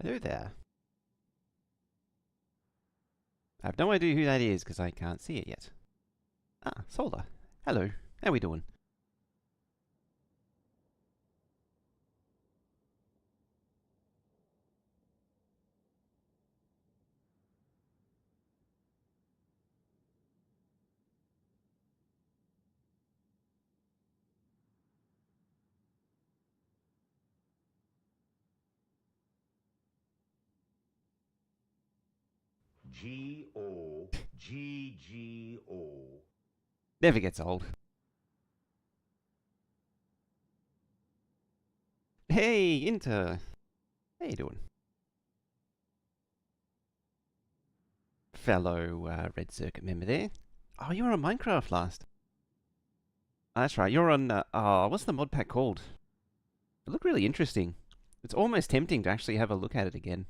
Hello there. I have no idea who that is because I can't see it yet. Ah, Solar. Hello. How we doing? G-O-G-G-O. Never gets old. Hey, Inter. How you doing? Fellow Red Circuit member there. Oh, you were on Minecraft last. That's right. You're on. What's the mod pack called? It looked really interesting. It's almost tempting to actually have a look at it again.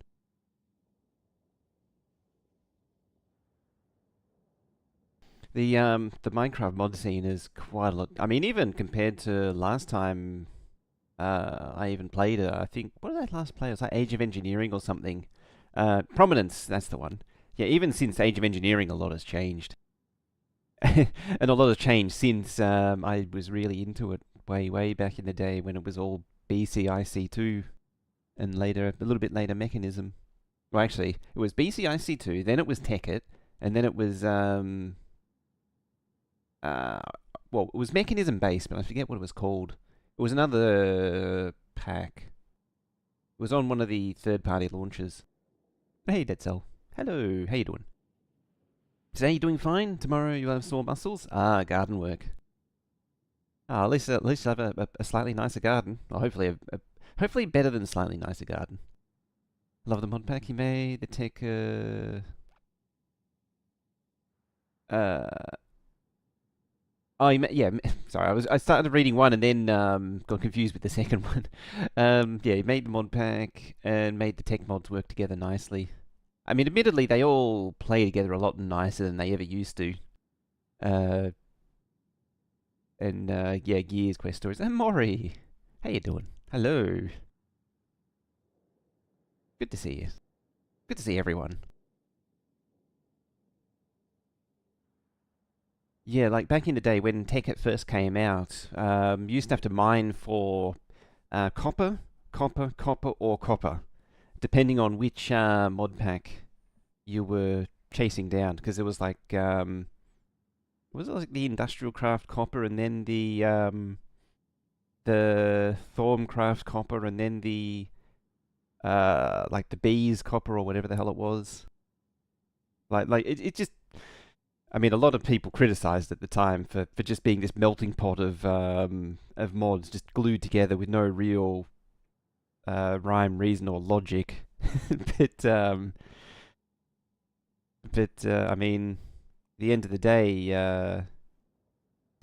The Minecraft mod scene is quite a lot. I mean, even compared to last time, I even played it. I think what did I last play? It was like Age of Engineering or something. Prominence, that's the one. Yeah, even since Age of Engineering, a lot has changed, and a lot has changed since I was really into it way back in the day when it was all BCIC2 and later a little bit later Mechanism. Well, actually, it was BCIC2, then it was Tekkit, and then it was uh, it was Mechanism based, but I forget what it was called. It was another pack. It was on one of the third-party launches. Hey, Dead Cell. Hello. How you doing? Today you doing fine? Tomorrow you have sore muscles? Ah, garden work. Ah, at least you have a slightly nicer garden. Or hopefully hopefully better than a slightly nicer garden. Love the mod pack he made. The tech. Uh. Oh, yeah. Sorry, I started reading one and then got confused with the second one. Yeah, he made the mod pack and made the tech mods work together nicely. I mean, admittedly, they all play together a lot nicer than they ever used to. Uh, and yeah, Gears, Quest Stories. And Mori, how you doing? Hello. Good to see you. Good to see everyone. Yeah, like back in the day when Tekkit first came out, you used to have to mine for copper, or copper, depending on which mod pack you were chasing down. Because it was like, was it like the Industrial Craft copper, and then the Thormcraft copper, and then the like the bees copper or whatever the hell it was. Like it just. I mean, a lot of people criticised at the time for just being this melting pot of mods just glued together with no real rhyme, reason, or logic. but I mean, at the end of the day,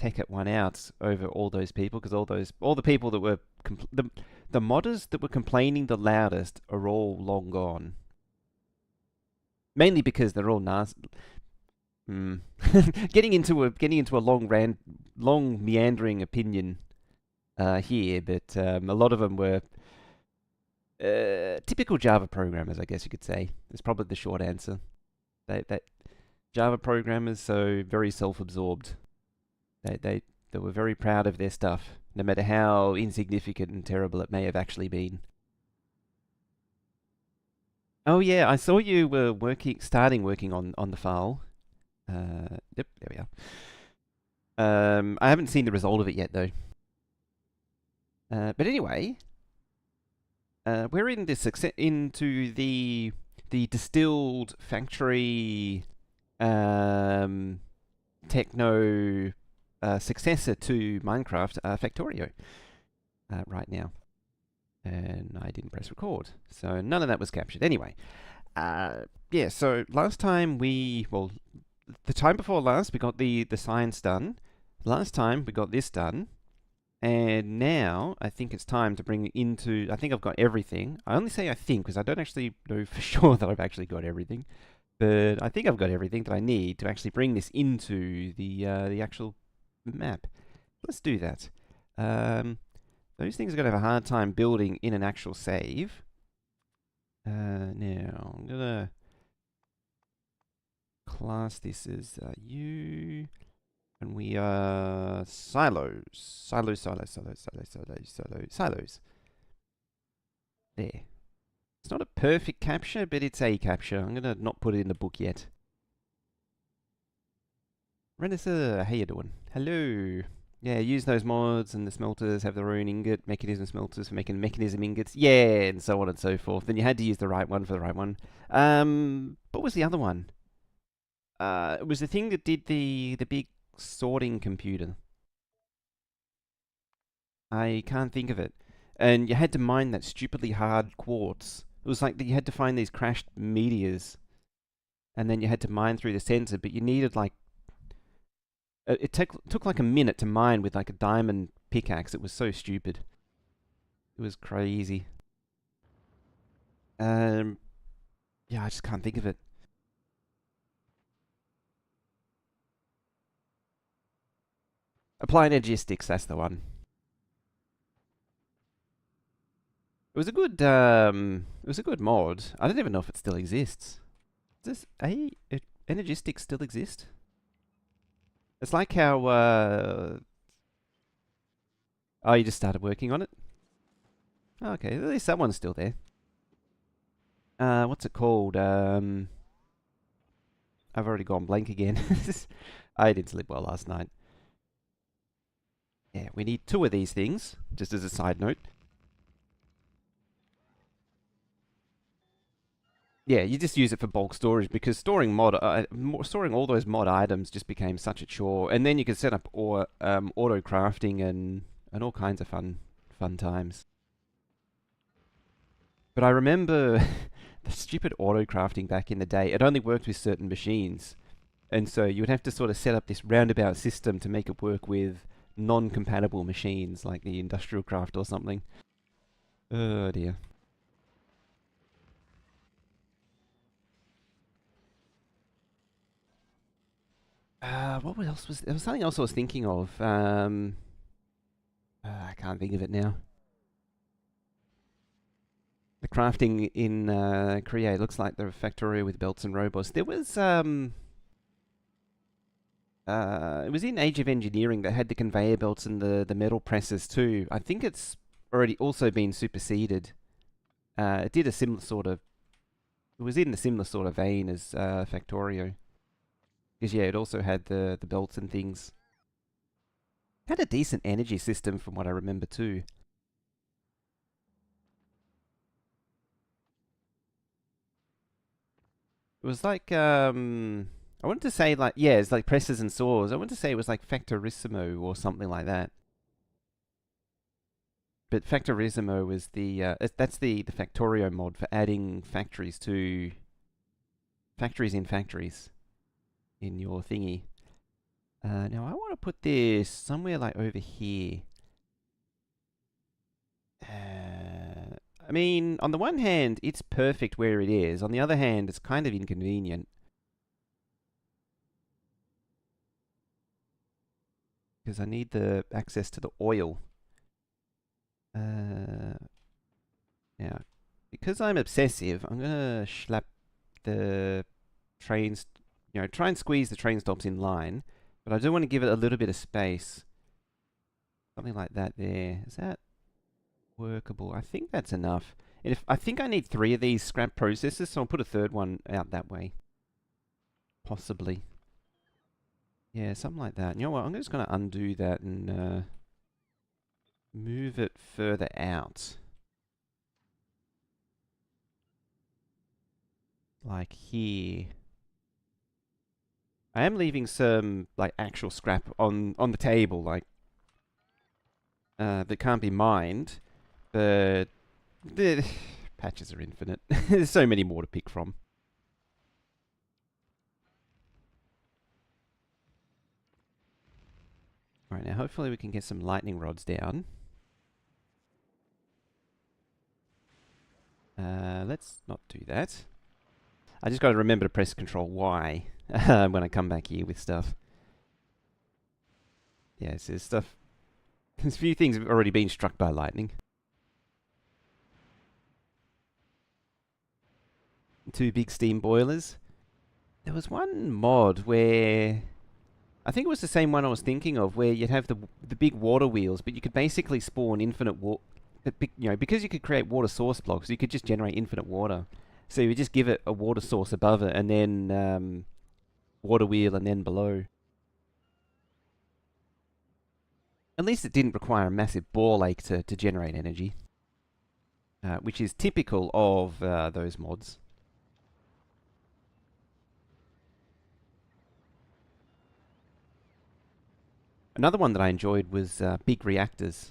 Tekkit won out over all those people because all the people that were the modders that were complaining the loudest are all long gone. Mainly because they're all nasty. Mm. Getting into a long meandering opinion here, but a lot of them were typical Java programmers, I guess you could say. It's probably the short answer. That Java programmers so very self-absorbed. They were very proud of their stuff, no matter how insignificant and terrible it may have actually been. Oh yeah, I saw you were starting working on the file. Yep, there we are. I haven't seen the result of it yet though. But anyway, we're into the distilled factory um, techno successor to Minecraft, Factorio, right now. And I didn't press record, so none of that was captured. Anyway, yeah. So last time the time before last, we got the science done. Last time we got this done. And now I think it's time to bring it into. I think I've got everything. I only say I think because I don't actually know for sure that I've actually got everything. But I think I've got everything that I need to actually bring this into the actual map. Let's do that. Those things are going to have a hard time building in an actual save. Now, I'm gonna class this as U, and we are silos. Silos, silos, silos, silos, silos, silos, silos. There. It's not a perfect capture, but it's a capture. I'm gonna not put it in the book yet. Renessa, how you doing? Hello. Yeah, use those mods, and the smelters have their own ingot mechanism smelters for making mechanism ingots. Yeah, and so on and so forth. Then you had to use the right one for the right one. What was the other one? It was the thing that did the big sorting computer. I can't think of it. And you had to mine that stupidly hard quartz. It was like you had to find these crashed meteors, and then you had to mine through the sensor, but you needed like it took like a minute to mine with like a diamond pickaxe. It was so stupid. It was crazy. Um, yeah, I just can't think of it. Applied Energistics, that's the one. It was a good mod. I don't even know if it still exists. Does Energistics still exist? It's like how, oh, you just started working on it? Okay, at least that one's still there. What's it called? I've already gone blank again. I didn't sleep well last night. Yeah, we need 2 of these things, just as a side note. Yeah, you just use it for bulk storage because storing storing all those mod items just became such a chore. And then you could set up auto crafting and all kinds of fun times. But I remember the stupid auto crafting back in the day. It only worked with certain machines, and so you would have to sort of set up this roundabout system to make it work with non-compatible machines like the industrial craft or something. Oh dear. What else was there? Was something else I was thinking of. I can't think of it now. The crafting in Create looks like the Factorio with belts and robots. There was it was in Age of Engineering that had the conveyor belts and the metal presses too. I think it's already also been superseded. It did a similar sort of. It was in the similar sort of vein as Factorio. Because yeah, it also had the belts and things. Had a decent energy system from what I remember too. It was like I wanted to say like yeah, it's like presses and saws. I wanted to say it was like Factorissimo or something like that. But Factorissimo is that's the Factorio mod for adding factories in factories in your thingy. Now I want to put this somewhere like over here. I mean, on the one hand, it's perfect where it is. On the other hand, it's kind of inconvenient because I need the access to the oil. Now, because I'm obsessive, I'm gonna slap the trains, try and squeeze the train stops in line, but I do want to give it a little bit of space. Something like that there. Is that workable? I think that's enough. And I think I need 3 of these scrap processors, so I'll put a third one out that way. Possibly. Yeah, something like that. You know what? I'm just going to undo that and move it further out. Like here. I am leaving some like actual scrap on the table, like that can't be mined, but the patches are infinite. There's so many more to pick from. Alright, now hopefully we can get some lightning rods down. Let's not do that. I just got to remember to press Control Y when I come back here with stuff. Yeah, so there's stuff. There's a few things have already been struck by lightning. two big steam boilers. There was one mod where I think it was the same one I was thinking of, where you'd have the big water wheels, but you could basically spawn infinite water. You know, because you could create water source blocks, you could just generate infinite water. So you would just give it a water source above it, and then water wheel, and then below. At least it didn't require a massive bore lake to generate energy, which is typical of those mods. Another one that I enjoyed was big reactors.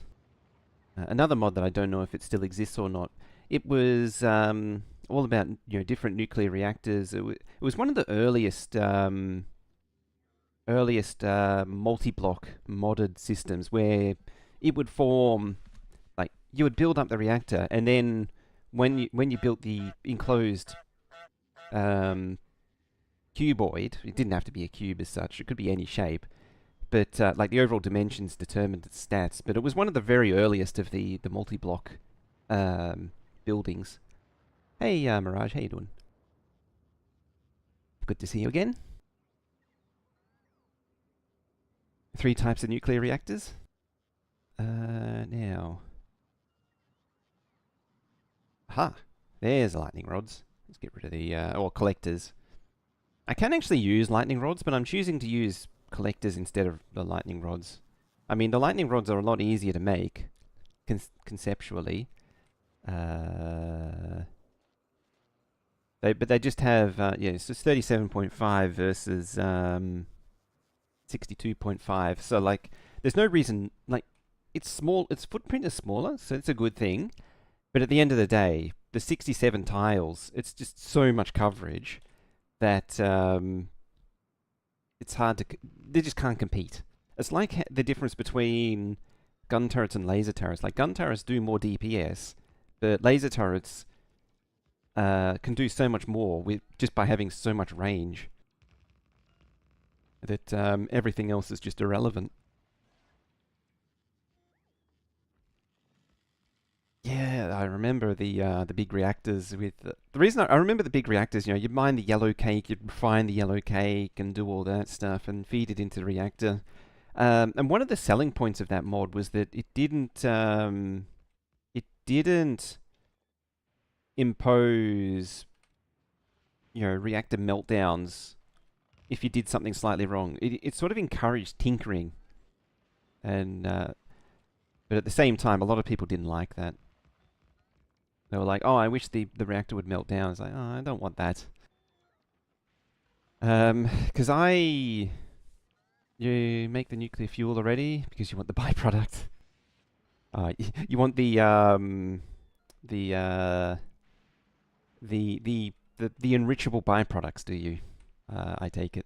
Another mod that I don't know if it still exists or not. It was all about different nuclear reactors. It was one of the earliest multi-block modded systems where it would form, like, you would build up the reactor, and then when you built the enclosed cuboid, it didn't have to be a cube as such. It could be any shape. But like the overall dimensions determined its stats. But it was one of the very earliest of the multi-block buildings. Hey, Mirage, how you doing? Good to see you again. 3 types of nuclear reactors. Now. Aha, there's lightning rods. Let's get rid of the, or collectors. I can actually use lightning rods, but I'm choosing to use collectors instead of the lightning rods. I mean, the lightning rods are a lot easier to make, conceptually. But they just have, yeah, it's just 37.5 versus 62.5. So, like, there's no reason, like, it's small, its footprint is smaller, so it's a good thing. But at the end of the day, the 67 tiles, it's just so much coverage that it's hard to... They just can't compete. It's like the difference between gun turrets and laser turrets. Like, gun turrets do more DPS, but laser turrets can do so much more just by having so much range that everything else is just irrelevant. Yeah, I remember the big reactors with... the reason I remember the big reactors, you'd mine the yellow cake, you'd refine the yellow cake and do all that stuff and feed it into the reactor. And one of the selling points of that mod was that it didn't impose, reactor meltdowns if you did something slightly wrong. It sort of encouraged tinkering. And but at the same time, a lot of people didn't like that. They were like, oh, I wish the reactor would melt down. It's like, oh, I don't want that. Because you make the nuclear fuel already because you want the byproduct. You want the enrichable byproducts, do you? I take it.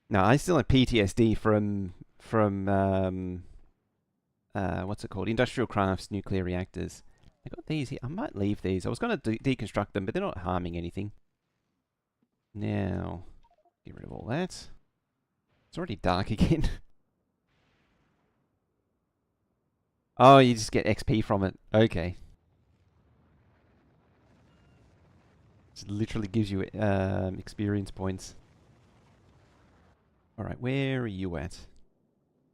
No, I still have PTSD from what's it called? Industrial Crafts nuclear reactors. I got these here. I might leave these. I was going to deconstruct them, but they're not harming anything. Now, get rid of all that. It's already dark again. Oh, you just get XP from it. Okay. It literally gives you experience points. Alright, where are you at?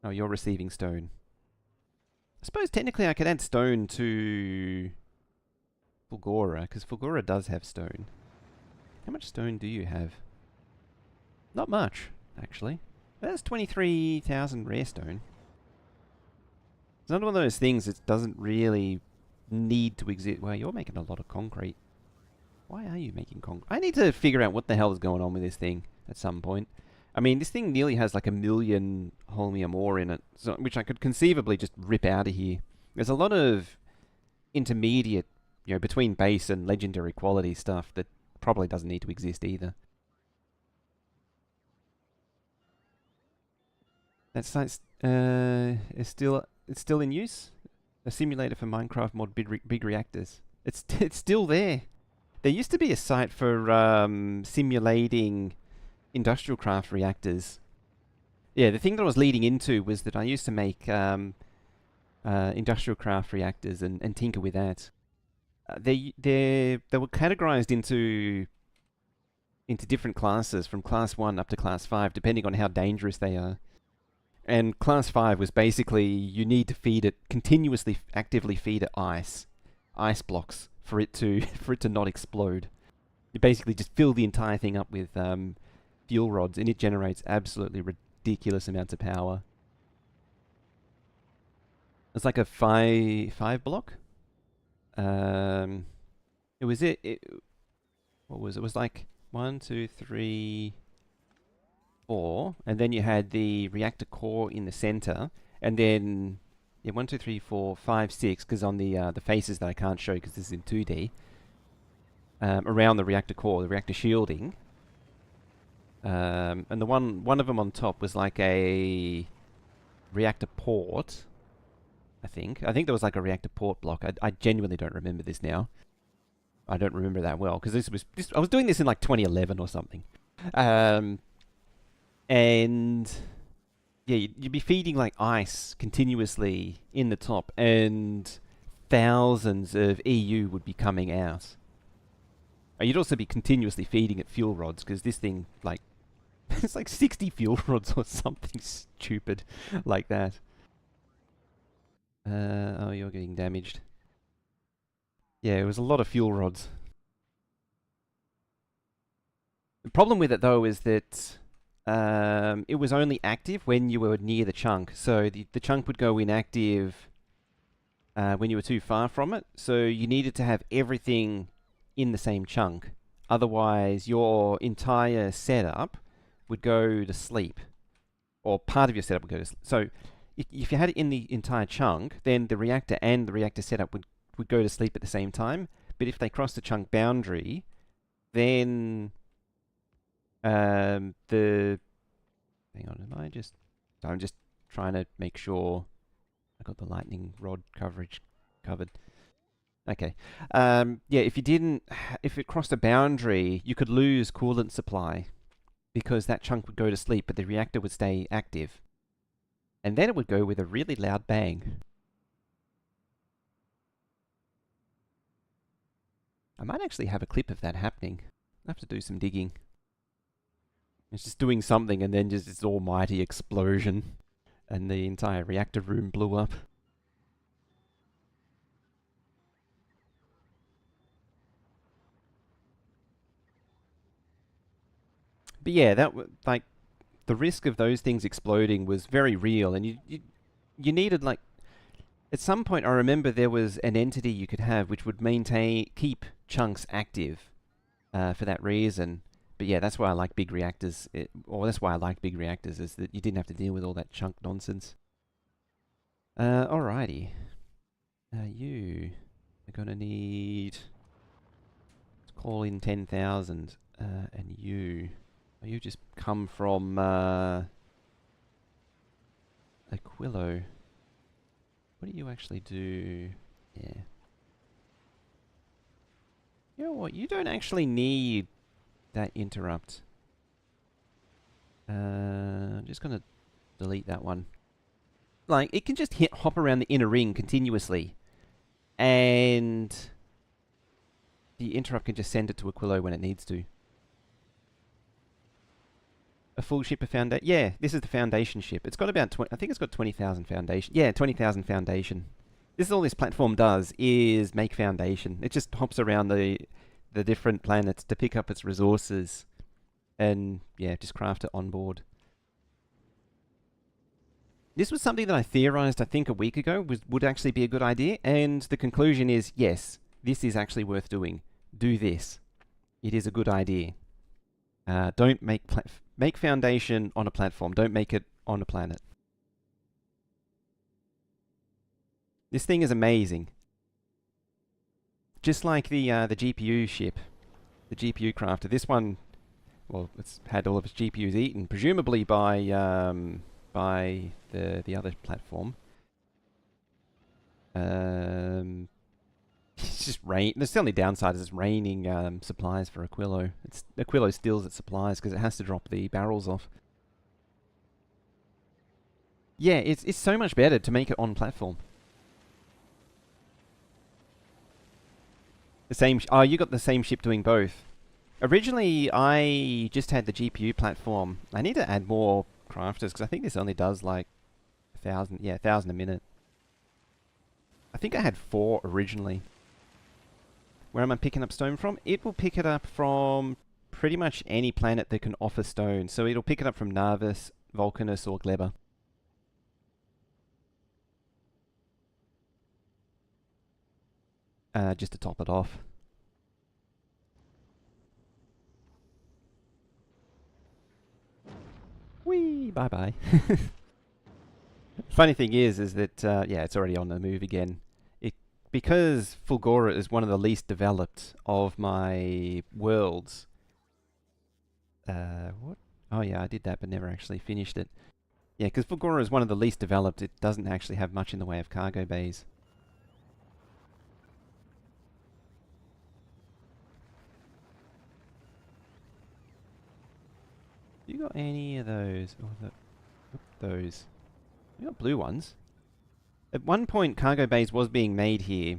Oh, you're receiving stone. I suppose technically I could add stone to Fulgora, because Fulgora does have stone. How much stone do you have? Not much, actually. That's 23,000 rare stone. It's not one of those things that doesn't really need to exist. Well, you're making a lot of concrete. Why are you making concrete? I need to figure out what the hell is going on with this thing at some point. I mean, this thing nearly has like 1 million holmium ore in it, so, which I could conceivably just rip out of here. There's a lot of intermediate, between base and legendary quality stuff that probably doesn't need to exist either. That site's it's still in use. A simulator for Minecraft mod big reactors. It's still there. There used to be a site for simulating industrial craft reactors. Yeah, the thing that I was leading into was that I used to make industrial craft reactors and tinker with that. they were categorized into different classes from class 1 up to class 5, depending on how dangerous they are. And class 5 was basically you need to feed it continuously, actively feed it ice blocks for it to for it to not explode. You basically just fill the entire thing up with fuel rods, and it generates absolutely ridiculous amounts of power. It's like a five block. It was what was it? It was like 1, 2, 3, 4, and then you had the reactor core in the center, and then yeah, 1, 2, 3, 4, 5, 6. Because on the faces that I can't show because this is in 2D, around the reactor core, the reactor shielding, and the one of them on top was like a reactor port. I think there was like a reactor port block. I genuinely don't remember this now. I don't remember that well because I was doing this in like 2011 or something. And yeah, you'd be feeding like ice continuously in the top, and thousands of EU would be coming out. You'd also be continuously feeding it fuel rods because this thing, like, it's like 60 fuel rods or something stupid like that. Oh, you're getting damaged. Yeah, it was a lot of fuel rods. The problem with it, though, is that it was only active when you were near the chunk. So the chunk would go inactive when you were too far from it. So you needed to have everything in the same chunk. Otherwise, your entire setup would go to sleep. Or part of your setup would go to sleep. So if you had it in the entire chunk, then the reactor and the reactor setup would go to sleep at the same time. But if they cross the chunk boundary, then the hang on, I'm just trying to make sure I got the lightning rod coverage covered. Okay. Yeah, if it crossed a boundary, you could lose coolant supply because that chunk would go to sleep, but the reactor would stay active. And then it would go with a really loud bang. I might actually have a clip of that happening. I have to do some digging. It's just doing something and then just this almighty explosion and the entire reactor room blew up. But yeah, like the risk of those things exploding was very real, and you needed like at some point I remember there was an entity you could have which would keep chunks active for that reason. But yeah, that's why I like big reactors, that's why I like big reactors, is that you didn't have to deal with all that chunk nonsense. Alrighty. You are gonna need to call in 10,000, and you just come from Aquilo. What do you actually do? Yeah. You know what? You don't actually need that interrupt. I'm just gonna delete that one. Like, it can just hop around the inner ring continuously, and the interrupt can just send it to Aquilo when it needs to. A full ship of foundation? Yeah, this is the foundation ship. It's got about I think it's got 20,000 foundation. Yeah, 20,000 foundation. This is all this platform does, is make foundation. It just hops around the different planets to pick up its resources and, yeah, just craft it on board. This was something that I theorized, I think, a week ago would actually be a good idea, and the conclusion is, yes, this is actually worth doing. Do this. It is a good idea. Don't make foundation on a platform. Don't make it on a planet. This thing is amazing. Just like the GPU ship, the GPU crafter. This one, well, it's had all of its GPUs eaten, presumably by the other platform. It's just rain. The only downside is it's raining supplies for Aquilo. Aquilo steals its supplies because it has to drop the barrels off. Yeah, it's so much better to make it on platform. The same. Oh, you got the same ship doing both. Originally, I just had the GPU platform. I need to add more crafters because I think this only does like 1,000. Yeah, 1,000 a minute. I think I had 4 originally. Where am I picking up stone from? It will pick it up from pretty much any planet that can offer stone. So it'll pick it up from Narvis, Vulcanus, or Gleba. Just to top it off. Whee! Bye-bye. Funny thing is that, yeah, it's already on the move again. Because Fulgora is one of the least developed of my worlds. What? Oh yeah, I did that but never actually finished it. Yeah, because Fulgora is one of the least developed, it doesn't actually have much in the way of cargo bays. You got any of those? Oh, those. You got blue ones. At one point, cargo bays was being made here.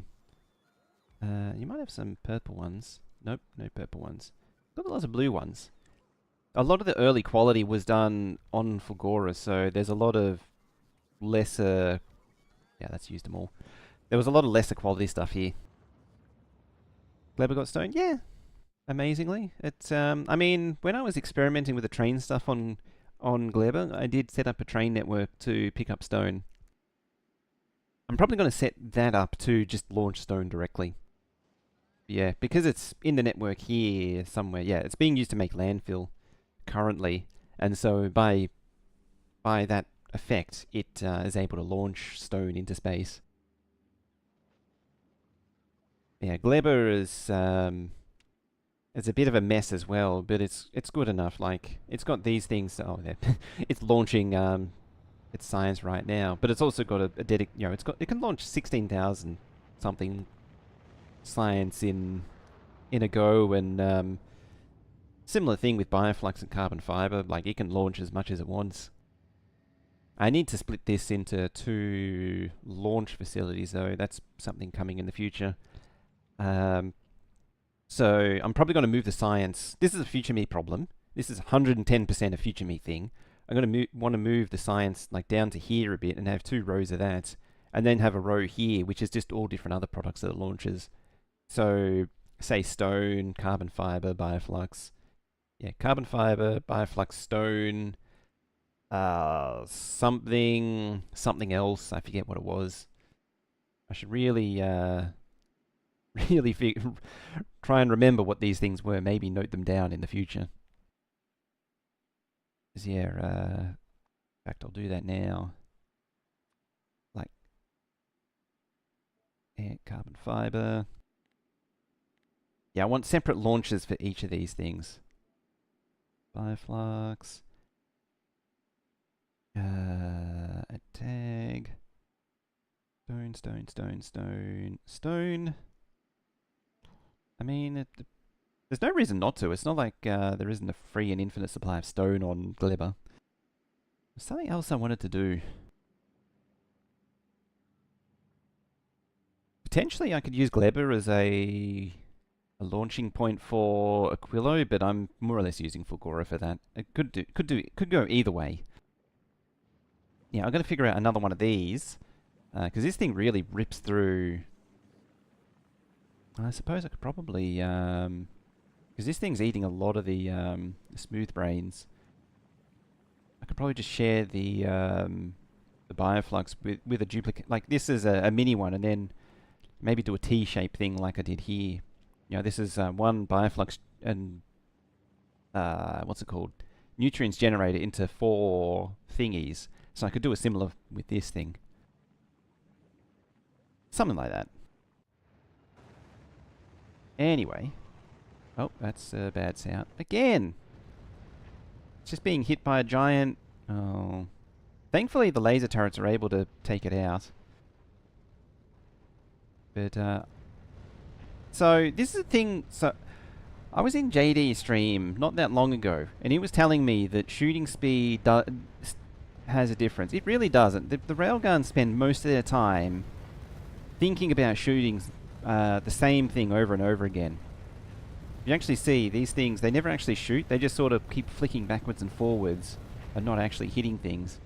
You might have some purple ones. Nope, no purple ones. Got lots of blue ones. A lot of the early quality was done on Fulgora, so there's a lot of lesser... Yeah, that's used them all. There was a lot of lesser quality stuff here. Gleba got stone? Yeah, amazingly. It's, I mean, when I was experimenting with the train stuff on Gleba, I did set up a train network to pick up stone. I'm probably going to set that up to just launch stone directly. Yeah, because it's in the network here somewhere. Yeah, it's being used to make landfill currently. And so by that effect, it is able to launch stone into space. Yeah, Gleba is it's a bit of a mess as well, but it's good enough. Like, it's got these things. Oh, it's launching its science right now, but it's also got a you know, it can launch 16,000 something science in a go, and similar thing with bioflux and carbon fiber. Like, it can launch as much as it wants. I need to split this into 2 launch facilities though. That's something coming in the future. So I'm probably going to move the science. This is a future me problem. This is 110% a future me thing. I'm going to want to move the science like down to here a bit and have 2 rows of that, and then have a row here which is just all different other products that it launches. So say stone, carbon fiber, bioflux. Yeah, carbon fiber, bioflux, stone, something else. I forget what it was. I should really really try and remember what these things were. Maybe note them down in the future. Yeah, in fact, I'll do that now. Like, carbon fiber. Yeah, I want separate launches for each of these things. Bioflux. A tag. Stone, stone, stone, stone, stone. I mean, there's no reason not to. It's not like there isn't a free and infinite supply of stone on Gleba. There's something else I wanted to do. Potentially I could use Gleba as a launching point for Aquilo, but I'm more or less using Fulgora for that. It could go either way. Yeah, I've got to figure out another one of these, because this thing really rips through. I suppose I could probably, because this thing's eating a lot of the smooth brains. I could probably just share the bioflux with a duplicate. Like, this is a mini one, and then maybe do a T-shaped thing like I did here. You know, this is one bioflux and what's it called? Nutrients generated into 4 thingies. So I could do a similar with this thing. Something like that. Anyway. Oh, that's a bad sound. Again! It's just being hit by a giant... Oh. Thankfully the laser turrets are able to take it out. But, so, this is a thing... So, I was in JD's stream not that long ago, and he was telling me that shooting speed has a difference. It really doesn't. The railguns spend most of their time thinking about shooting the same thing over and over again. You actually see these things, they never actually shoot, they just sort of keep flicking backwards and forwards and not actually hitting things.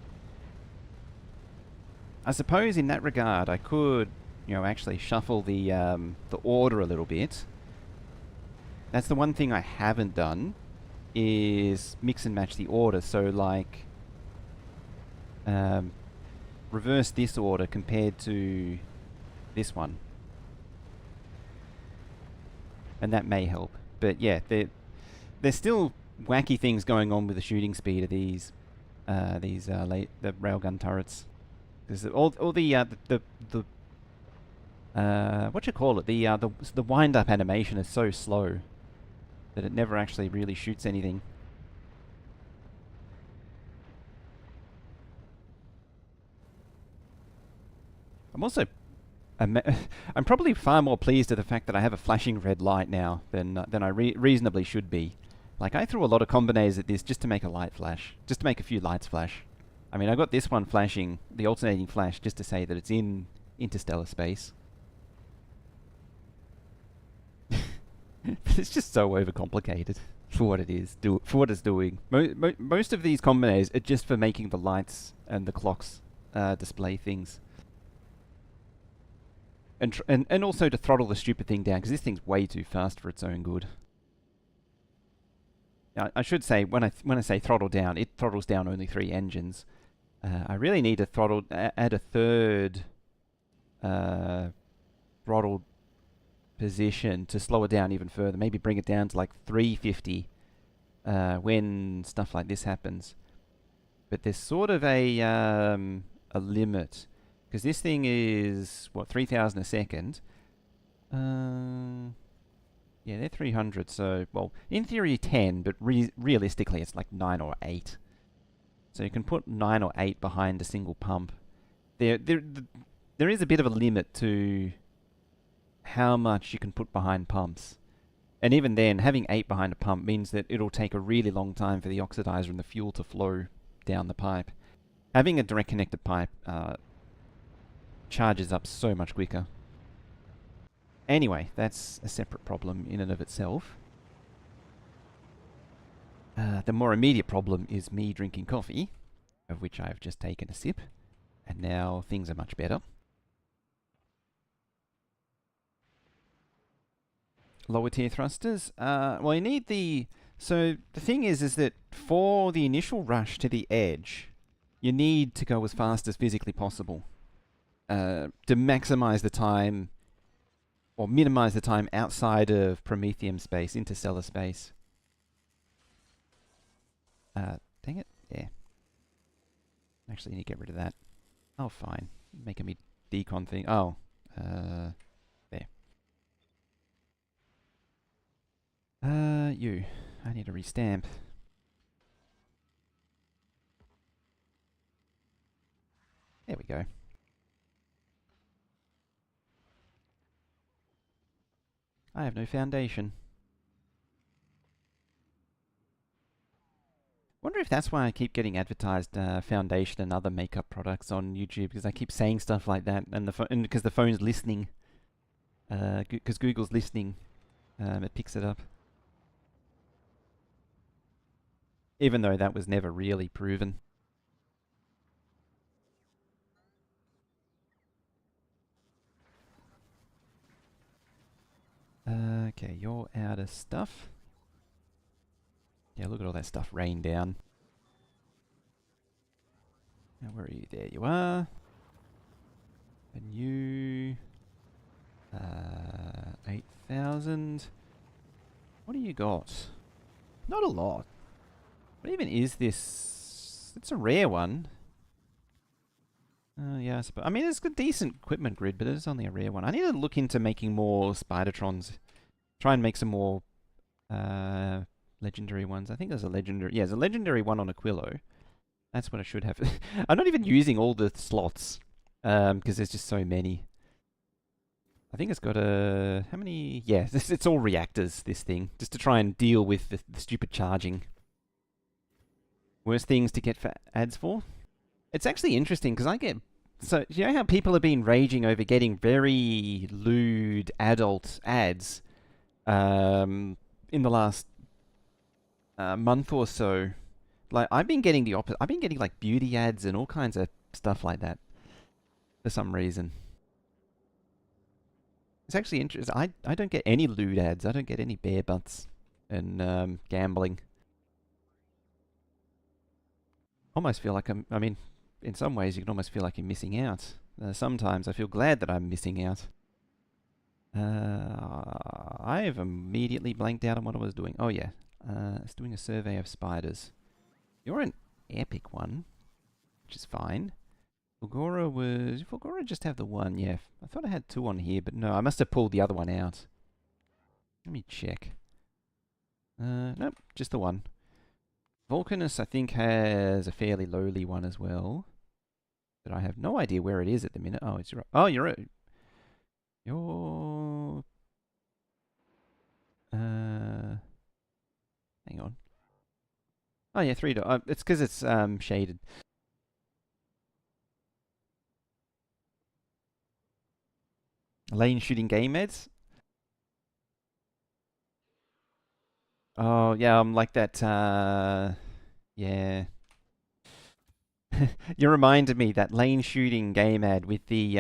I suppose in that regard I could, actually shuffle the order a little bit. That's the one thing I haven't done, is mix and match the order. So like, reverse this order compared to this one. And that may help. But yeah, there's still wacky things going on with the shooting speed of the railgun turrets. There's all the what you call it? The wind up animation is so slow that it never actually really shoots anything. I'm also I'm probably far more pleased at the fact that I have a flashing red light now than I reasonably should be. Like, I threw a lot of combinations at this just to make a light flash, just to make a few lights flash. I mean, I got this one flashing, the alternating flash, just to say that it's in interstellar space. It's just so overcomplicated for what it is, for what it's doing. Most of these combinations are just for making the lights and the clocks display things. And also to throttle the stupid thing down, because this thing's way too fast for its own good. I should say, when I say throttle down, it throttles down only 3 engines. I really need to add a third throttle position to slow it down even further. Maybe bring it down to like 350 when stuff like this happens. But there's sort of a limit. Because this thing is, what, 3,000 a second? Yeah, they're 300, so, well, in theory 10, but realistically it's like 9 or 8. So you can put 9 or 8 behind a single pump. There is a bit of a limit to how much you can put behind pumps. And even then, having 8 behind a pump means that it'll take a really long time for the oxidizer and the fuel to flow down the pipe. Having a direct connected pipe charges up so much quicker. Anyway, that's a separate problem in and of itself. The more immediate problem is me drinking coffee, of which I've just taken a sip, and now things are much better. Lower tier thrusters. Well, you need the... So the thing is that for the initial rush to the edge, you need to go as fast as physically possible. To maximize the time, or minimize the time outside of Prometheum space, interstellar space. Dang it. Yeah. Actually, need to get rid of that. Oh, fine. Making me decon thing. Oh. There. You. I need to restamp. There we go. I have no foundation. Wonder if that's why I keep getting advertised foundation and other makeup products on YouTube, because I keep saying stuff like that, and because the phone's listening, because Google's listening, it picks it up. Even though that was never really proven. Okay, you're out of stuff. Yeah, look at all that stuff rain down. Now, where are you? There you are. And you... 8,000. What do you got? Not a lot. What even is this? It's a rare one. Yeah, I mean, it's a decent equipment grid, but it's only a rare one. I need to look into making more Spidertrons. Try and make some more legendary ones. I think there's a legendary... Yeah, there's a legendary one on Aquilo. That's what I should have. I'm not even using all the slots, because there's just so many. I think it's got a... How many... Yeah, it's all reactors, this thing. Just to try and deal with the stupid charging. Worst things to get for ads for? It's actually interesting, because I get So, you know how people have been raging over getting very lewd adult ads in the last month or so? Like, I've been getting the opposite. I've been getting like beauty ads and all kinds of stuff like that for some reason. It's actually interesting. I don't get any lewd ads. I don't get any bare butts and gambling. Almost feel like I mean, in some ways, you can almost feel like you're missing out. Sometimes I feel glad that I'm missing out. I have immediately blanked out on what I was doing. Oh yeah, it's doing a survey of spiders. You're an epic one, which is fine. Fulgora just have the one? Yeah, I thought I had two on here, but no, I must have pulled the other one out. Let me check. Nope, just the one. Vulcanus, I think, has a fairly lowly one as well. But I have no idea where it is at the minute. Oh, it's your. Oh, you're. You're. Hang on. Oh yeah, $3. It's because it's shaded. Lane shooting game meds. Oh yeah, I'm like that. Yeah. You reminded me that lane shooting game ad with the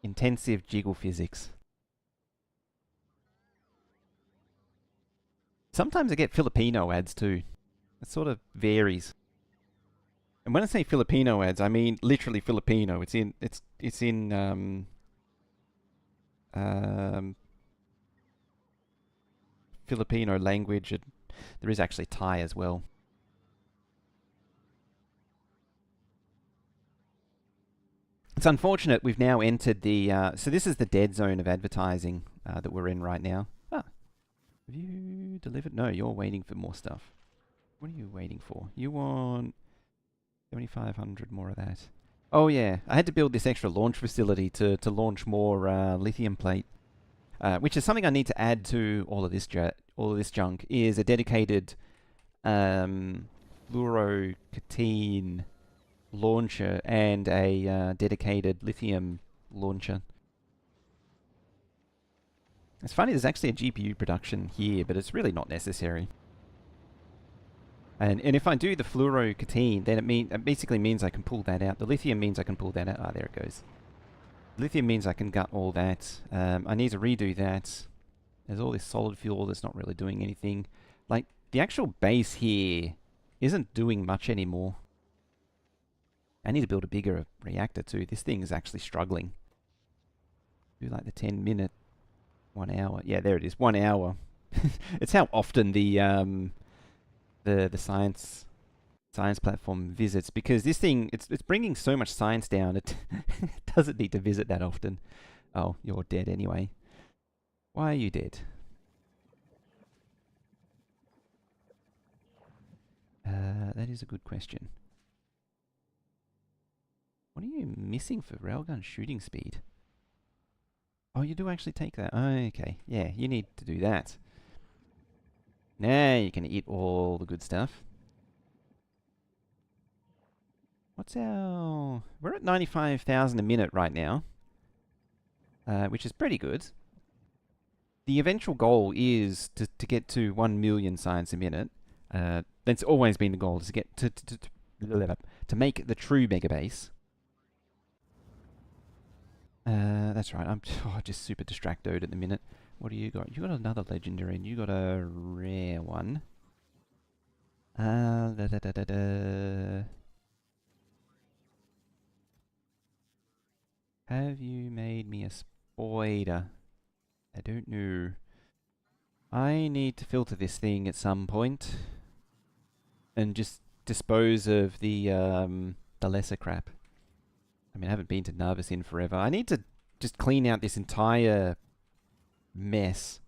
intensive jiggle physics. Sometimes I get Filipino ads too. It sort of varies. And when I say Filipino ads, I mean literally Filipino. It's in um, Filipino language. And there is actually Thai as well. It's unfortunate we've now entered the. So this is the dead zone of advertising that we're in right now. Ah, have you delivered? No, you're waiting for more stuff. What are you waiting for? You want 7,500 more of that. Oh yeah, I had to build this extra launch facility to launch more lithium plate, which is something I need to add to all of this junk. Is a dedicated fluorocatene launcher and a dedicated lithium launcher. It's funny, there's actually a GPU production here, but it's really not necessary. And if I do the fluorocatene, then it basically means I can pull that out. The lithium means I can pull that out. Ah, there it goes. Lithium means I can gut all that. I need to redo that. There's all this solid fuel that's not really doing anything. Like, the actual base here isn't doing much anymore. I need to build a bigger reactor too. This thing is actually struggling. Do like the 10-minute, 1 hour. Yeah, there it is, 1 hour. It's how often the science platform visits, because this thing it's bringing so much science down. It doesn't need to visit that often. Oh, you're dead anyway. Why are you dead? That is a good question. What are you missing for railgun shooting speed? Oh, you do actually take that. Okay, yeah, you need to do that. Now you can eat all the good stuff. What's our... We're at 95,000 a minute right now, which is pretty good. The eventual goal is to get to 1 million science a minute. That's always been the goal, is to get to make the true Megabase. That's right, I'm just super distracted at the minute. What do you got? You got another legendary and you got a rare one. Da da da da da. Have you made me a spider? I don't know. I need to filter this thing at some point and just dispose of the lesser crap. I mean, I haven't been to Nervous in forever. I need to just clean out this entire mess.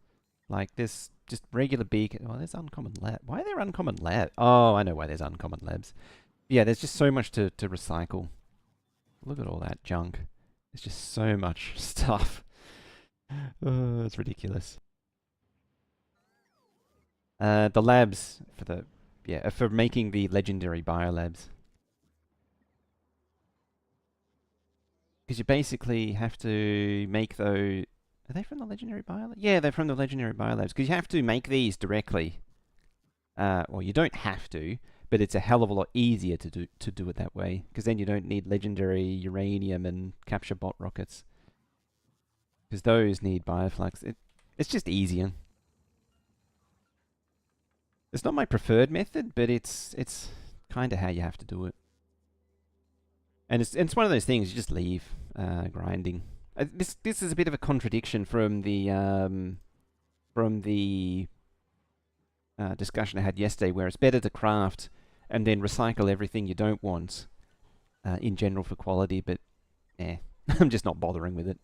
Like, this just regular beacon. Oh, there's uncommon lab. Why are there uncommon lab? Oh, I know why there's uncommon labs. Yeah, there's just so much to recycle. Look at all that junk. There's just so much stuff. Oh, it's ridiculous. The labs for the... Yeah, for making the legendary biolabs. Because you basically have to make those... Are they from the Legendary Biolabs? Yeah, they're from the Legendary Biolabs. Because you have to make these directly. Well, you don't have to, but it's a hell of a lot easier to do it that way. Because then you don't need Legendary Uranium and Capture Bot rockets. Because those need Bioflux. It's just easier. It's not my preferred method, but it's kind of how you have to do it. And it's one of those things you just leave grinding. This is a bit of a contradiction from the discussion I had yesterday, where it's better to craft and then recycle everything you don't want in general for quality. But I'm just not bothering with it.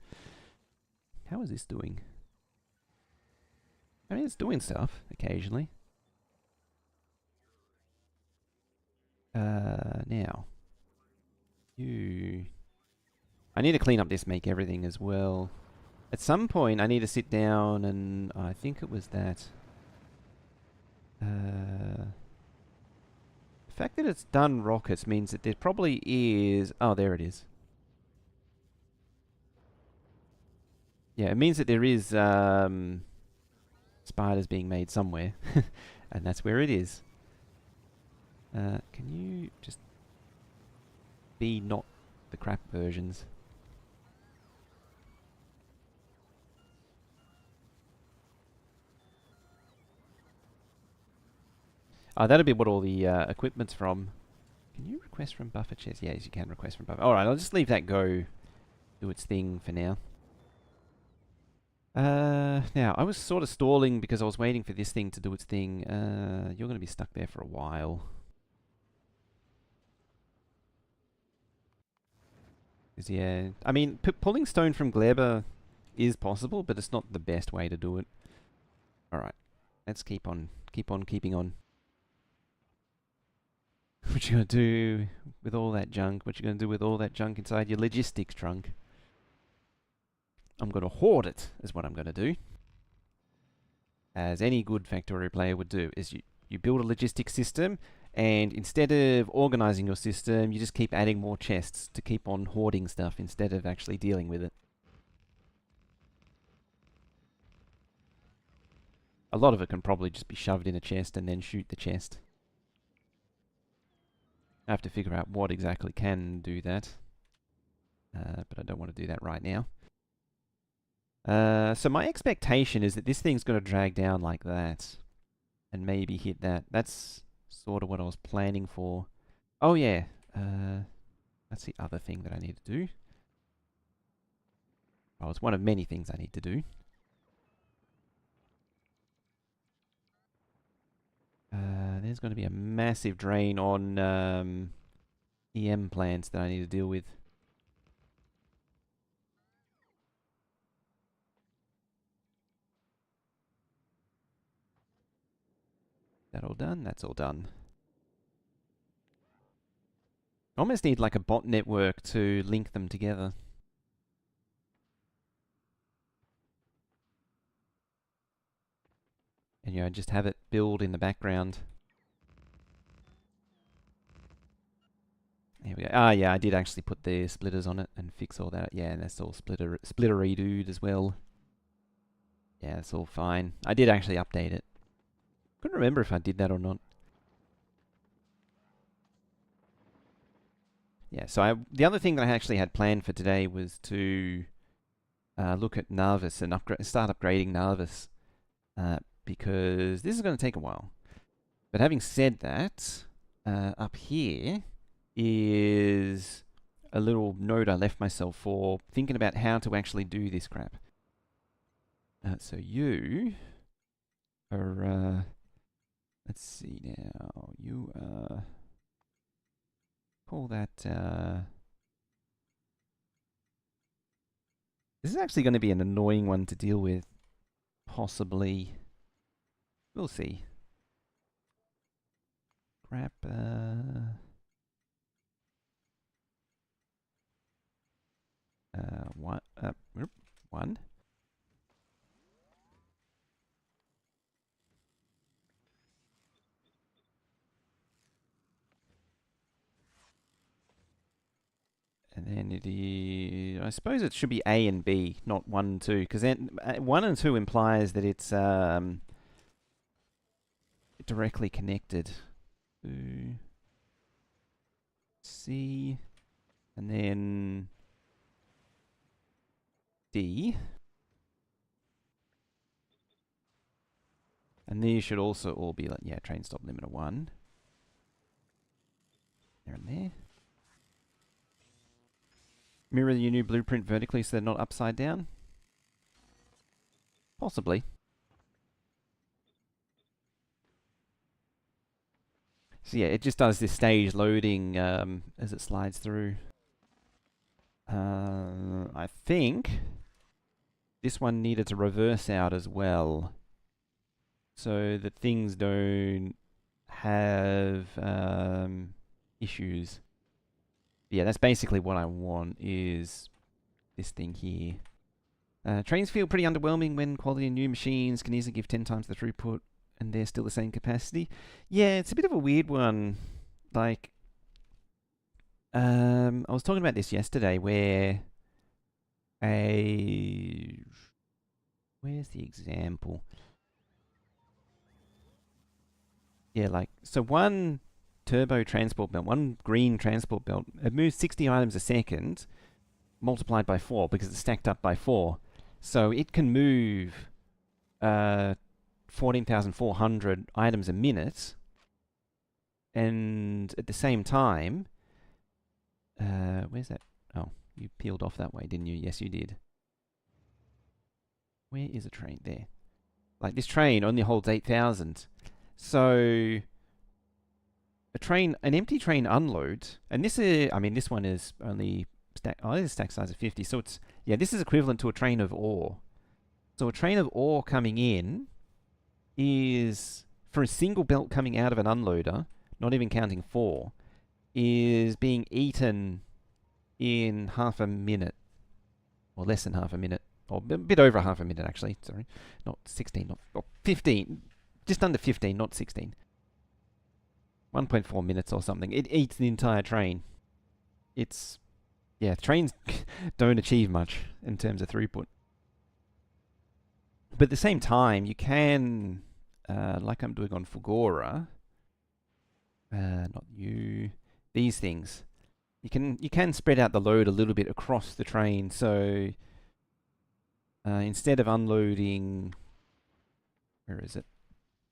How is this doing? I mean, it's doing stuff occasionally. Now, I need to clean up this make everything as well. At some point, I need to sit down and I think it was that. The fact that it's done rockets means that there probably is... Oh, there it is. Yeah, it means that there is spiders being made somewhere. And that's where it is. Can you just be not the crap versions? Oh, that'll be what all the equipment's from. Can you request from buffer chest? Yes, you can request from buffer. Alright, I'll just leave that go do its thing for now. Now, I was sort of stalling because I was waiting for this thing to do its thing. You're going to be stuck there for a while. Yeah, I mean, pulling stone from Gleba is possible, but it's not the best way to do it. Alright, let's keep on keeping on. What you gonna do with all that junk? What you gonna do with all that junk inside your logistics trunk? I'm gonna hoard it, is what I'm gonna do. As any good Factorio player would do, is you build a logistics system, and instead of organizing your system, you just keep adding more chests to keep on hoarding stuff instead of actually dealing with it. A lot of it can probably just be shoved in a chest and then shoot the chest. I have to figure out what exactly can do that. But I don't want to do that right now. So my expectation is that this thing's going to drag down like that. And maybe hit that. That's sort of what I was planning for. Oh yeah. That's the other thing that I need to do. Oh, it's one of many things I need to do. There's going to be a massive drain on EM plants that I need to deal with. That all done? That's all done. I almost need like a bot network to link them together. And you know, just have it build in the background. There we go. Ah, yeah, I did actually put the splitters on it and fix all that. Yeah, and that's all splittery-dooed as well. Yeah, it's all fine. I did actually update it. Couldn't remember if I did that or not. Yeah, so the other thing that I actually had planned for today was to look at Narvis and start upgrading Narvis. Because this is going to take a while. But having said that, up here is a little note I left myself for thinking about how to actually do this crap. So you are, let's see now, you call that, this is actually going to be an annoying one to deal with, possibly. We'll see. Crap, one. And then it is, I suppose it should be A and B, not 1 and 2, because 1 and 2 implies that it's directly connected to C, and then D. And these should also all be like, yeah, train stop limiter 1. There and there. Mirror your new blueprint vertically so they're not upside down? Possibly. So yeah, it just does this stage loading as it slides through. I think this one needed to reverse out as well, so that things don't have issues. Yeah, that's basically what I want, is this thing here. Trains feel pretty underwhelming when quality new machines can easily give 10 times the throughput and they're still the same capacity. Yeah, it's a bit of a weird one. Like, I was talking about this yesterday where where's the example? Yeah, like, so one turbo transport belt, one green transport belt, it moves 60 items a second multiplied by 4 because it's stacked up by 4. So it can move 14,400 items a minute, and at the same time, where's that? Oh, you peeled off that way, didn't you? Yes, you did. Where is a train? There. Like, this train only holds 8,000. So an empty train unload, and this is, I mean, this one is only stack. Oh, this is stack size of 50. So it's, yeah, this is equivalent to a train of ore. So a train of ore coming in is, for a single belt coming out of an unloader, not even counting 4, is being eaten in half a minute, or less than half a minute, or a bit over half a minute actually. Sorry, not 16, not 15, just under 15, not 16. 1.4 minutes or something. It eats the entire train. It's, yeah, trains don't achieve much in terms of throughput. But at the same time, you can, like I'm doing on Fulgora, not you, these things. You can spread out the load a little bit across the train. So instead of unloading, where is it?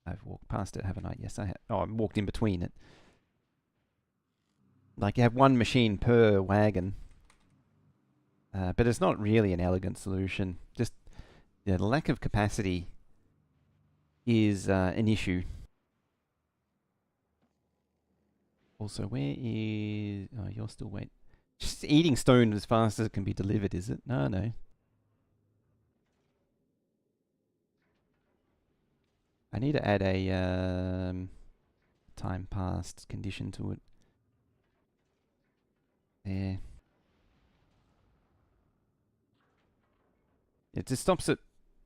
I've walked past it, haven't I? Yes, I have. Oh, I walked in between it. Like, you have one machine per wagon. But it's not really an elegant solution. Just, yeah, the lack of capacity is an issue. Also, where is... Oh, you're still waiting. Just eating stone as fast as it can be delivered, is it? No, no. I need to add a time passed condition to it. There. It just stops it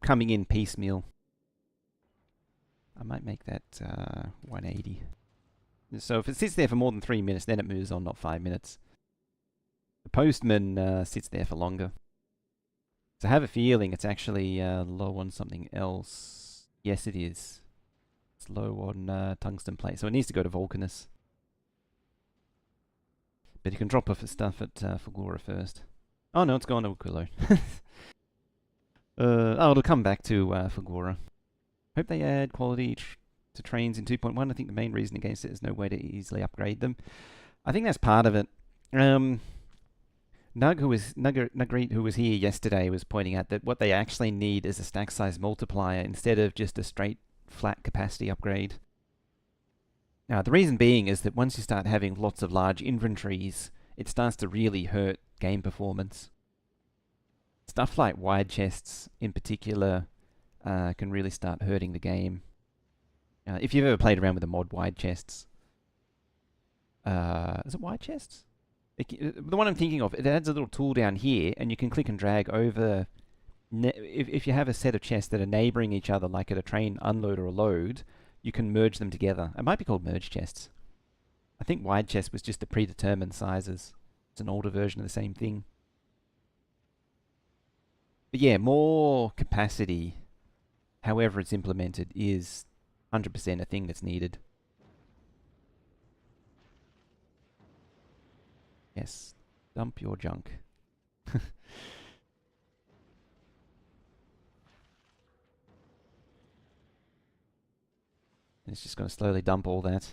coming in piecemeal. I might make that 180. So if it sits there for more than 3 minutes, then it moves on, not 5 minutes. The postman sits there for longer. So I have a feeling it's actually low on something else. Yes, it is. It's low on tungsten plate, so it needs to go to Vulcanus. But you can drop off the stuff at Fulgora first. Oh no, it's gone to Aquilo. Oh, it'll come back to Fulgora. Hope they add quality to trains in 2.1. I think the main reason against it is no way to easily upgrade them. I think that's part of it. Nuggery, who was here yesterday, was pointing out that what they actually need is a stack size multiplier instead of just a straight flat capacity upgrade. Now, the reason being is that once you start having lots of large inventories, it starts to really hurt game performance. Stuff like wide chests, in particular, can really start hurting the game. If you've ever played around with the mod wide chests, is it wide chests? The one I'm thinking of, it adds a little tool down here, and you can click and drag over. If you have a set of chests that are neighboring each other, like at a train unload or a load, you can merge them together. It might be called merge chests. I think wide chest was just the predetermined sizes. It's an older version of the same thing. But yeah, more capacity, however it's implemented, is 100% a thing that's needed. Yes, dump your junk. And it's just going to slowly dump all that.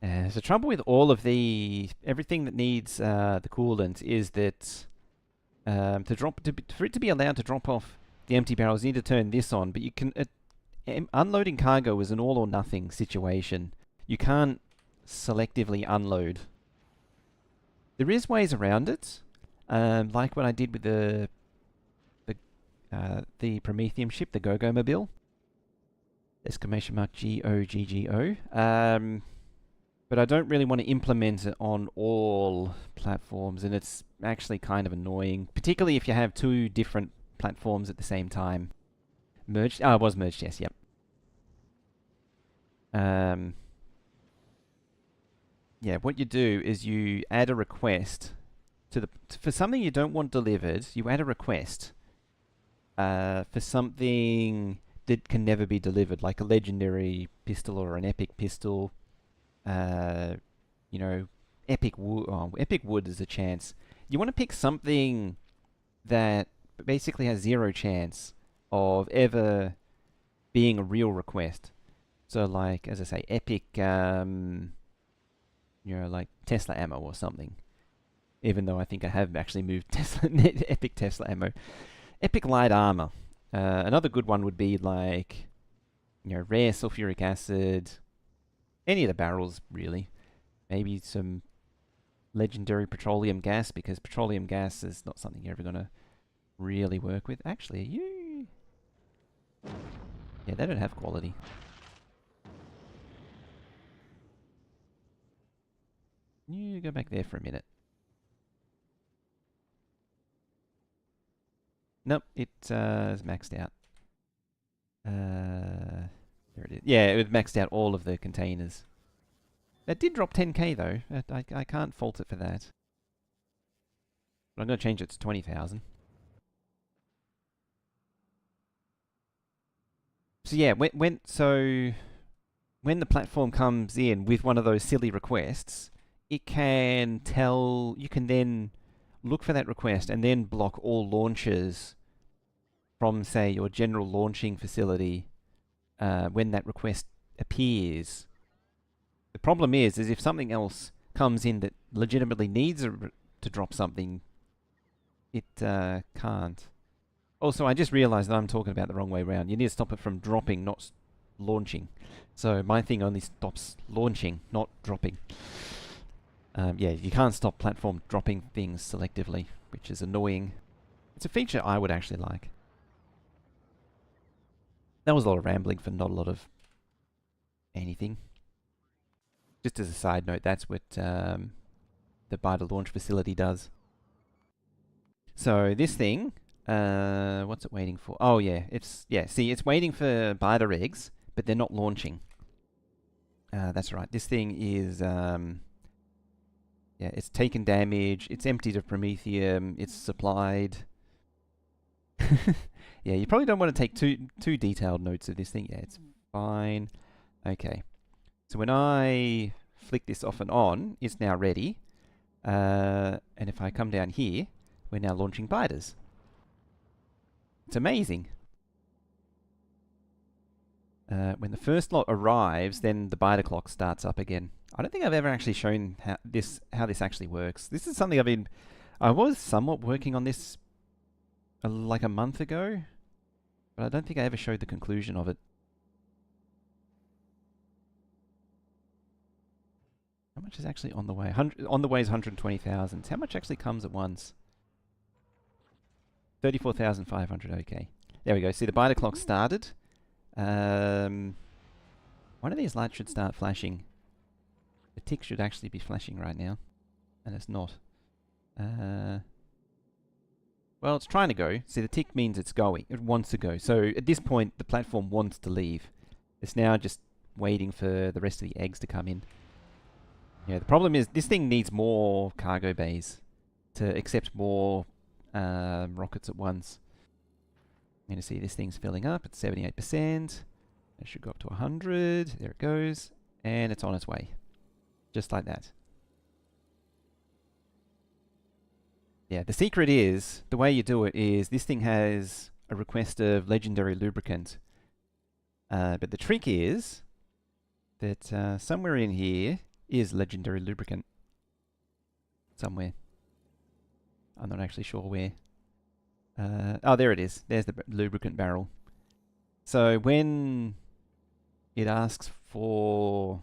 The trouble with all of everything that needs the coolant is that for it to be allowed to drop off the empty barrels, you need to turn this on. But you can unloading cargo is an all or nothing situation. You can't selectively unload. There is ways around it, like what I did with the Prometheum ship, the Gogo Mobile. Exclamation mark GOGGO. But I don't really want to implement it on all platforms, and it's actually kind of annoying, particularly if you have two different platforms at the same time. Merged? Oh, it was merged, yes, yep. Yeah, what you do is you add a request for something you don't want delivered, you add a request for something that can never be delivered, like a legendary pistol or an epic pistol. You know, epic wood. Oh, epic wood is a chance. You want to pick something that basically has zero chance of ever being a real request. So, like, as I say, epic, like Tesla ammo or something. Even though I think I have actually moved epic Tesla ammo. Epic light armor. Another good one would be like, rare sulfuric acid. Any of the barrels, really. Maybe some legendary petroleum gas, because petroleum gas is not something you're ever going to really work with. Actually, you... Yeah, they don't have quality. You go back there for a minute. Nope, it is maxed out. There it is. Yeah, it maxed out all of the containers. That did drop 10k though. I can't fault it for that. But I'm going to change it to 20,000. So yeah, when the platform comes in with one of those silly requests, it can tell, you can then look for that request and then block all launches from, say, your general launching facility when that request appears. The problem is if something else comes in that legitimately needs to drop something, it can't. Also, I just realized that I'm talking about the wrong way around. You need to stop it from dropping, not launching. So my thing only stops launching, not dropping. Yeah, you can't stop platform dropping things selectively, which is annoying. It's a feature I would actually like. That was a lot of rambling for not a lot of anything. Just as a side note, that's what the buy to launch facility does. So this thing, what's it waiting for? Oh yeah, see, it's waiting for buy to regs, but they're not launching. That's right. This thing is, yeah, it's taken damage. It's emptied of promethium. It's supplied. Yeah, you probably don't want to take too detailed notes of this thing. Yeah, it's fine. Okay. So when I flick this off and on, it's now ready. And if I come down here, we're now launching biters. It's amazing. When the first lot arrives, then the biter clock starts up again. I don't think I've ever actually shown how this actually works. This is something I was somewhat working on this like a month ago, but I don't think I ever showed the conclusion of it. How much is actually on the way? On the way is 120,000. How much actually comes at once? 34,500. Okay, there we go. See, the biter clock started. One of these lights should start flashing. The tick should actually be flashing right now, and it's not. Well, it's trying to go. See, the tick means it's going. It wants to go. So at this point, the platform wants to leave. It's now just waiting for the rest of the eggs to come in. Yeah, the problem is this thing needs more cargo bays to accept more rockets at once. I'm going to see this thing's filling up at 78%. It should go up to 100. There it goes. And it's on its way. Just like that. Yeah, the secret is, the way you do it is, this thing has a request of legendary lubricant. But the trick is that somewhere in here is legendary lubricant. Somewhere. I'm not actually sure where. Oh, there it is. There's the lubricant barrel. So when it asks for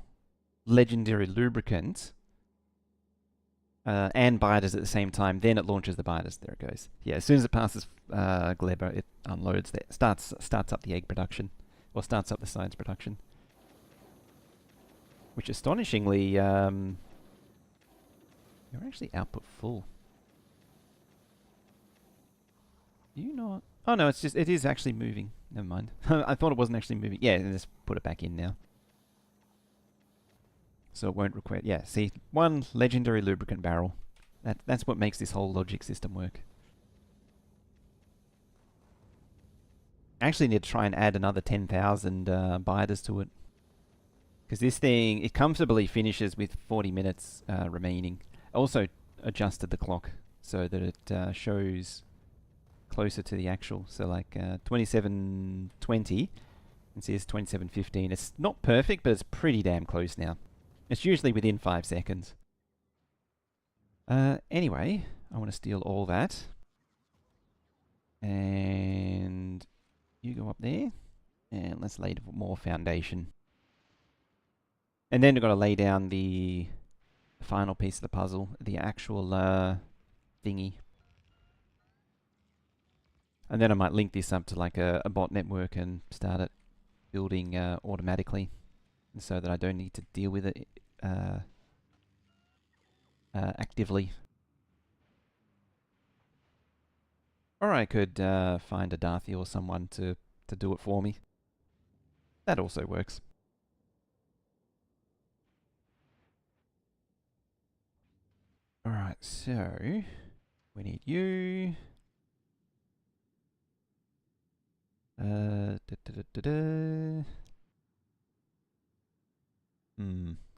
legendary lubricant and biters at the same time, then it launches the biters. There it goes. Yeah, as soon as it passes Gleba, it unloads that. Starts up the egg production, or starts up the science production. Which astonishingly, you're actually output full. You not? Oh no, it is actually moving. Never mind. I thought it wasn't actually moving. Yeah, just put it back in now. So it won't require. Yeah, see, one legendary lubricant barrel. That's what makes this whole logic system work. I actually need to try and add another 10,000 biters to it. Because this thing, it comfortably finishes with 40 minutes remaining. I also adjusted the clock so that it shows closer to the actual. So like 27:20, and see it's 27:15. It's not perfect, but it's pretty damn close now. It's usually within 5 seconds. Anyway, I want to steal all that. And you go up there. And let's lay more foundation. And then we've got to lay down the final piece of the puzzle, the actual thingy. And then I might link this up to like a bot network and start it building automatically, so that I don't need to deal with it actively. Or I could find a Darthy or someone to do it for me. That also works. Alright, so we need you.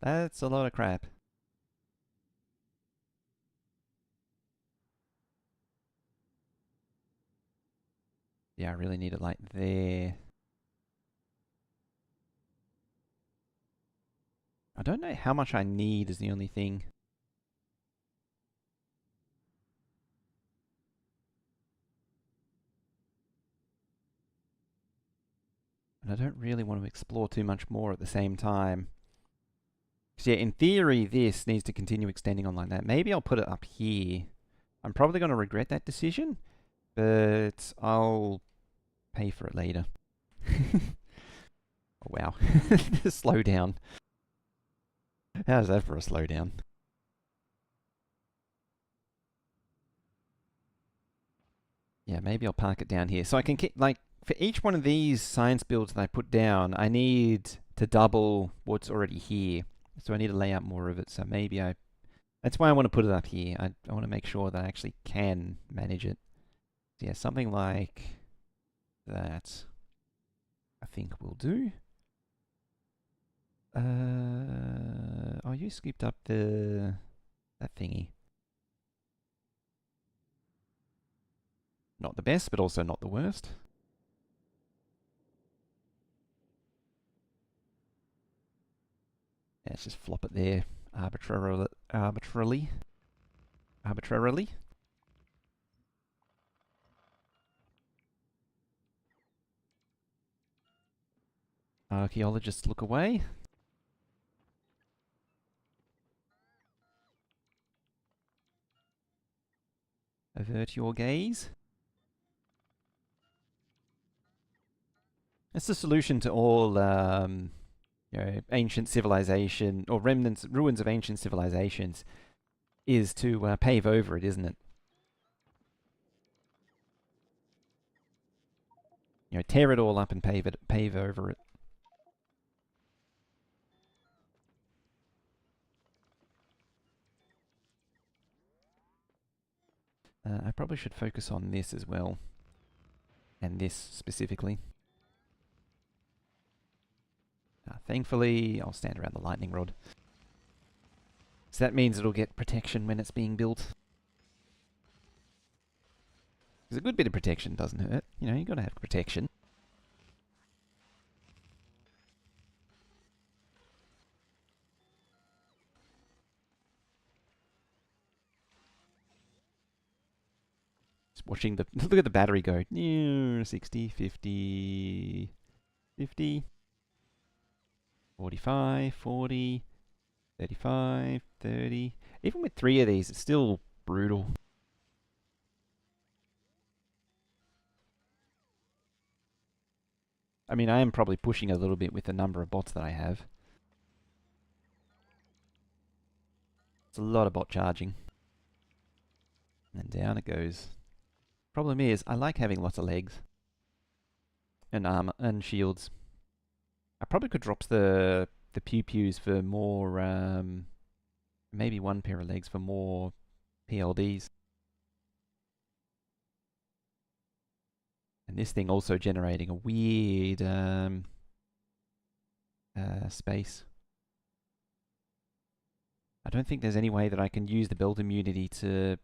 That's a lot of crap. Yeah, I really need it like there. I don't know how much I need is the only thing. And I don't really want to explore too much more at the same time. Because yeah, in theory, this needs to continue extending on like that. Maybe I'll put it up here. I'm probably going to regret that decision, but I'll pay for it later. Oh, wow. Slow down. How's that for a slowdown? Yeah, maybe I'll park it down here. So I can keep, like, for each one of these science builds that I put down, I need to double what's already here. So I need to lay out more of it. So maybe that's why I want to put it up here. I want to make sure that I actually can manage it. So yeah, something like that I think will do. Oh, you scooped up that thingy. Not the best, but also not the worst. Yeah, let's just flop it there arbitrarily. Archaeologists look away. Avert your gaze. That's the solution to all ancient civilization, or ruins of ancient civilizations, is to pave over it, isn't it? You know, tear it all up and pave over it. I probably should focus on this as well. And this specifically. Thankfully, I'll stand around the lightning rod. So that means it'll get protection when it's being built. Because a good bit of protection doesn't hurt. You know, you've got to have protection. Just watching the... look at the battery go. 60, 50, 50, 45, 40, 35, 30. Even with 3 of these, it's still brutal. I mean, I am probably pushing a little bit with the number of bots that I have. It's a lot of bot charging. And down it goes. Problem is, I like having lots of legs. And armor and shields. I probably could drop the pew-pews for more, maybe 1 pair of legs for more PLDs. And this thing also generating a weird space. I don't think there's any way that I can use the belt immunity to...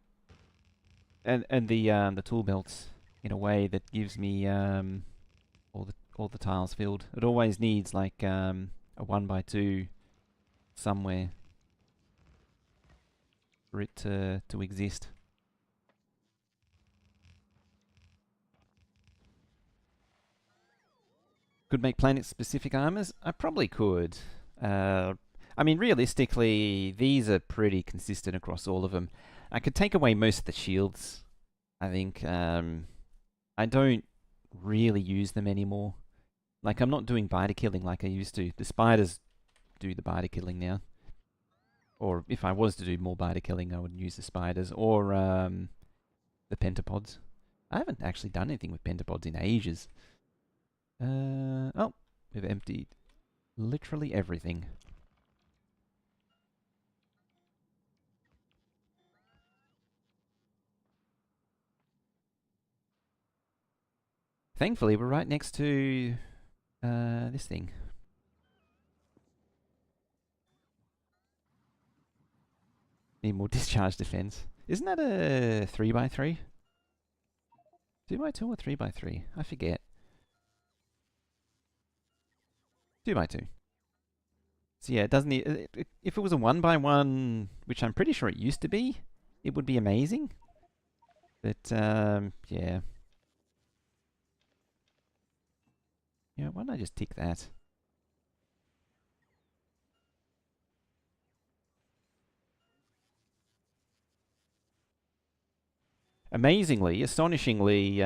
and the tool belts in a way that gives me all the tiles filled. It always needs like a 1x2 somewhere for it to exist. Could make planet-specific armors? I probably could. I mean, realistically, these are pretty consistent across all of them. I could take away most of the shields, I think. I don't really use them anymore. Like, I'm not doing biter killing like I used to. The spiders do the biter killing now. Or if I was to do more biter killing, I would use the spiders. Or the pentapods. I haven't actually done anything with pentapods in ages. Oh, we've emptied literally everything. Thankfully, we're right next to this thing. Need more discharge defense. Isn't that a 3x3? 2x2 or 3x3? I forget. 2x2. So yeah, it doesn't need... if it was a 1x1, which I'm pretty sure it used to be, it would be amazing. But, yeah. Yeah, why don't I just tick that? Amazingly, astonishingly,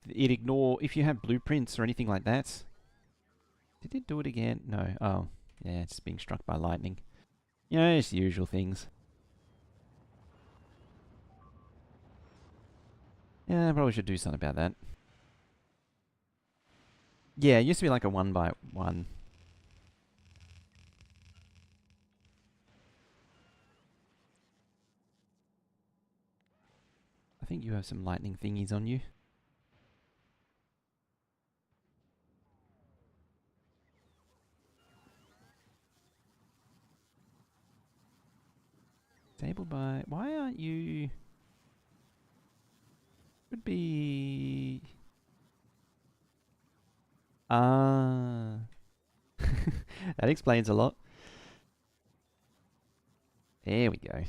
it ignore... if you have blueprints or anything like that... Did it do it again? No. Oh, yeah, it's being struck by lightning. You know, it's the usual things. Yeah, I probably should do something about that. Yeah, it used to be like a 1x1. I think you have some lightning thingies on you. Disabled by... why aren't you... Could be... ah... that explains a lot. There we go.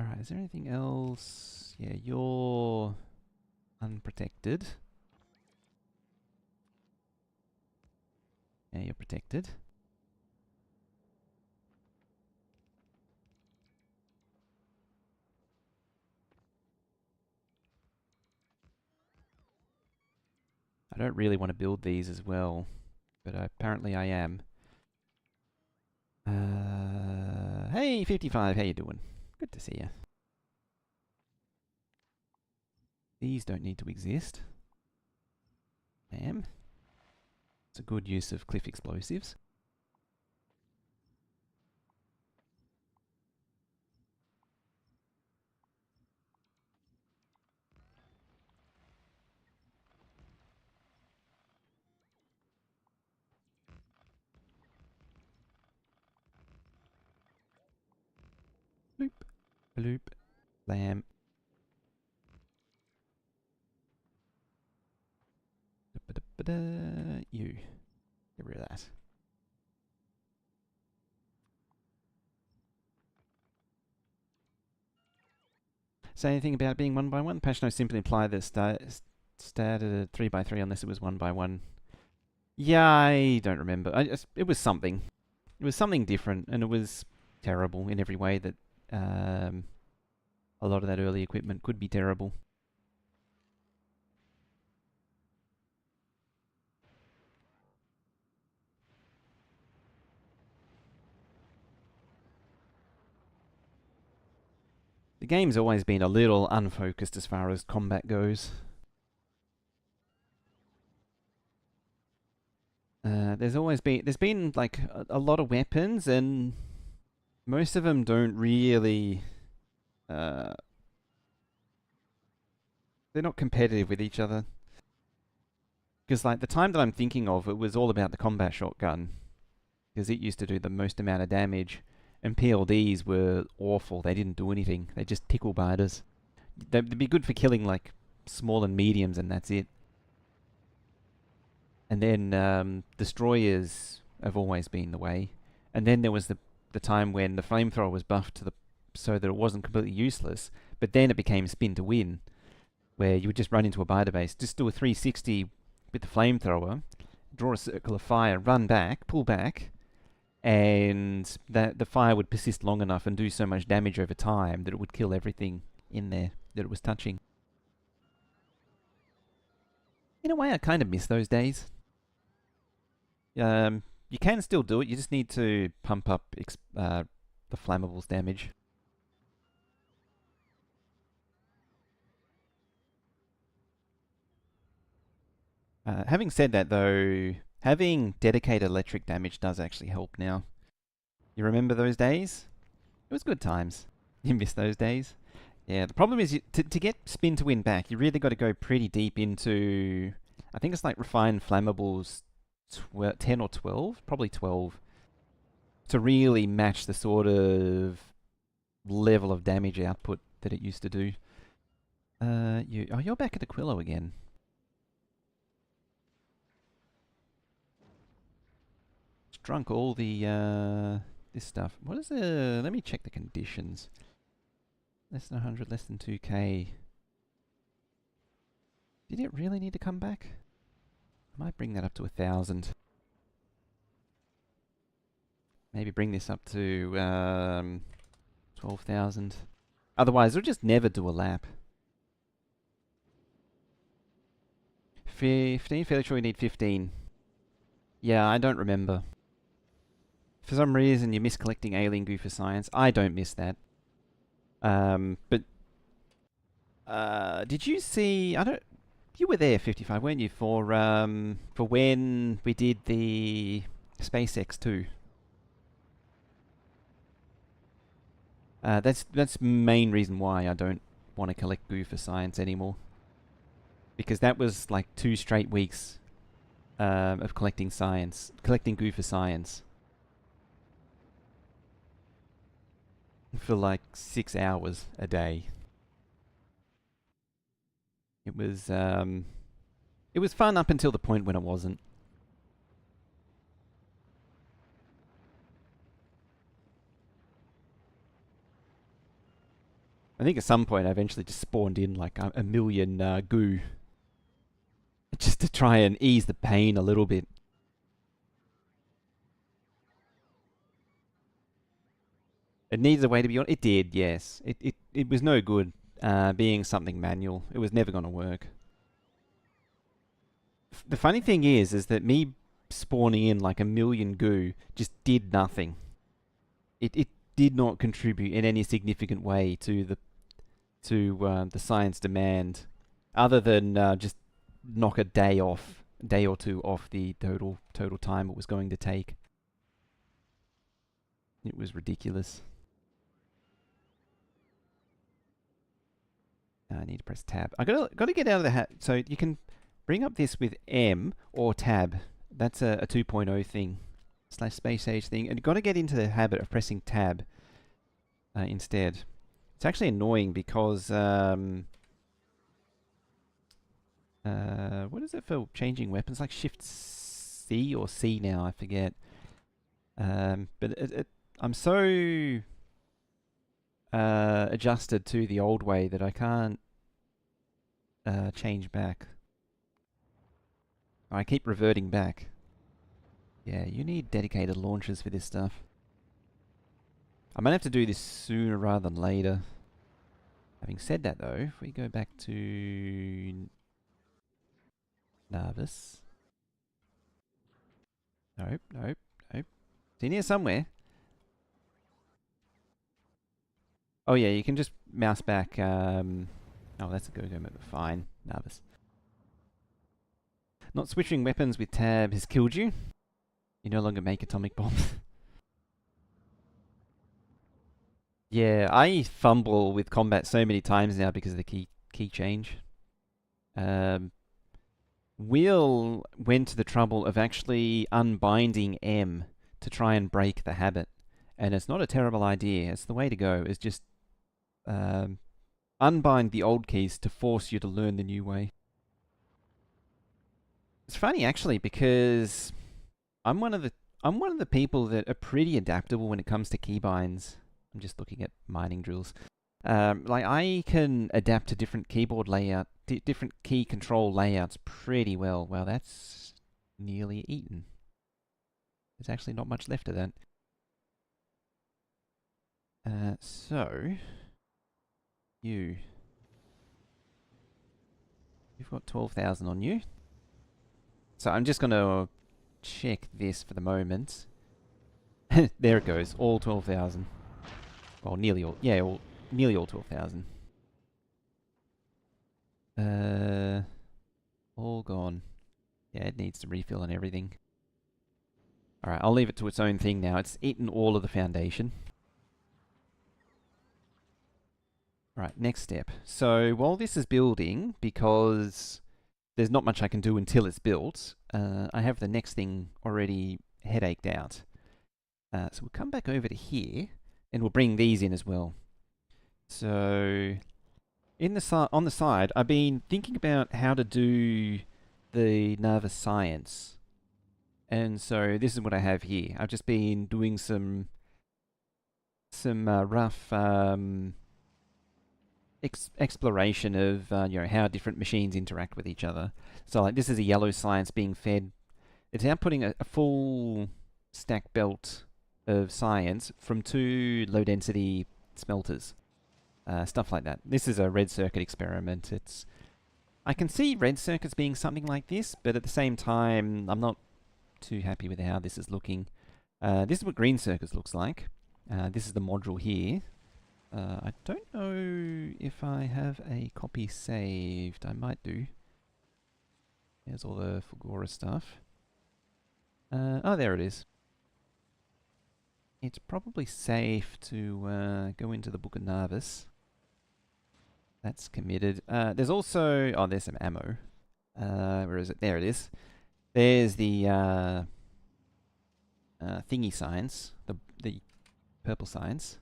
Alright, is there anything else? Yeah, you're unprotected. Yeah, you're protected. I don't really want to build these as well, but apparently I am. Hey, 55, how you doing? Good to see you. These don't need to exist. Bam. It's a good use of cliff explosives. Bloop, bloop, blam. You. Get rid of that. Say anything about being 1x1? Patch notes simply imply that started at 3x3 unless it was 1x1. Yeah, I don't remember. It was something. It was something different, and it was terrible in every way that a lot of that early equipment could be terrible. The game's always been a little unfocused as far as combat goes. There's been like a lot of weapons, and most of them don't really, they're not competitive with each other. Because like the time that I'm thinking of, it was all about the combat shotgun, because it used to do the most amount of damage, and PLDs were awful. They didn't do anything. They just tickle biters. They'd be good for killing like small and mediums, and that's it. And then destroyers have always been the way. And then there was the time when the flamethrower was buffed to the so that it wasn't completely useless. But then it became spin to win, where you would just run into a biter base, just do a 360 with the flamethrower, draw a circle of fire, run back, pull back, and that the fire would persist long enough and do so much damage over time that it would kill everything in there that it was touching. In a way, I kind of miss those days. You can still do it. You just need to pump up the flammables damage. Having said that, though, having dedicated electric damage does actually help now. You remember those days? It was good times. You miss those days? Yeah, the problem is to get spin to win back, you really got to go pretty deep into, I think it's like refined flammables 10 or 12, probably 12, to really match the sort of level of damage output that it used to do. You're back at Aquilo again. It's drunk all the this stuff. What is the? Let me check the conditions. Less than 100, less than 2k. Did it really need to come back? I might bring that up to 1,000. Maybe bring this up to 12,000. Otherwise, it'll just never do a lap. 15? Fairly sure we need 15. Yeah, I don't remember. For some reason, you miss collecting alien goo for science. I don't miss that. But did you see? I don't. You were there, 55, weren't you? For when we did the SpaceX 2. That's the main reason why I don't want to collect goo for science anymore. Because that was like 2 straight weeks of collecting goo for science. For like 6 hours a day. It was fun up until the point when it wasn't. I think at some point I eventually just spawned in like a million goo. Just to try and ease the pain a little bit. It needs a way to be on. It did, yes. It was no good being something manual. It was never going to work. The funny thing is that me spawning in like a million goo just did nothing. It did not contribute in any significant way to the science demand, other than just knock a day or two off the total time it was going to take. It was ridiculous. I need to press tab. I gotta get out of the so you can bring up this with M or tab. That's a 2.0 thing / space age thing, and you've got to get into the habit of pressing tab instead. It's actually annoying because what is it for changing weapons? Like Shift C or C now, I forget. But I'm so adjusted to the old way that I can't change back. I keep reverting back. Yeah, you need dedicated launchers for this stuff. I might have to do this sooner rather than later. Having said that though, if we go back to Narvis. Nope, nope, nope. It's in here somewhere. Oh yeah, you can just mouse back. Oh, that's a go-go mode. Fine, Narvis. Not switching weapons with tab has killed you. You no longer make atomic bombs. Yeah, I fumble with combat so many times now because of the key change. Will went to the trouble of actually unbinding M to try and break the habit. And it's not a terrible idea. It's the way to go, is just unbind the old keys to force you to learn the new way. It's funny actually, because I'm one of the people that are pretty adaptable when it comes to keybinds. I'm just looking at mining drills. Like I can adapt to different keyboard layout, different key control layouts pretty well. Well, that's nearly eaten. There's actually not much left of that. So you've got 12,000 on you. So I'm just going to check this for the moment. There it goes, all 12,000. Well, nearly all. Yeah, nearly all 12,000. All gone. Yeah, it needs to refill and everything. Alright, I'll leave it to its own thing now. It's eaten all of the foundation. Alright, next step. So while this is building, because there's not much I can do until it's built, I have the next thing already headached out. So we'll come back over to here, and we'll bring these in as well. So on the side, I've been thinking about how to do the Narvis science. And so this is what I have here. I've just been doing some rough exploration of how different machines interact with each other. So like this is a yellow science being fed. It's outputting a full stack belt of science from 2 low density smelters. Stuff like that. This is a red circuit experiment. I can see red circuits being something like this, but at the same time, I'm not too happy with how this is looking. This is what green circuits looks like. This is the module here. I don't know if I have a copy saved. I might do. There's all the Fulgora stuff. Oh, there it is. It's probably safe to go into the Book of Narvis. That's committed. There's also... Oh, there's some ammo. Where is it? There it is. There's the thingy science. The purple science.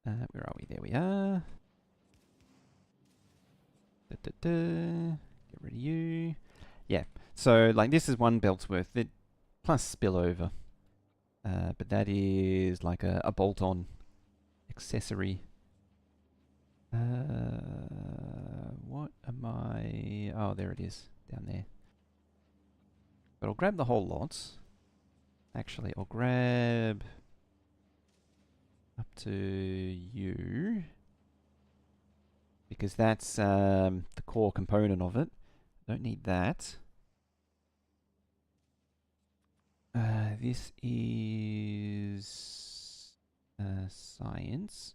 Where are we? There we are. Get rid of you. Yeah. So, like, this is 1 belt's worth. Plus spillover. But that is like a bolt-on accessory. What am I... Oh, there it is. Down there. But I'll grab the whole lot. Actually, I'll grab... up to you. Because that's the core component of it. Don't need that. this is science.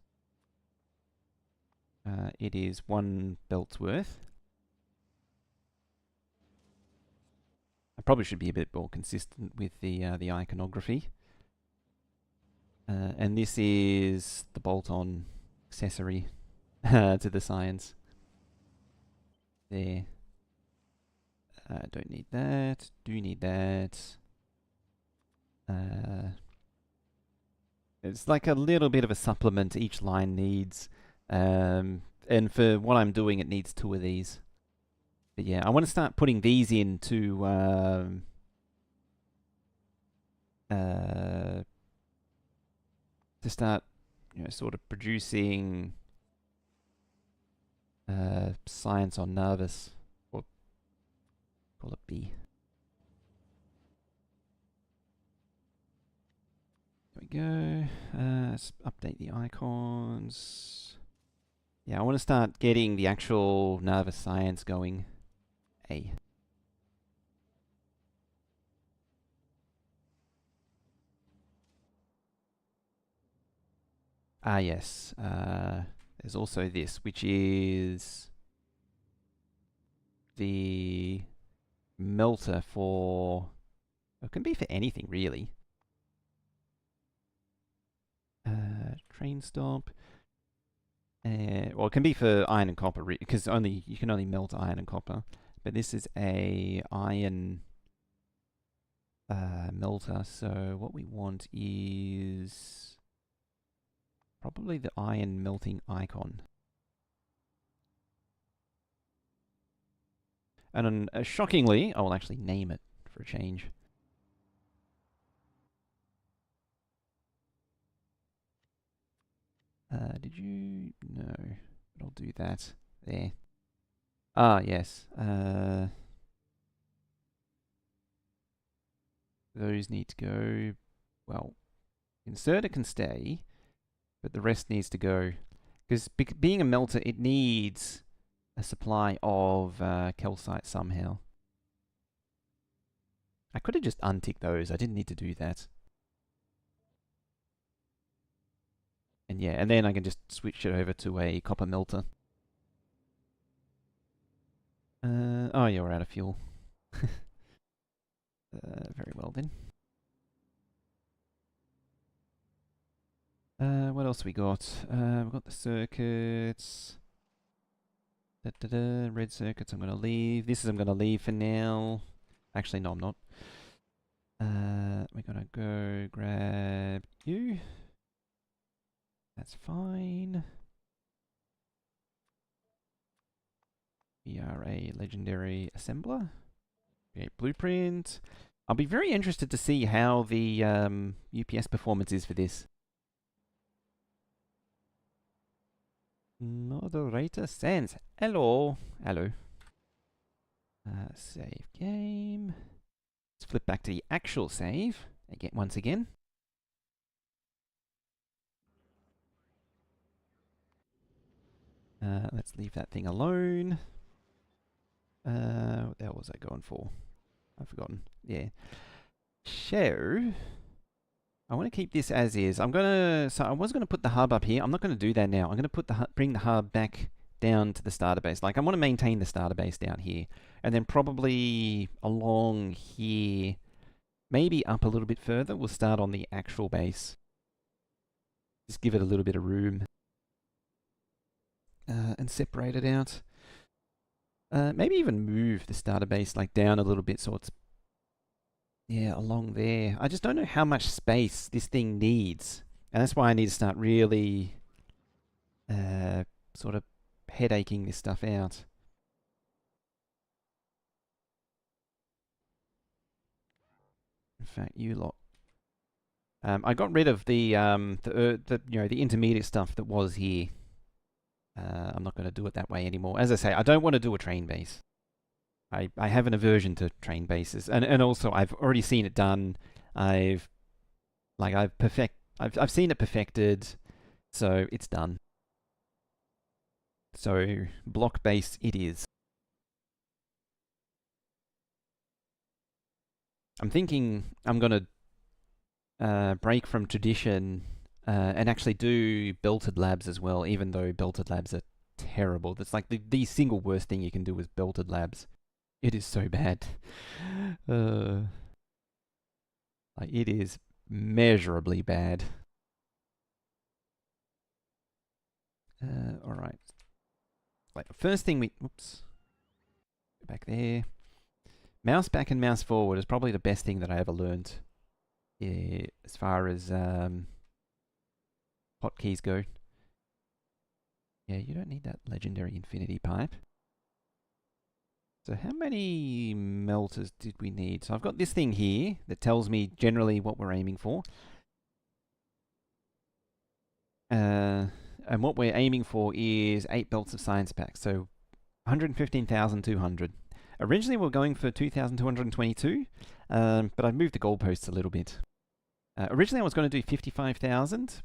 It is 1 belt's worth. I probably should be a bit more consistent with the iconography. And this is the bolt-on accessory to the science. There. Don't need that. Do need that. It's like a little bit of a supplement each line needs. And for what I'm doing, it needs 2 of these. But yeah, I want to start putting these into to start, sort of producing science on Nervous, or call it B. There we go. Let's update the icons. Yeah, I want to start getting the actual Nervous science going. A. Ah, yes. There's also this, which is the melter for... It can be for anything, really. Train stop. Well, it can be for iron and copper, because you can only melt iron and copper. But this is a iron melter, so what we want is probably the iron melting icon. And shockingly, I will actually name it for a change. Did you? No. But I'll do that. There. Ah, yes. Those need to go. Well, inserter can stay, but the rest needs to go. Because being a melter, it needs a supply of calcite somehow. I could have just unticked those. I didn't need to do that. And yeah, and then I can just switch it over to a copper melter. Oh, yeah, we're out of fuel. Very well then. What else we got? We've got the circuits. Red circuits I'm going to leave. This is I'm going to leave for now. Actually, no, I'm not. We're going to go grab you. That's fine. We are a legendary assembler. Create blueprint. I'll be very interested to see how the UPS performance is for this. Moderator sends. Hello. Hello. Save game. Let's flip back to the actual save again, once again. Let's leave that thing alone. What the hell was I going for? I've forgotten. Yeah. So, I want to keep this as is. So I was gonna put the hub up here. I'm not gonna do that now. I'm gonna put bring the hub back down to the starter base. Like I want to maintain the starter base down here, and then probably along here, maybe up a little bit further. We'll start on the actual base. Just give it a little bit of room, and separate it out. Maybe even move the starter base like down a little bit so it's along there. I just don't know how much space this thing needs, and that's why I need to start really sort of headaching this stuff out. In fact, you lot. I got rid of the intermediate stuff that was here. I'm not going to do it that way anymore. As I say, I don't want to do a train base. I have an aversion to train bases, and also I've already seen it done. I've seen it perfected, so it's done. So block base it is. I'm thinking I'm gonna break from tradition and actually do belted labs as well, even though belted labs are terrible. That's like the single worst thing you can do is belted labs. It is so bad. Like it is measurably bad. All right. Like the first thing we, oops, go back there. Mouse back and mouse forward is probably the best thing that I ever learned. Yeah, as far as hotkeys go. Yeah, you don't need that legendary infinity pipe. So how many melters did we need? So I've got this thing here that tells me generally what we're aiming for. And what we're aiming for is 8 belts of science packs. So 115,200. Originally we were going for 2,222, but I moved the goalposts a little bit. Originally I was going to do 55,000,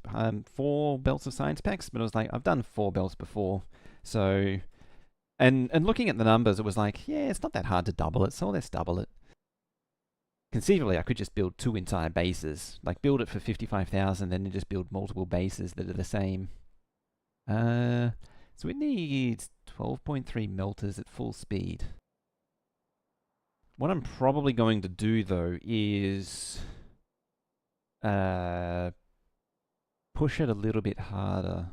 4 belts of science packs, but I was like, I've done 4 belts before. So, and looking at the numbers, it was like, yeah, it's not that hard to double it, so let's double it. Conceivably, I could just build 2 entire bases, like build it for 55,000, then just build multiple bases that are the same. So it needs 12.3 melters at full speed. What I'm probably going to do though is push it a little bit harder.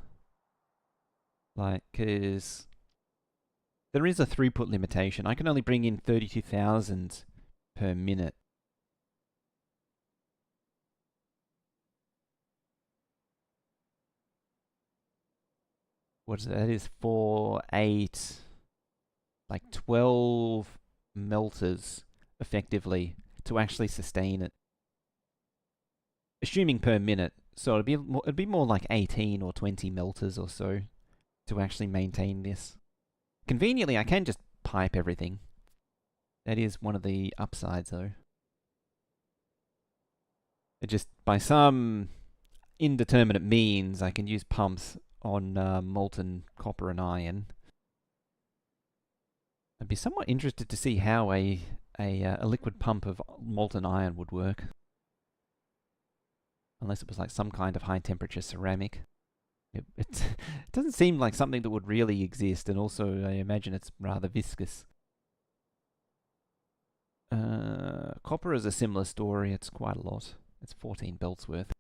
Like, cause there is a throughput limitation. I can only bring in 32,000 per minute. What is it? That is 4, 8, like 12 melters effectively to actually sustain it. Assuming per minute. So it'd be more like 18 or 20 melters or so to actually maintain this. Conveniently, I can just pipe everything. That is one of the upsides though. It just, by some indeterminate means, I can use pumps on molten copper and iron. I'd be somewhat interested to see how a liquid pump of molten iron would work. Unless it was like some kind of high temperature ceramic. It doesn't seem like something that would really exist, and also I imagine it's rather viscous. Copper is a similar story. It's quite a lot. It's 14 belts worth.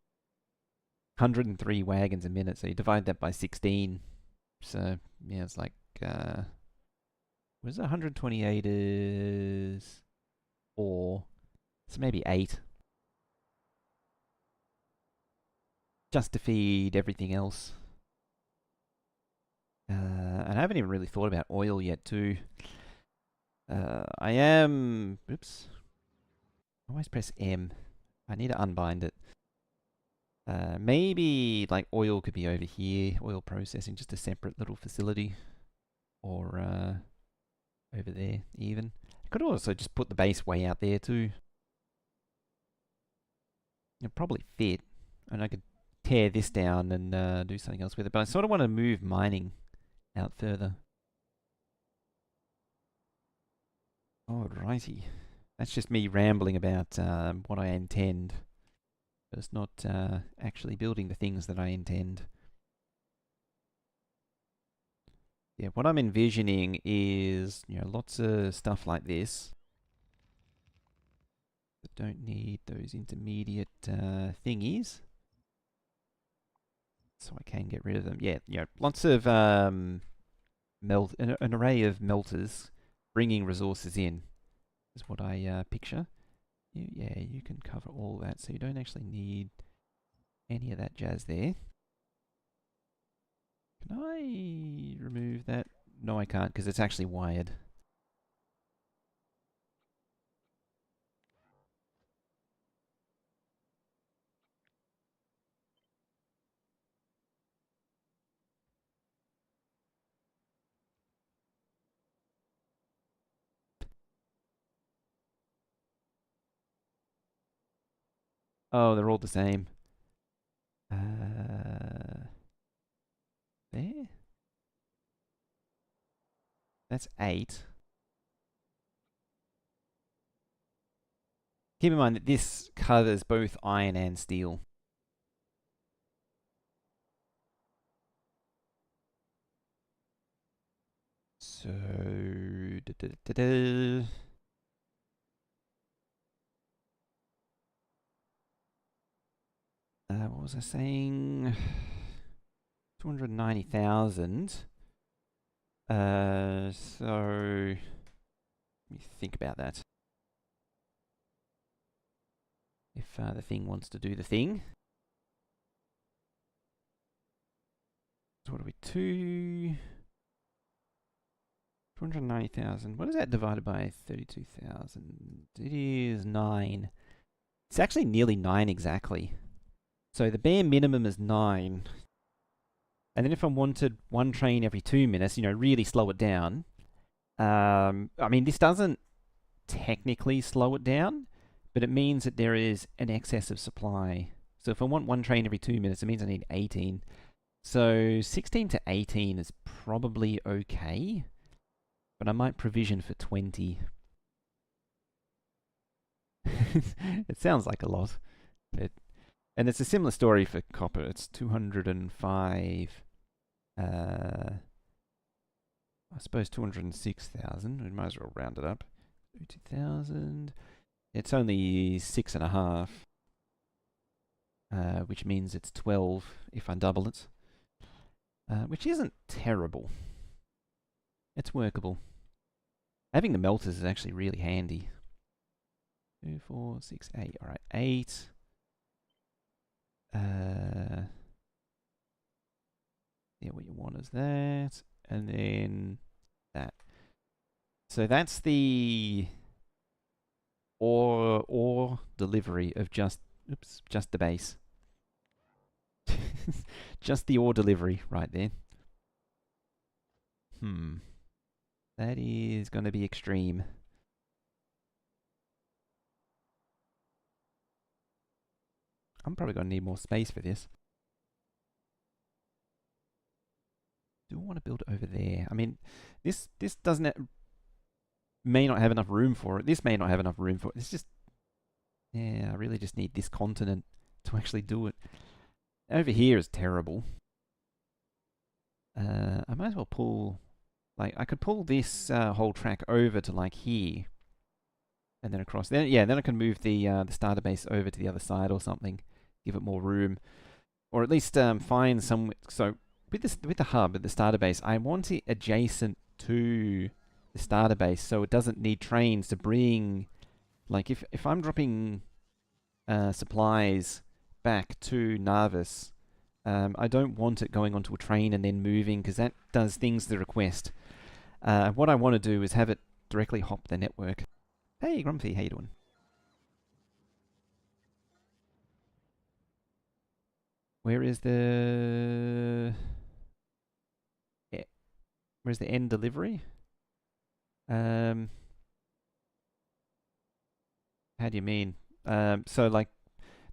103 wagons a minute, so you divide that by 16. So, yeah, it's like, was it 128 is 4? So maybe 8. Just to feed everything else. And I haven't even really thought about oil yet, too. I am... Oops. I always press M. I need to unbind it. Maybe, like, oil could be over here. Oil processing, just a separate little facility. Or, over there, even. I could also just put the base way out there, too. It'd probably fit. And I could tear this down and do something else with it. But I sort of want to move mining out further. Alrighty. That's just me rambling about what I intend. But it's not actually building the things that I intend. Yeah, what I'm envisioning is, lots of stuff like this that don't need those intermediate thingies. So I can get rid of them. Yeah, lots of an array of melters bringing resources in is what I picture. Yeah, you can cover all that, so you don't actually need any of that jazz there. Can I remove that? No, I can't, because it's actually wired. Oh, they're all the same. There? That's 8. Keep in mind that this covers both iron and steel. So, what was I saying? 290,000. So let me think about that. If the thing wants to do the thing. So what are we? 290,000. What is that divided by 32,000? It is 9. It's actually nearly 9 exactly. So the bare minimum is 9. And then if I wanted one train every 2 minutes, really slow it down. I mean, this doesn't technically slow it down, but it means that there is an excess of supply. So if I want one train every 2 minutes, it means I need 18. So 16 to 18 is probably okay, but I might provision for 20. It sounds like a lot. And it's a similar story for copper. It's 205. I suppose 206,000. We might as well round it up. 2,000. It's only 6.5, which means it's 12 if I double it, which isn't terrible. It's workable. Having the melters is actually really handy. 2, 4, 6, 8. All right, 8. Yeah, what you want is that, and then that. So that's the ore delivery of just the base. Just the ore delivery right there. That is going to be extreme. I'm probably going to need more space for this. Do I want to build over there? I mean, this doesn't may not have enough room for it. This may not have enough room for it. It's just, yeah, I really just need this continent to actually do it. Over here is terrible. I might as well pull, like, I could pull this whole track over to like here, and then across. Then I can move the starter base over to the other side or something, give it more room, or at least find some. So with the hub at the starter base, I want it adjacent to the starter base, so it doesn't need trains to bring. Like if I'm dropping supplies back to Narvis, I don't want it going onto a train and then moving, because that does things to the request. What I want to do is have it directly hop the network. Hey, Grumpy, how you doing? Where is the where's the end delivery? How do you mean? So like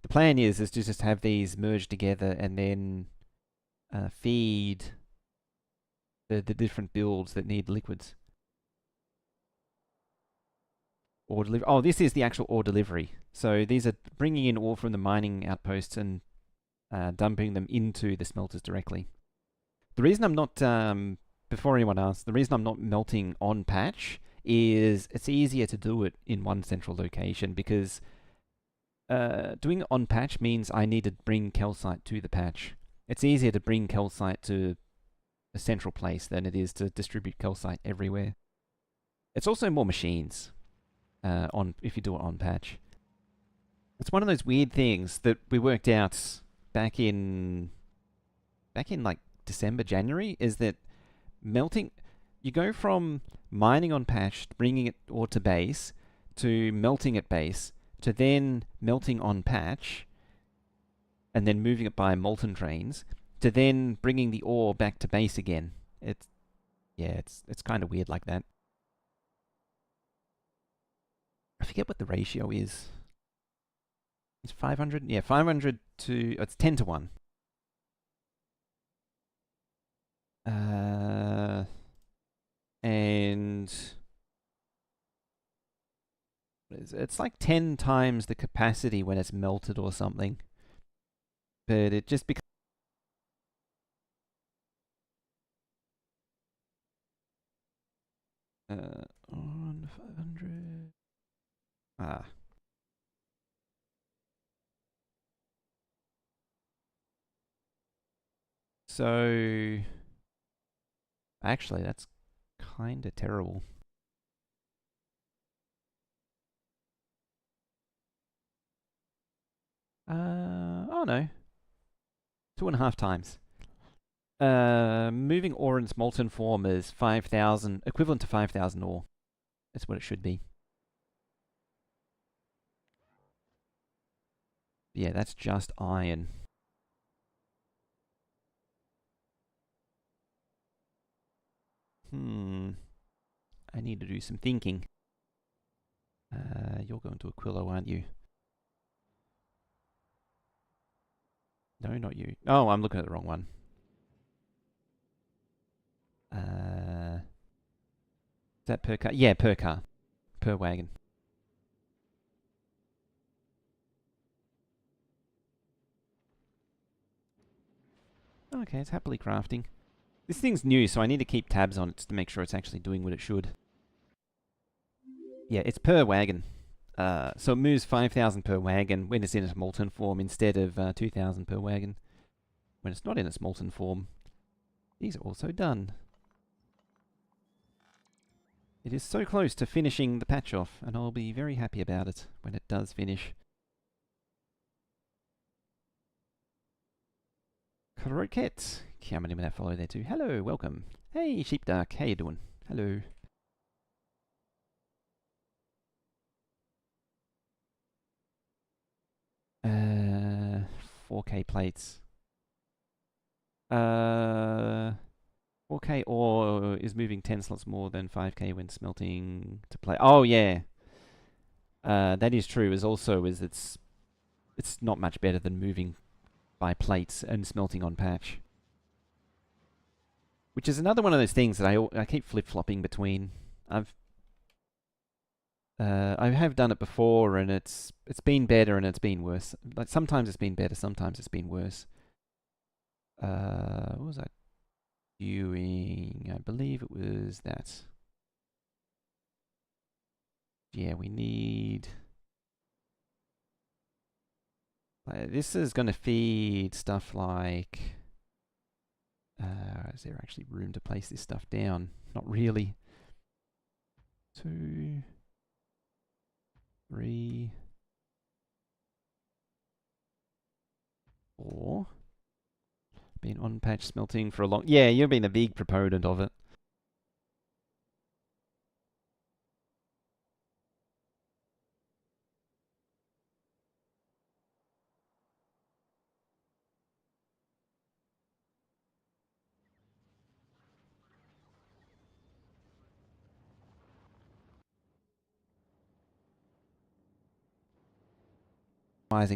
the plan is to just have these merged together and then feed the different builds that need liquids. Ore delivery. Oh, this is the actual ore delivery. So these are bringing in ore from the mining outposts and dumping them into the smelters directly. The reason I'm not, before anyone asks, the reason I'm not melting on patch is it's easier to do it in one central location, because doing it on patch means I need to bring calcite to the patch. It's easier to bring calcite to a central place than it is to distribute calcite everywhere. It's also more machines if you do it on patch. It's one of those weird things that we worked out back in like December, January, is that melting, you go from mining on patch, bringing it ore to base, to melting at base, to then melting on patch, and then moving it by molten trains, to then bringing the ore back to base again. It's kind of weird like that. I forget what the ratio is. It's 500? Yeah, 500 to... It's 10 to 1. And It's like 10 times the capacity when it's melted or something. But it just becomes on 500. Ah. So actually that's kind of terrible. Oh no. 2.5 times. Moving ore in its molten form is 5,000, equivalent to 5,000 ore. That's what it should be. Yeah, that's just iron. I need to do some thinking. You're going to Aquilo, aren't you? No, not you. Oh, I'm looking at the wrong one. Is that per car? Yeah, per car. Per wagon. Okay, it's happily crafting. This thing's new, so I need to keep tabs on it to make sure it's actually doing what it should. Yeah, it's per wagon. So it moves 5,000 per wagon when it's in its molten form instead of 2,000 per wagon when it's not in its molten form. These are also done. It is so close to finishing the patch off, and I'll be very happy about it when it does finish. Croquette. How many that follow there too? Hello, welcome. Hey, Sheepdark, how you doing? Hello. 4K plates. 4K ore is moving 10 slots more than 5K when smelting to plate. Oh yeah, that is true. It's not much better than moving by plates and smelting on patch, which is another one of those things that I keep flip flopping between. I have done it before, and it's been better and it's been worse. Like sometimes it's been better, sometimes it's been worse. What was I doing? I believe it was that. Yeah, we need. This is going to feed stuff like. Is there actually room to place this stuff down? Not really. 2, 3, 4. Been on patch smelting for a long. Yeah, you've been a big proponent of it.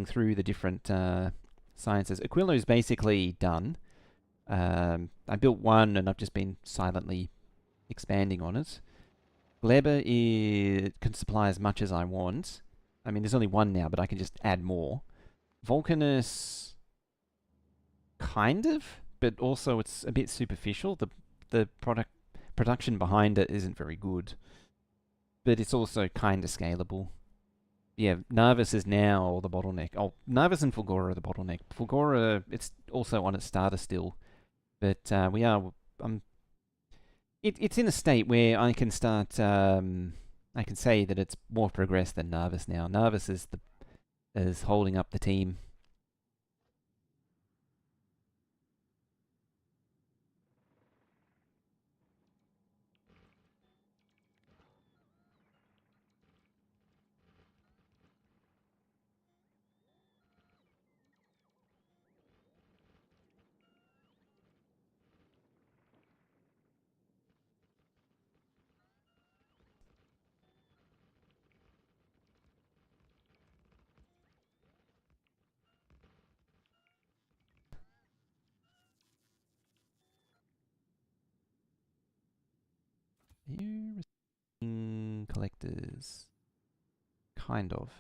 Through the different sciences. Aquilo's basically done. I built one and I've just been silently expanding on it. Gleber can supply as much as I want. I mean, there's only one now, but I can just add more. Vulcanus, kind of, but also it's a bit superficial. The production behind it isn't very good, but it's also kind of scalable. Yeah, Narvis is now the bottleneck. Oh, Narvis and Fulgora are the bottleneck. Fulgora, it's also on its starter still, but we are. It's in a state where I can start. I can say that it's more progressed than Narvis now. Narvis is holding up the team. You collectors. Kind of.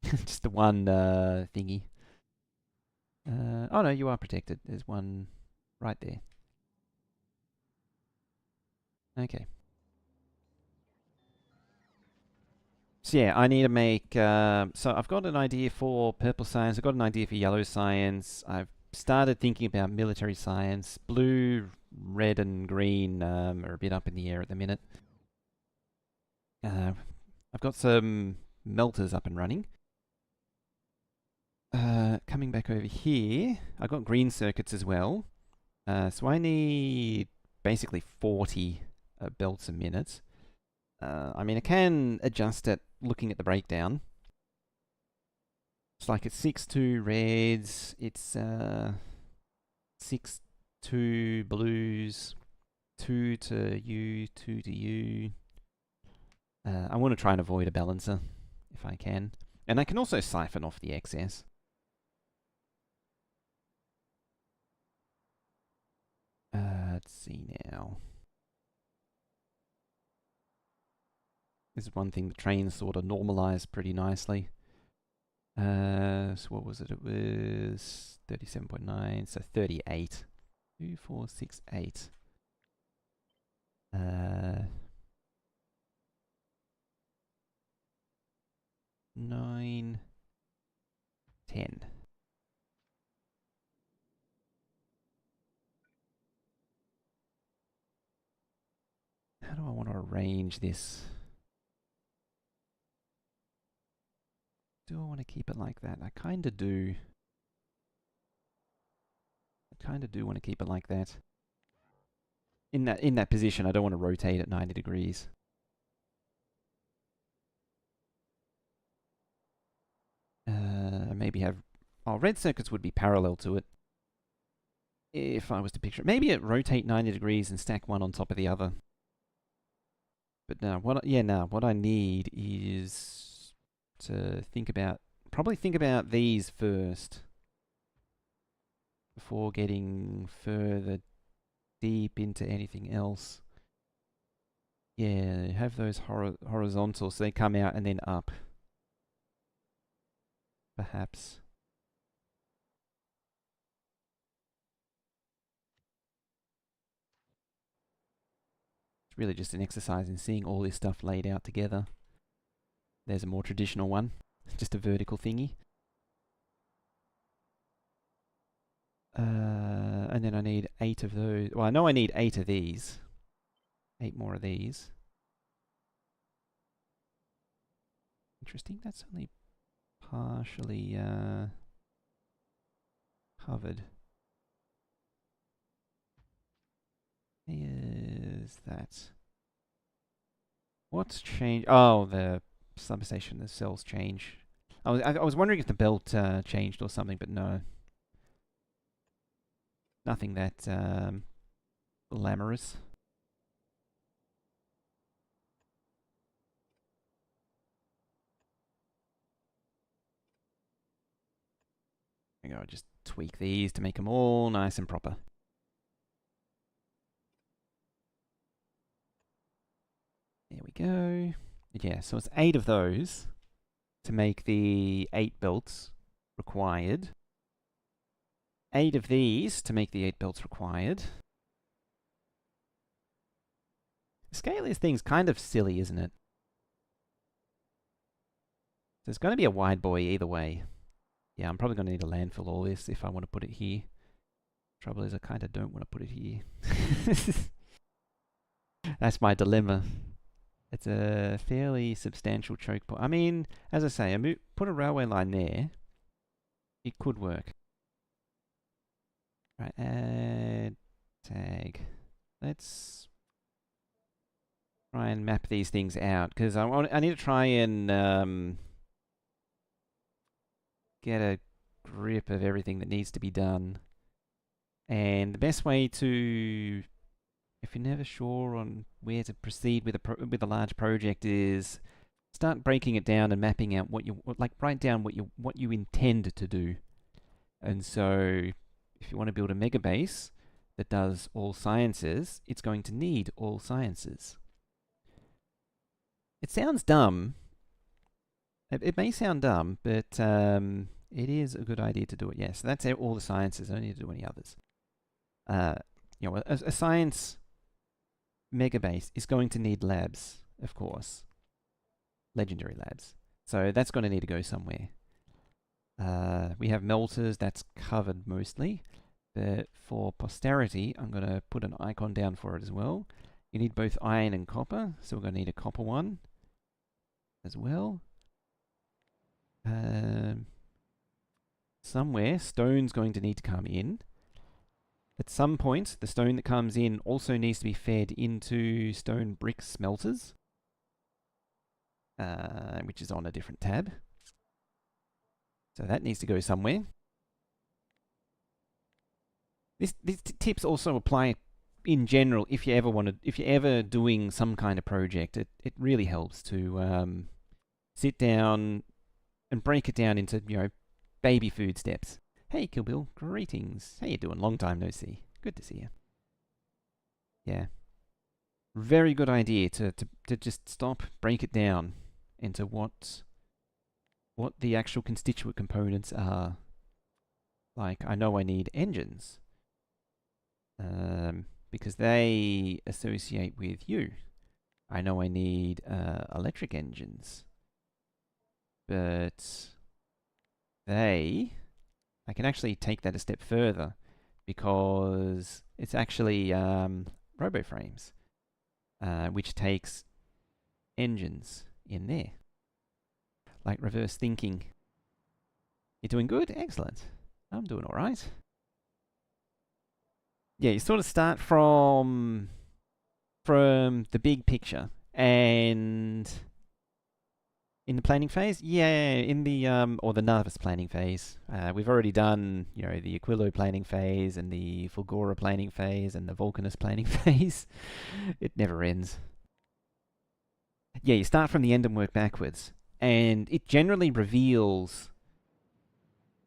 Just the one thingy. Oh no, you are protected. There's one right there. Okay. So yeah, I need to make... so I've got an idea for purple science. I've got an idea for yellow science. I've started thinking about military science. Blue, red, and green are a bit up in the air at the minute. I've got some melters up and running. Coming back over here, I've got green circuits as well. So I need basically 40 belts a minute. I mean, I can adjust it looking at the breakdown. It's like it's 6-2 reds, it's 6-2 blues, 2 to you, 2 to you. I want to try and avoid a balancer if I can. And I can also siphon off the excess. Let's see now. This is one thing the trains sort of normalized pretty nicely. So what was it? It was 37.9, so 38. 2, 4, 6, 8. 9, 10. How do I want to arrange this? Do I want to keep it like that? I kind of do. I kind of do want to keep it like that. In that position, I don't want to rotate at 90 degrees. Maybe have... Oh, red circuits would be parallel to it. If I was to picture it. Maybe it rotate 90 degrees and stack one on top of the other. But no, what I need is to think about... Probably think about these first. Before getting further deep into anything else. Yeah, have those horizontal so they come out and then up. Perhaps. It's really just an exercise in seeing all this stuff laid out together. There's a more traditional one. Just a vertical thingy. And then I need 8 of those. Well, I know I need 8 of these. 8 more of these. Interesting, that's only partially covered. Is that... What's changed? Oh, the substation, the cells change. I was wondering if the belt changed or something, but no. Nothing that glamorous. There we go, just tweak these to make them all nice and proper. There we go. Yeah, so it's 8 of those to make the 8 belts required. 8 of these to make the 8 belts required. The scale of this thing's kind of silly, isn't it? There's going to be a wide boy either way. Yeah, I'm probably going to need to landfill all this if I want to put it here. Trouble is, I kind of don't want to put it here. That's my dilemma. It's a fairly substantial choke point. I mean, as I say, put a railway line there. It could work. Right, add tag. Let's try and map these things out, because I need to try and get a grip of everything that needs to be done. And the best way to, if you're never sure on where to proceed with a large project, is start breaking it down and mapping out write down what you intend to do. And so, if you want to build a megabase that does all sciences, it's going to need all sciences. It sounds dumb. It may sound dumb, but it is a good idea to do it. Yeah, so that's all the sciences. I don't need to do any others. A science megabase is going to need labs, of course, legendary labs. So that's going to need to go somewhere. We have melters, that's covered mostly. But for posterity, I'm going to put an icon down for it as well. You need both iron and copper, so we're going to need a copper one as well. Somewhere, stone's going to need to come in. At some point, the stone that comes in also needs to be fed into stone brick smelters, which is on a different tab. So that needs to go somewhere. These tips also apply in general if you're ever doing some kind of project. It really helps to sit down and break it down into baby food steps. Hey, Kill Bill, greetings. How you doing? Long time no see. Good to see you. Yeah. Very good idea to just stop, break it down into what the actual constituent components are. Like, I know I need engines. Because they associate with you. I know I need electric engines. But I can actually take that a step further because it's actually RoboFrames, which takes engines in there. Like reverse thinking. You're doing good? Excellent. I'm doing all right. Yeah, you sort of start from the big picture, and in the planning phase, yeah, in the or the nervous planning phase, we've already done the Aquilo planning phase and the Fulgora planning phase and the Vulcanus planning phase. It never ends. Yeah, you start from the end and work backwards, and it generally reveals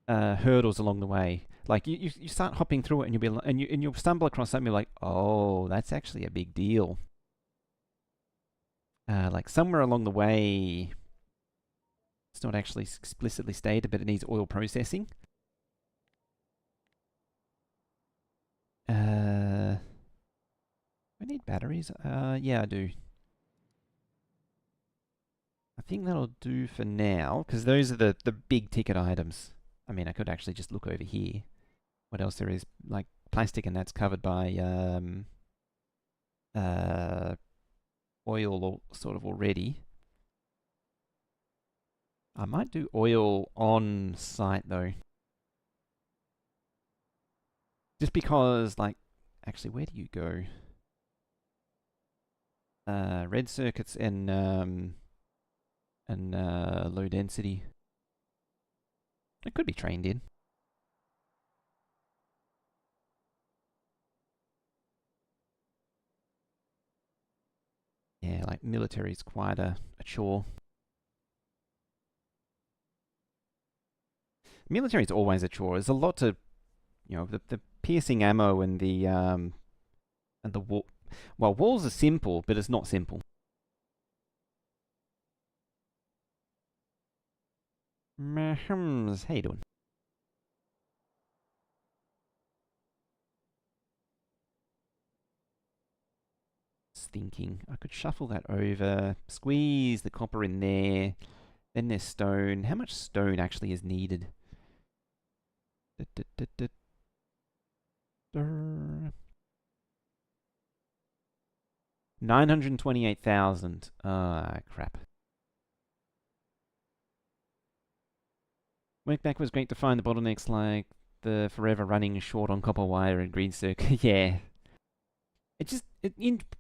hurdles along the way. Like you start hopping through it, and you'll stumble across something like, oh, that's actually a big deal. Like somewhere along the way, it's not actually explicitly stated, but it needs oil processing. I need batteries. Yeah, I do. I think that'll do for now, because those are the big ticket items. I mean, I could actually just look over here. What else there is? Like plastic, and that's covered by oil sort of already. I might do oil on site though. Just because, like, actually, where do you go? Red circuits and low density. It could be trained in. Yeah, like military is quite a chore. Military is always a chore. There's a lot to, the piercing ammo and the wall. Well, walls are simple, but it's not simple. Mahms, how you doing? Thinking I could shuffle that over, squeeze the copper in there. Then there's stone. How much stone actually is needed? 928,000. Ah, crap. Work back was great to find the bottlenecks like the forever running short on copper wire and green circuit. Yeah.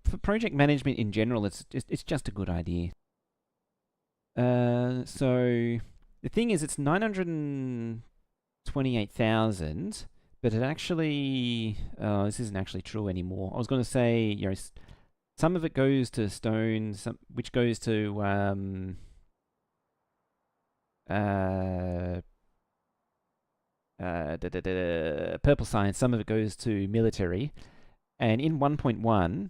For project management in general, it's just a good idea. So the thing is, it's 928,000, but it actually this isn't actually true anymore. I was going to say, some of it goes to stone, which goes to purple science. Some of it goes to military, and in 1.1,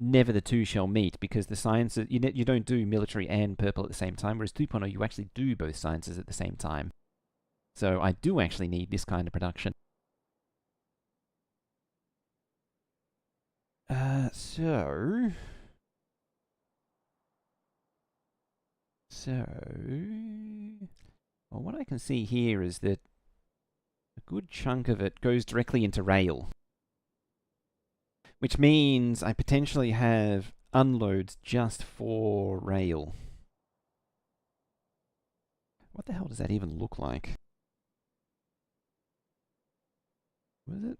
never the two shall meet, because the sciences, you don't do military and purple at the same time, whereas 2.0 you actually do both sciences at the same time. So I do actually need this kind of production. So, well, what I can see here is that a good chunk of it goes directly into rail, which means I potentially have unloads just for rail. What the hell does that even look like? Was it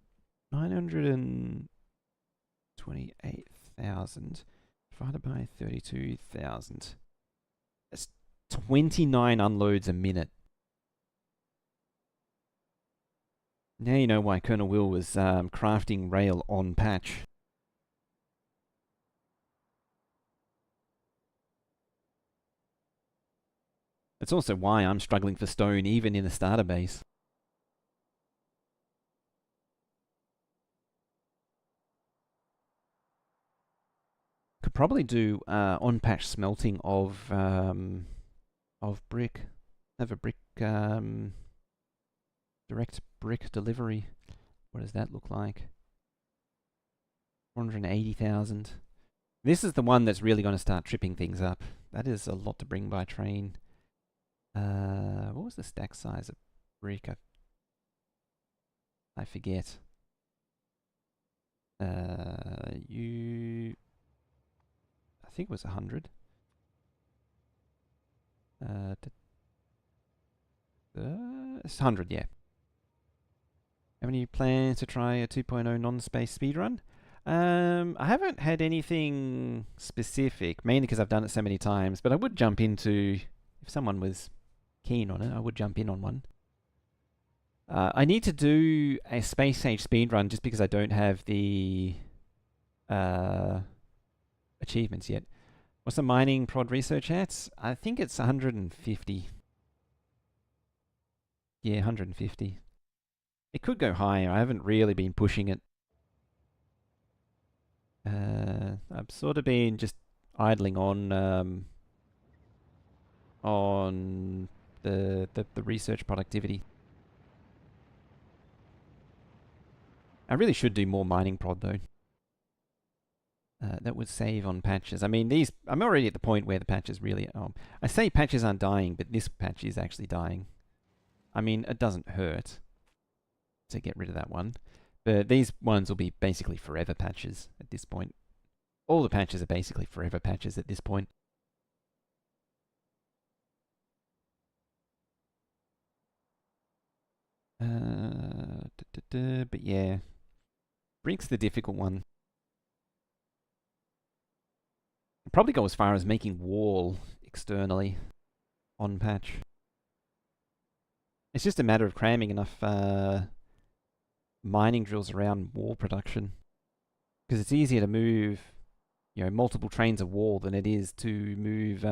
928,000 divided by 32,000? That's 29 unloads a minute. Now you know why Colonel Will was crafting rail on patch. It's also why I'm struggling for stone even in a starter base. Could probably do on-patch smelting of brick. Have a brick direct brick delivery. What does that look like? 480,000. This is the one that's really going to start tripping things up. That is a lot to bring by train. What was the stack size of brick? I forget. I think it was 100. It's 100, yeah. Have any plans to try a 2.0 non-space speedrun? I haven't had anything specific, mainly because I've done it so many times, but I would jump into, if someone was keen on it, I would jump in on one. I need to do a space age speedrun just because I don't have the achievements yet. What's the mining prod research at? I think it's 150. Yeah, 150. It could go higher. I haven't really been pushing it. I've sort of been just idling on the research productivity. I really should do more mining prod though. That would save on patches. I mean, I'm already at the point where the patches really. I say patches aren't dying, but this patch is actually dying. I mean, it doesn't hurt to get rid of that one, but these ones will be basically forever patches at this point. All the patches are basically forever patches at this point. But yeah, brick's the difficult one. I'll probably go as far as making wall externally on patch. It's just a matter of cramming enough mining drills around wall production, because it's easier to move, multiple trains of wall than it is to move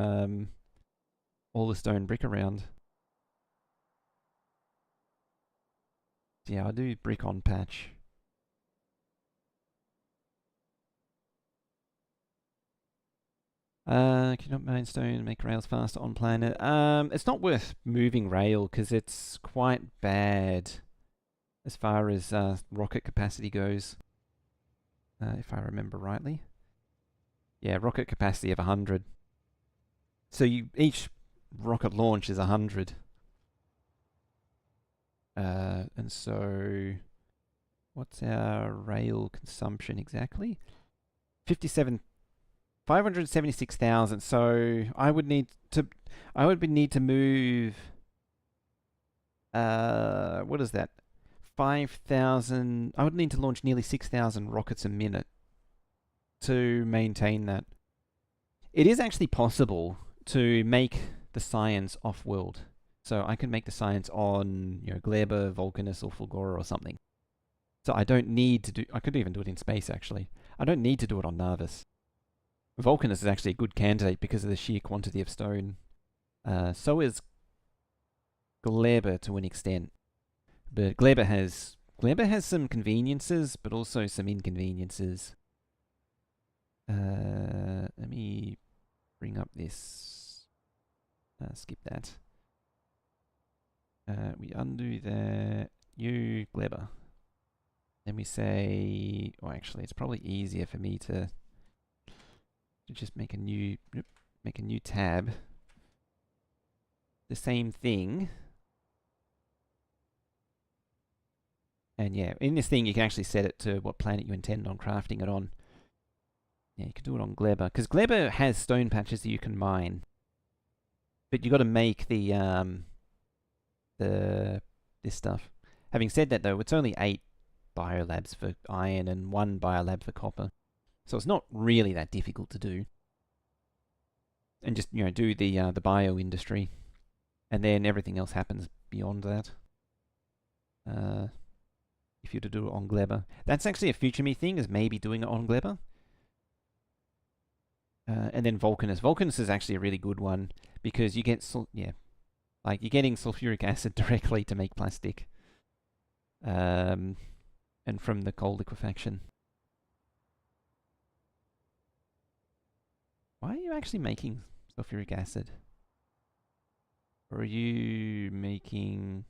all the stone brick around. So yeah, I do brick on patch. Can you not mine stone and make rails faster on planet? It's not worth moving rail because it's quite bad as far as rocket capacity goes. If I remember rightly. Yeah, rocket capacity of 100. So each rocket launch is 100. And so what's our rail consumption exactly? 576,000. So I would need to move what is that? 5,000. I would need to launch nearly 6,000 rockets a minute to maintain that. It is actually possible to make the science off-world. So I can make the science on, Gleba, Vulcanus, or Fulgora or something. So I don't need to do. I could even do it in space actually. I don't need to do it on Narvis. Vulcanus is actually a good candidate because of the sheer quantity of stone. So is Gleba to an extent. But Gleba has some conveniences, but also some inconveniences. Let me bring up this. Skip that. We undo that. You Gleber. Then we say, oh, actually, it's probably easier for me to just make a new tab. The same thing. And yeah, in this thing, you can actually set it to what planet you intend on crafting it on. Yeah, you can do it on Gleber, because Gleber has stone patches that you can mine. But you got to make this stuff. Having said that, though, it's only 8 biolabs for iron and 1 biolab for copper, so it's not really that difficult to do. And just do the bio industry, and then everything else happens beyond that. If you're to do it on Gleber, that's actually a future me thing, is maybe doing it on Gleber. And then Vulcanus. Vulcanus is actually a really good one because you get like you're getting sulfuric acid directly to make plastic, and from the coal liquefaction. Why are you actually making sulfuric acid? Or are you making?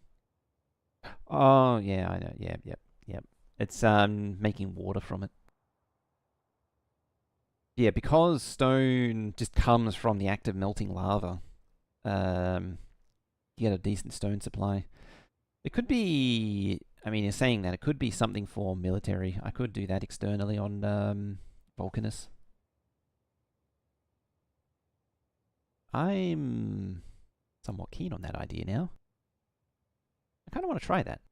Oh yeah, I know. Yep. It's making water from it. Yeah, because stone just comes from the act of melting lava. You get a decent stone supply. It could be. I mean, you're saying that it could be something for military. I could do that externally on Vulcanus. I'm somewhat keen on that idea now. I kind of want to try that.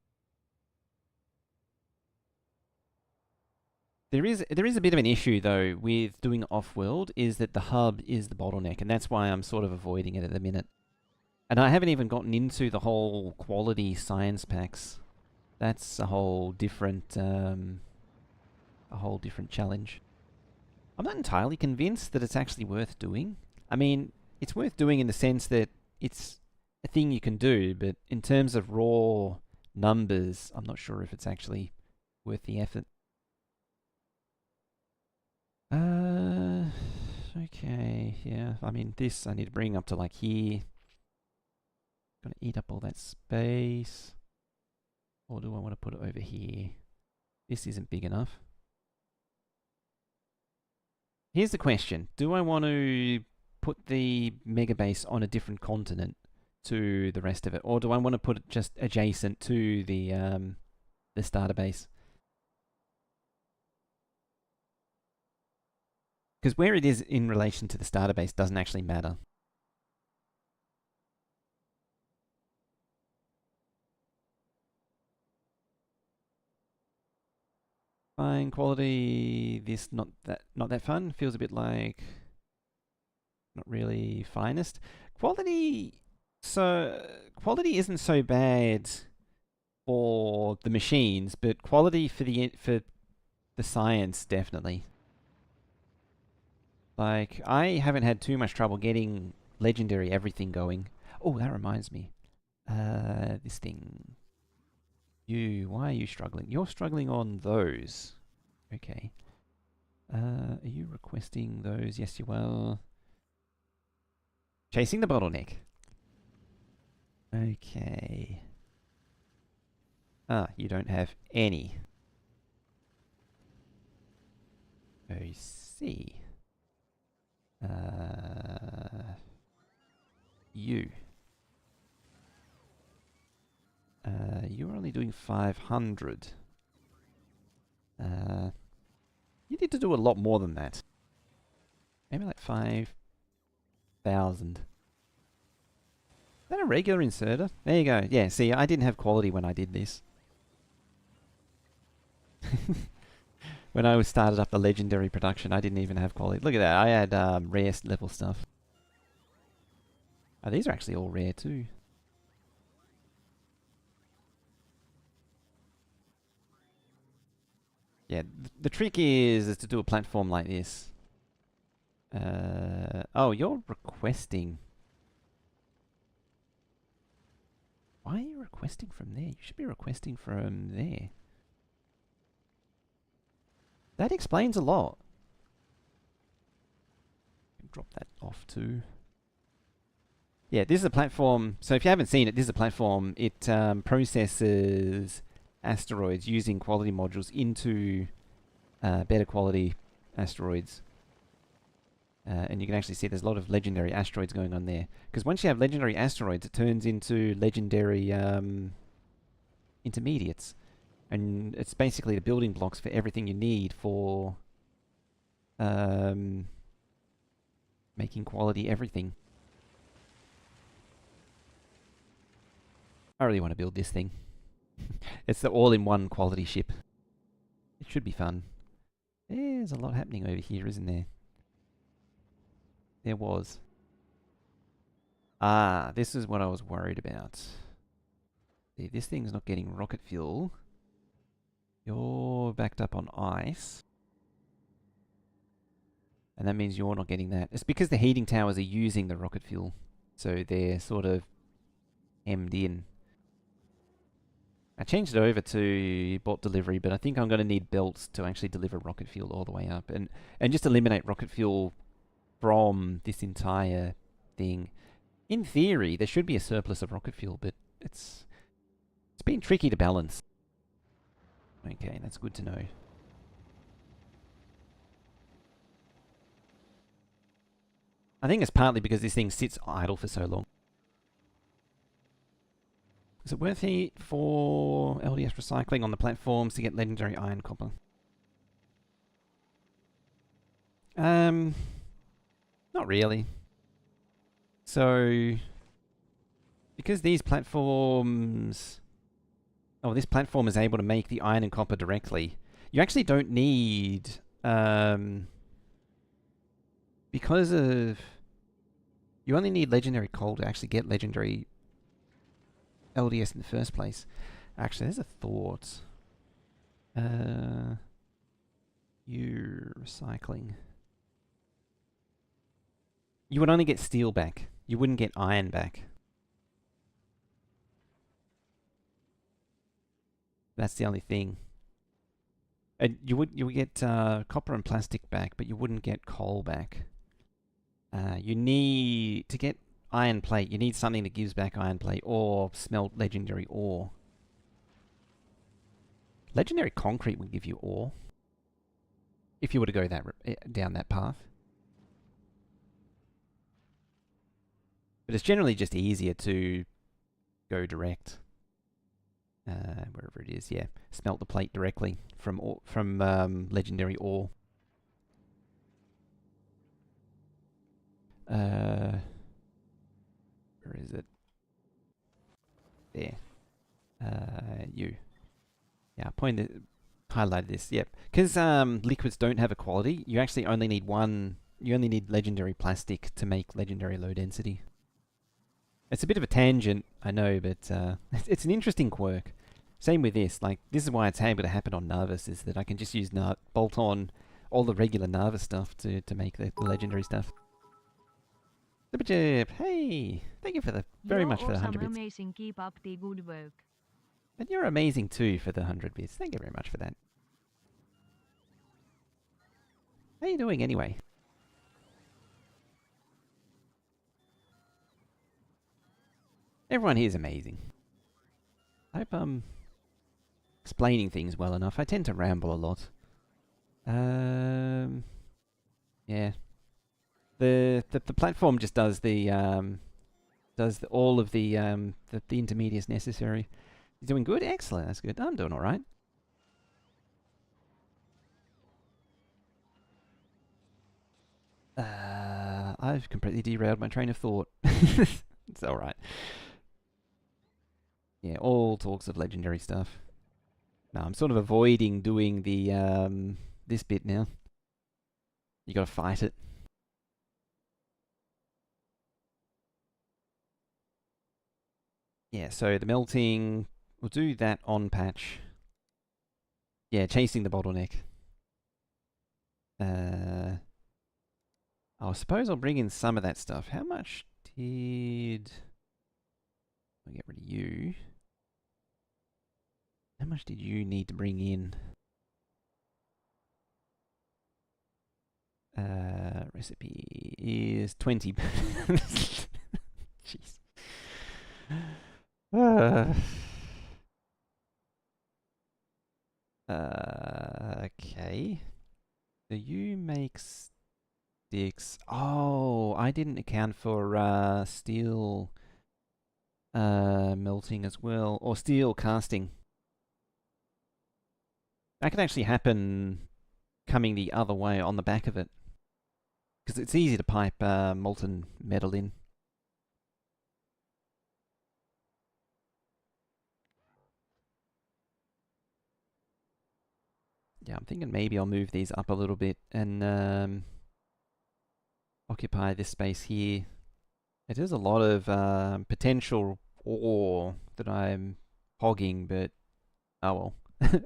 There is a bit of an issue though with doing off-world, is that the hub is the bottleneck, and that's why I'm sort of avoiding it at the minute. And I haven't even gotten into the whole quality science packs. That's a whole different challenge. I'm not entirely convinced that it's actually worth doing. I mean, it's worth doing in the sense that it's a thing you can do, but in terms of raw numbers, I'm not sure if it's actually worth the effort. Okay, yeah. I mean, this I need to bring up to like here. Gonna eat up all that space. Or do I want to put it over here? This isn't big enough. Here's the question. Do I want to put the Megabase on a different continent to the rest of it? Or do I want to put it just adjacent to the starter base? Because where it is in relation to the starter base doesn't actually matter. Fine quality. This not that fun. Feels a bit like not really finest. Quality. So quality isn't so bad for the machines, but quality for the science definitely. Like, I haven't had too much trouble getting legendary everything going. Oh, that reminds me. This thing. Why are you struggling? You're struggling on those. Okay. Are you requesting those? Yes, you are. Chasing the bottleneck. Okay. You don't have any. I see. You. You're only doing 500. You need to do a lot more than that. Maybe like 5,000. Is that a regular inserter? There you go. Yeah, see, I didn't have quality when I did this. When I started up the legendary production, I didn't even have quality. Look at that. I had rare level stuff. Oh, these are actually all rare too. Yeah, the trick is to do a platform like this. Oh, you're requesting. Why are you requesting from there? You should be requesting from there. That explains a lot. drop that off too. Yeah, this is a platform. So if you haven't seen it, this is a platform. It processes asteroids using quality modules into better quality asteroids. And you can actually see there's a lot of legendary asteroids going on there. Because once you have legendary asteroids, it turns into legendary intermediates. And it's basically the building blocks for everything you need for making quality everything. I really want to build this thing. It's the all-in-one quality ship. It should be fun. There's a lot happening over here, isn't there? There was. Ah, this is what I was worried about. See, this thing's not getting rocket fuel. You're backed up on ice. And that means you're not getting that. It's because the heating towers are using the rocket fuel. So they're sort of hemmed in. I changed it over to bot delivery, but I think I'm going to need belts to actually deliver rocket fuel all the way up. And just eliminate rocket fuel from this entire thing. In theory, there should be a surplus of rocket fuel, but it's been tricky to balance. Okay, that's good to know. I think it's partly because this thing sits idle for so long. Is it worth it for LDS recycling on the platforms to get legendary iron copper? Not really. So, because these platforms... Oh, this platform is able to make the iron and copper directly. You actually don't need... because of... You only need legendary coal to actually get legendary LDS in the first place. Actually, there's a thought. You recycling. You would only get steel back. You wouldn't get iron back. That's the only thing. You would get copper and plastic back, but you wouldn't get coal back. You need to get iron plate. You need something that gives back iron plate or smelt legendary ore. Legendary concrete would give you ore if you were to go down that path. But it's generally just easier to go direct. Wherever it is, yeah. Smelt the plate directly from legendary ore. Where is it? There. You. Yeah, highlighted this. Yep. Because liquids don't have a quality, you actually only need one. You only need legendary plastic to make legendary low density. It's a bit of a tangent, I know, but it's an interesting quirk. Same with this. Like, this is why it's able to happen on Narvis, is that I can just use bolt on all the regular Narvis stuff to make the legendary stuff. Superchip, hey! Thank you very much for the 100 bits. Amazing, keep up the good work. And you're amazing too for the 100 bits. Thank you very much for that. How are you doing anyway? Everyone here is amazing. I hope I'm explaining things well enough. I tend to ramble a lot. Yeah. The platform just does all of the intermediates necessary. You doing good? Excellent. That's good. I'm doing all right. I've completely derailed my train of thought. It's all right. Yeah, all talks of legendary stuff. No, I'm sort of avoiding doing the this bit now. You gotta fight it. Yeah, so the melting, we'll do that on patch. Yeah, chasing the bottleneck. I suppose I'll bring in some of that stuff. How much did... I'll get rid of you. How much did you need to bring in? Recipe is 20. Jeez. Okay. So you make sticks. Oh, I didn't account for steel melting as well, or steel casting. That can actually happen coming the other way on the back of it, because it's easy to pipe molten metal in. Yeah, I'm thinking maybe I'll move these up a little bit and occupy this space here. It is a lot of potential ore that I'm hogging, but oh well.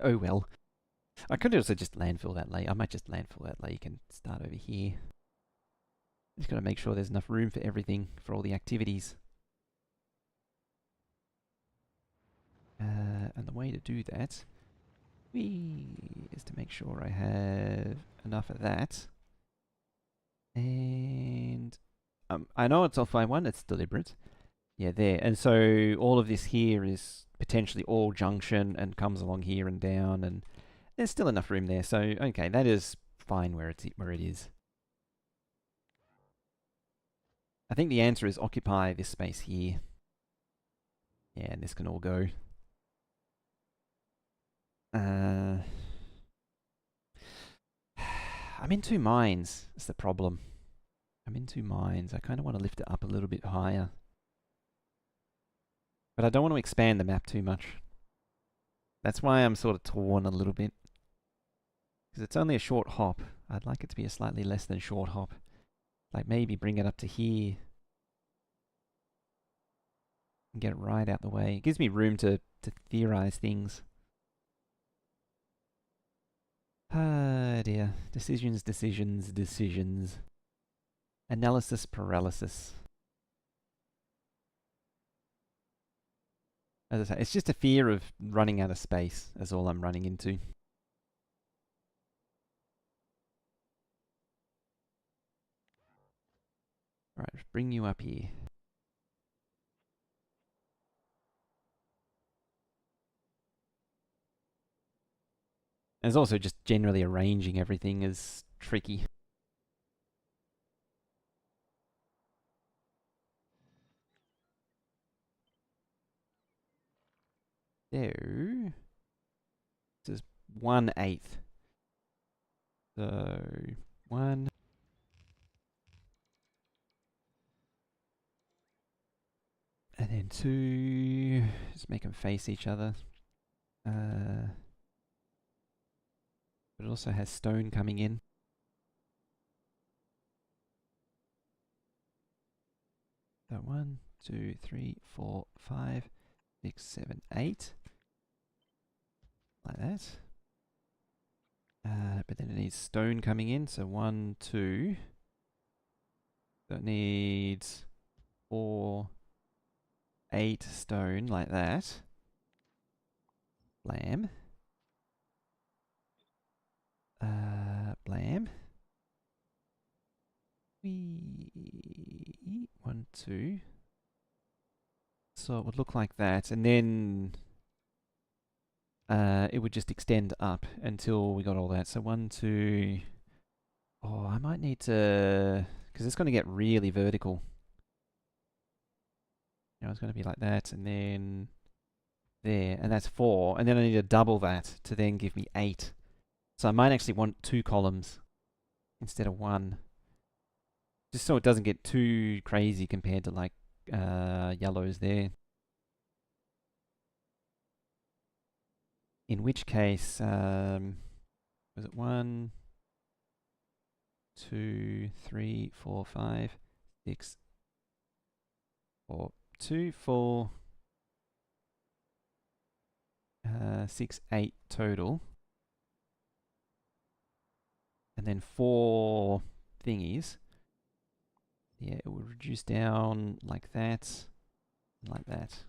Oh well. I could also just landfill that lake. I might just landfill that lake and start over here. Just gotta make sure there's enough room for everything, for all the activities. And the way to do that is to make sure I have enough of that. And I know it's off by one, it's deliberate. Yeah, there. And so all of this here is potentially all junction and comes along here and down, and there's still enough room there. So, okay, that is fine where it is. I think the answer is occupy this space here. Yeah, and this can all go. I'm in two minds. That's the problem. I'm in two minds. I kind of want to lift it up a little bit higher. But I don't want to expand the map too much. That's why I'm sort of torn a little bit. Because it's only a short hop. I'd like it to be a slightly less than short hop. Like maybe bring it up to here. And get it right out the way. It gives me room to theorize things. Ah dear. Decisions, decisions, decisions. Analysis paralysis. As I say, it's just a fear of running out of space. That's all I'm running into. Alright, let's bring you up here. There's also just generally arranging everything is tricky. So, this is 1/8. So, 1. And then 2. Just make them face each other. But it also has stone coming in. So 1, 2, 3, 4, 5, 6, 7, 8. Like that. But then it needs stone coming in. So 1, 2. So it needs 4, 8 stone like that. Blam. Blam. 1, 2. So it would look like that, and then it would just extend up until we got all that. So 1, 2. Oh, I might need to, because it's going to get really vertical. You know, it's going to be like that, and then there, and that's 4, and then I need to double that to then give me 8. So I might actually want 2 columns instead of 1, just so it doesn't get too crazy compared to like yellows there. In which case, was it 1, 2, 3, 4, 5, 6, 4, 2, 4, 6, 8 total. And then 4 thingies. Yeah, it would reduce down like that, and like that.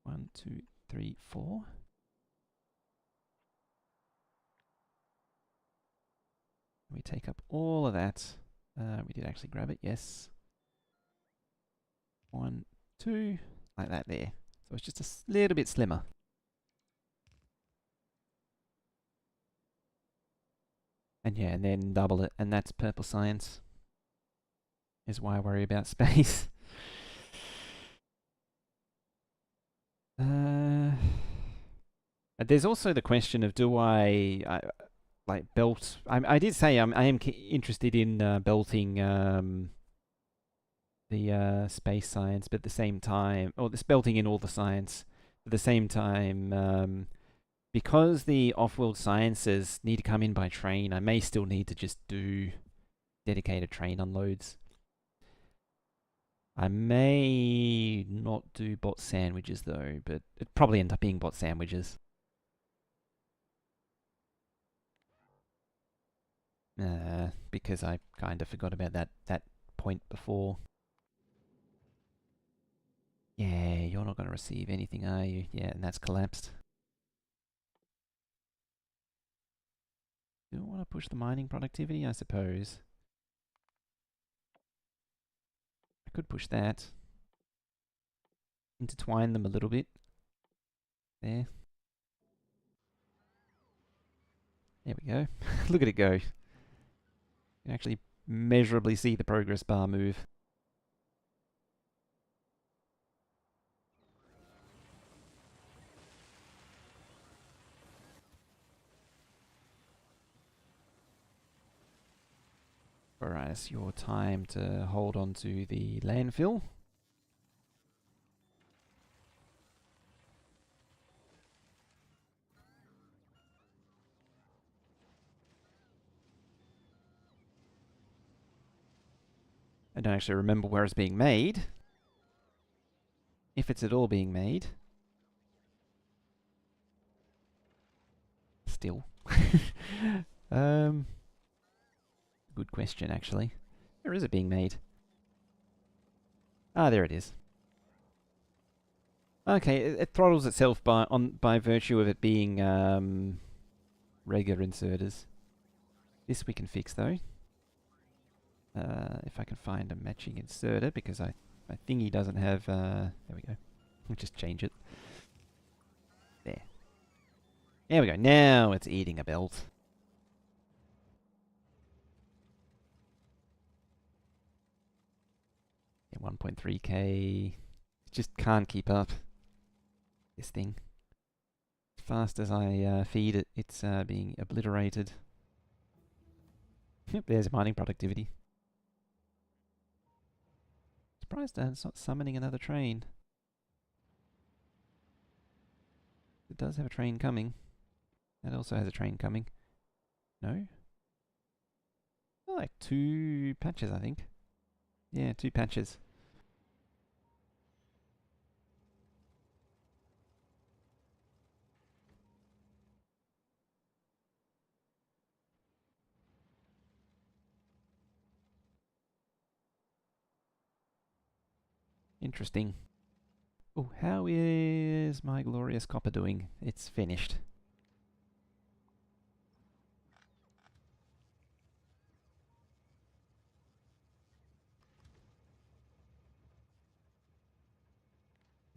1, 2, 3, 4. We take up all of that. We did actually grab it, yes. 1, 2, like that there. So it's just a little bit slimmer. And yeah, and then double it, and that's purple science. Is why I worry about space. There's also the question of do I like belt? I did say I am interested in belting the space science, but at the same time, or this belting in all the science. At the same time, because the off-world sciences need to come in by train, I may still need to just do dedicated train unloads. I may not do bot sandwiches though, but it'd probably end up being bot sandwiches. Because I kind of forgot about that point before. Yeah, you're not going to receive anything, are you? Yeah, and that's collapsed. Do I want to push the mining productivity? I suppose. I could push that. Intertwine them a little bit. There. There we go. Look at it go. You can actually measurably see the progress bar move. Alright, it's your time to hold on to the landfill. I don't actually remember where it's being made. If it's at all being made. Still. Good question, actually. Where is it being made? Ah, there it is. Okay, it throttles itself by virtue of it being regular inserters. This we can fix though. If I can find a matching inserter, because my thingy doesn't have. There we go. We'll just change it. There. There we go. Now it's eating a belt. Yeah, 1.3k. Just can't keep up. This thing. As fast as I feed it, it's being obliterated. Yep, there's mining productivity. Surprised that it's not summoning another train. It does have a train coming. That also has a train coming. No? Oh, like 2 patches, I think. Yeah, 2 patches. Interesting. Oh, how is my glorious copper doing? It's finished.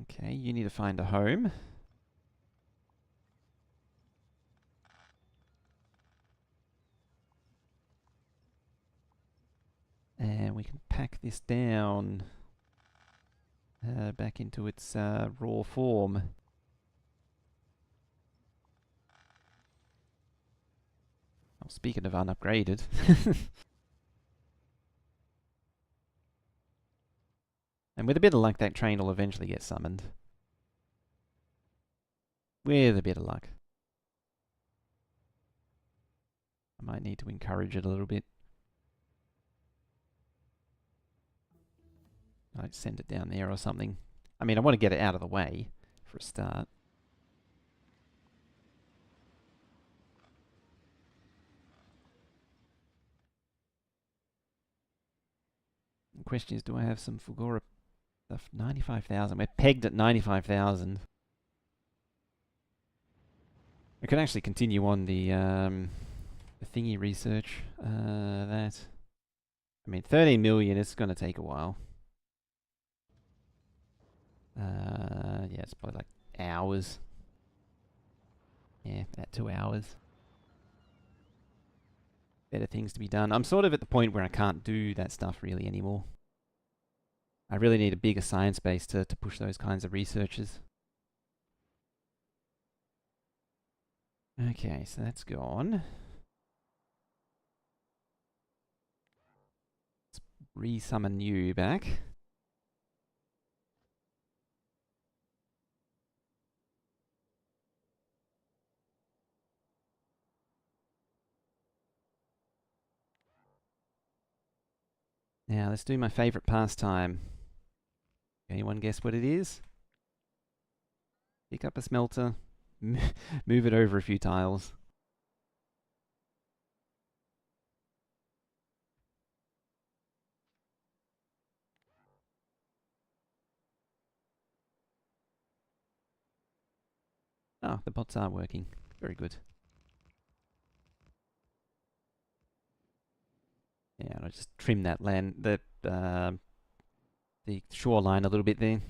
Okay, you need to find a home. And we can pack this down back into its raw form. Oh, speaking of unupgraded. And with a bit of luck, that train will eventually get summoned. With a bit of luck. I might need to encourage it a little bit. I'd send it down there or something. I mean, I want to get it out of the way for a start. The question is, do I have some Fulgora stuff? 95,000. We're pegged at 95,000. I could actually continue on the the thingy research. That. I mean, 13 million, it's going to take a while. Yeah, it's probably like hours. Yeah, about 2 hours. Better things to be done. I'm sort of at the point where I can't do that stuff really anymore. I really need a bigger science base to push those kinds of researches. Okay, so that's gone. Let's re-summon you back. Now, let's do my favourite pastime. Anyone guess what it is? Pick up a smelter, move it over a few tiles. Oh, the bots are working. Very good. Yeah, I'll just trim that land, the shoreline a little bit there.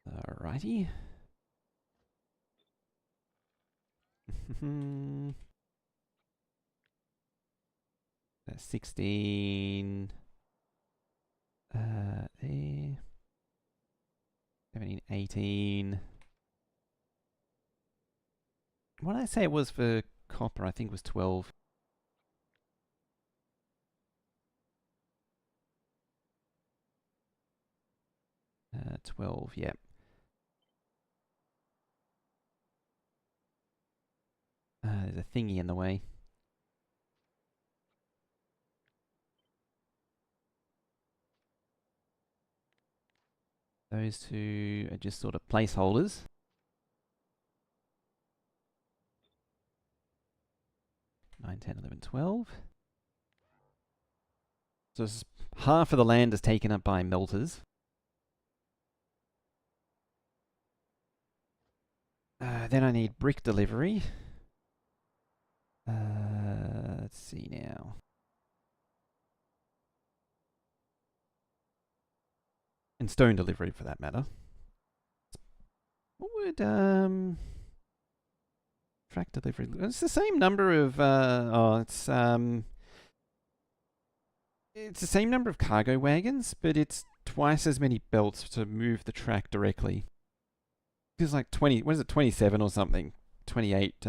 Alrighty. 16. There. 17, 18. What did I say it was for copper? I think it was 12. Uh, 12, yeah. There's a thingy in the way. Those two are just sort of placeholders. 9, 10, 11, 12. So half of the land is taken up by melters. Then I need brick delivery. Let's see now. And stone delivery for that matter. What would track delivery? It's the same number of it's the same number of cargo wagons, but it's twice as many belts to move the track directly. It's like 20, what is it, 27 or something? 28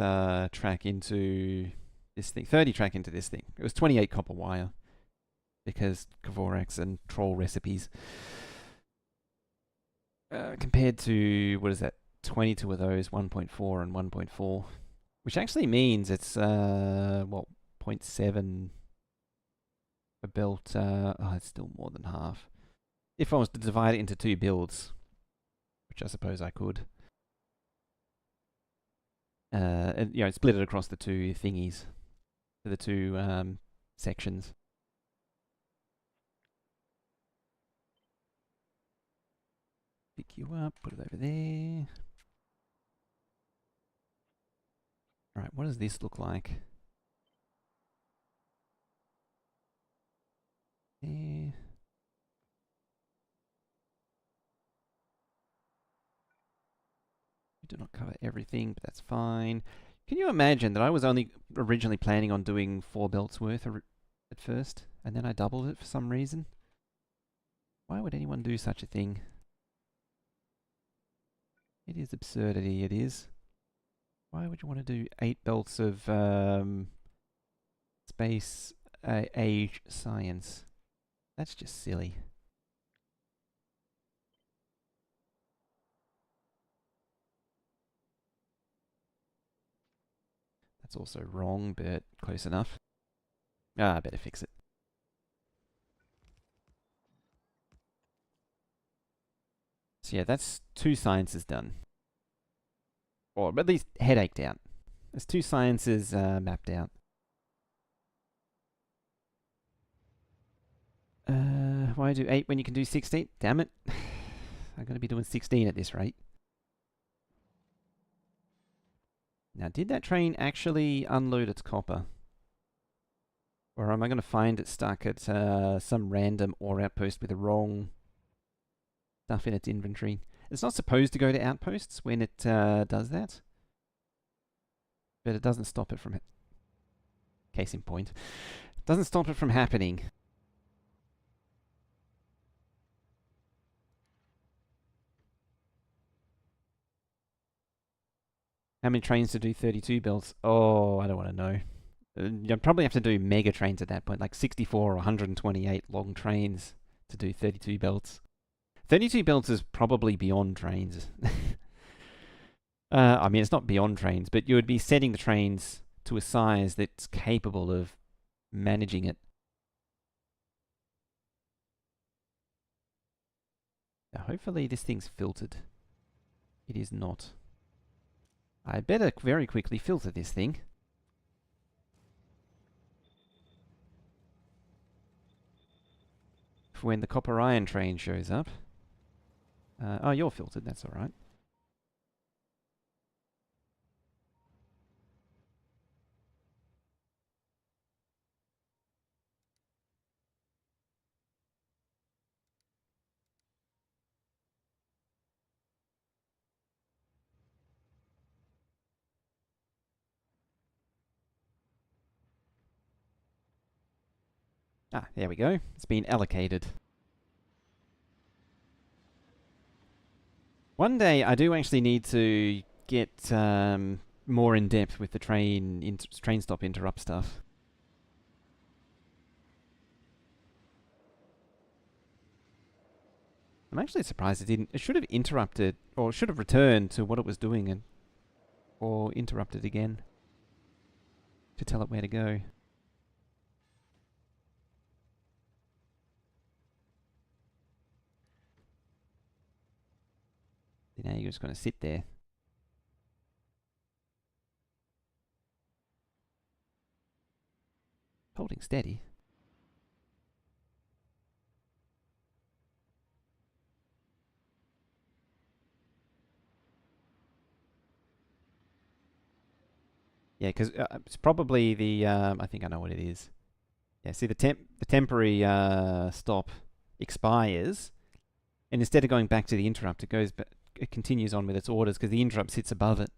track into this thing, 30 track into this thing. It was 28 copper wire because Kvorax and troll recipes. Compared to, what is that, 22 of those, 1.4 and 1.4, which actually means it's, what, 0.7 a belt. Oh, it's still more than half. If I was to divide it into 2 builds, which I suppose I could, and, you know, split it across the 2 thingies, the 2 sections. Pick you up, put it over there. Alright, what does this look like? There. We do not cover everything, but that's fine. Can you imagine that I was only originally planning on doing 4 belts worth at first, and then I doubled it for some reason? Why would anyone do such a thing? It is absurdity, it is. Why would you want to do 8 belts of space, age, science? That's just silly. That's also wrong, but close enough. Ah, I better fix it. So yeah, that's 2 sciences done. Or at least headached out. There's 2 sciences mapped out. Why do 8 when you can do 16? Damn it. I'm going to be doing 16 at this rate. Now, did that train actually unload its copper? Or am I going to find it stuck at some random ore outpost with the wrong stuff in its inventory? It's not supposed to go to outposts when it does that. But it doesn't stop it from... Case in point. Doesn't stop it from happening. How many trains to do 32 belts? Oh, I don't want to know. You'll probably have to do mega trains at that point, like 64 or 128 long trains to do 32 belts. 32 belts is probably beyond trains. I mean, it's not beyond trains, but you would be setting the trains to a size that's capable of managing it. Now, hopefully this thing's filtered. It is not. I better very quickly filter this thing. For when the copper iron train shows up. Oh, you're filtered, that's alright. Ah, there we go. It's been allocated. One day I do actually need to get more in depth with the train stop interrupt stuff. I'm actually surprised it didn't. It should have interrupted, or should have returned to what it was doing, and or interrupted again to tell it where to go. Now you're just going to sit there. Holding steady. Yeah, because it's probably the... I think I know what it is. Yeah, see the temporary stop expires, and instead of going back to the interrupt, it continues on with its orders because the interrupt sits above it.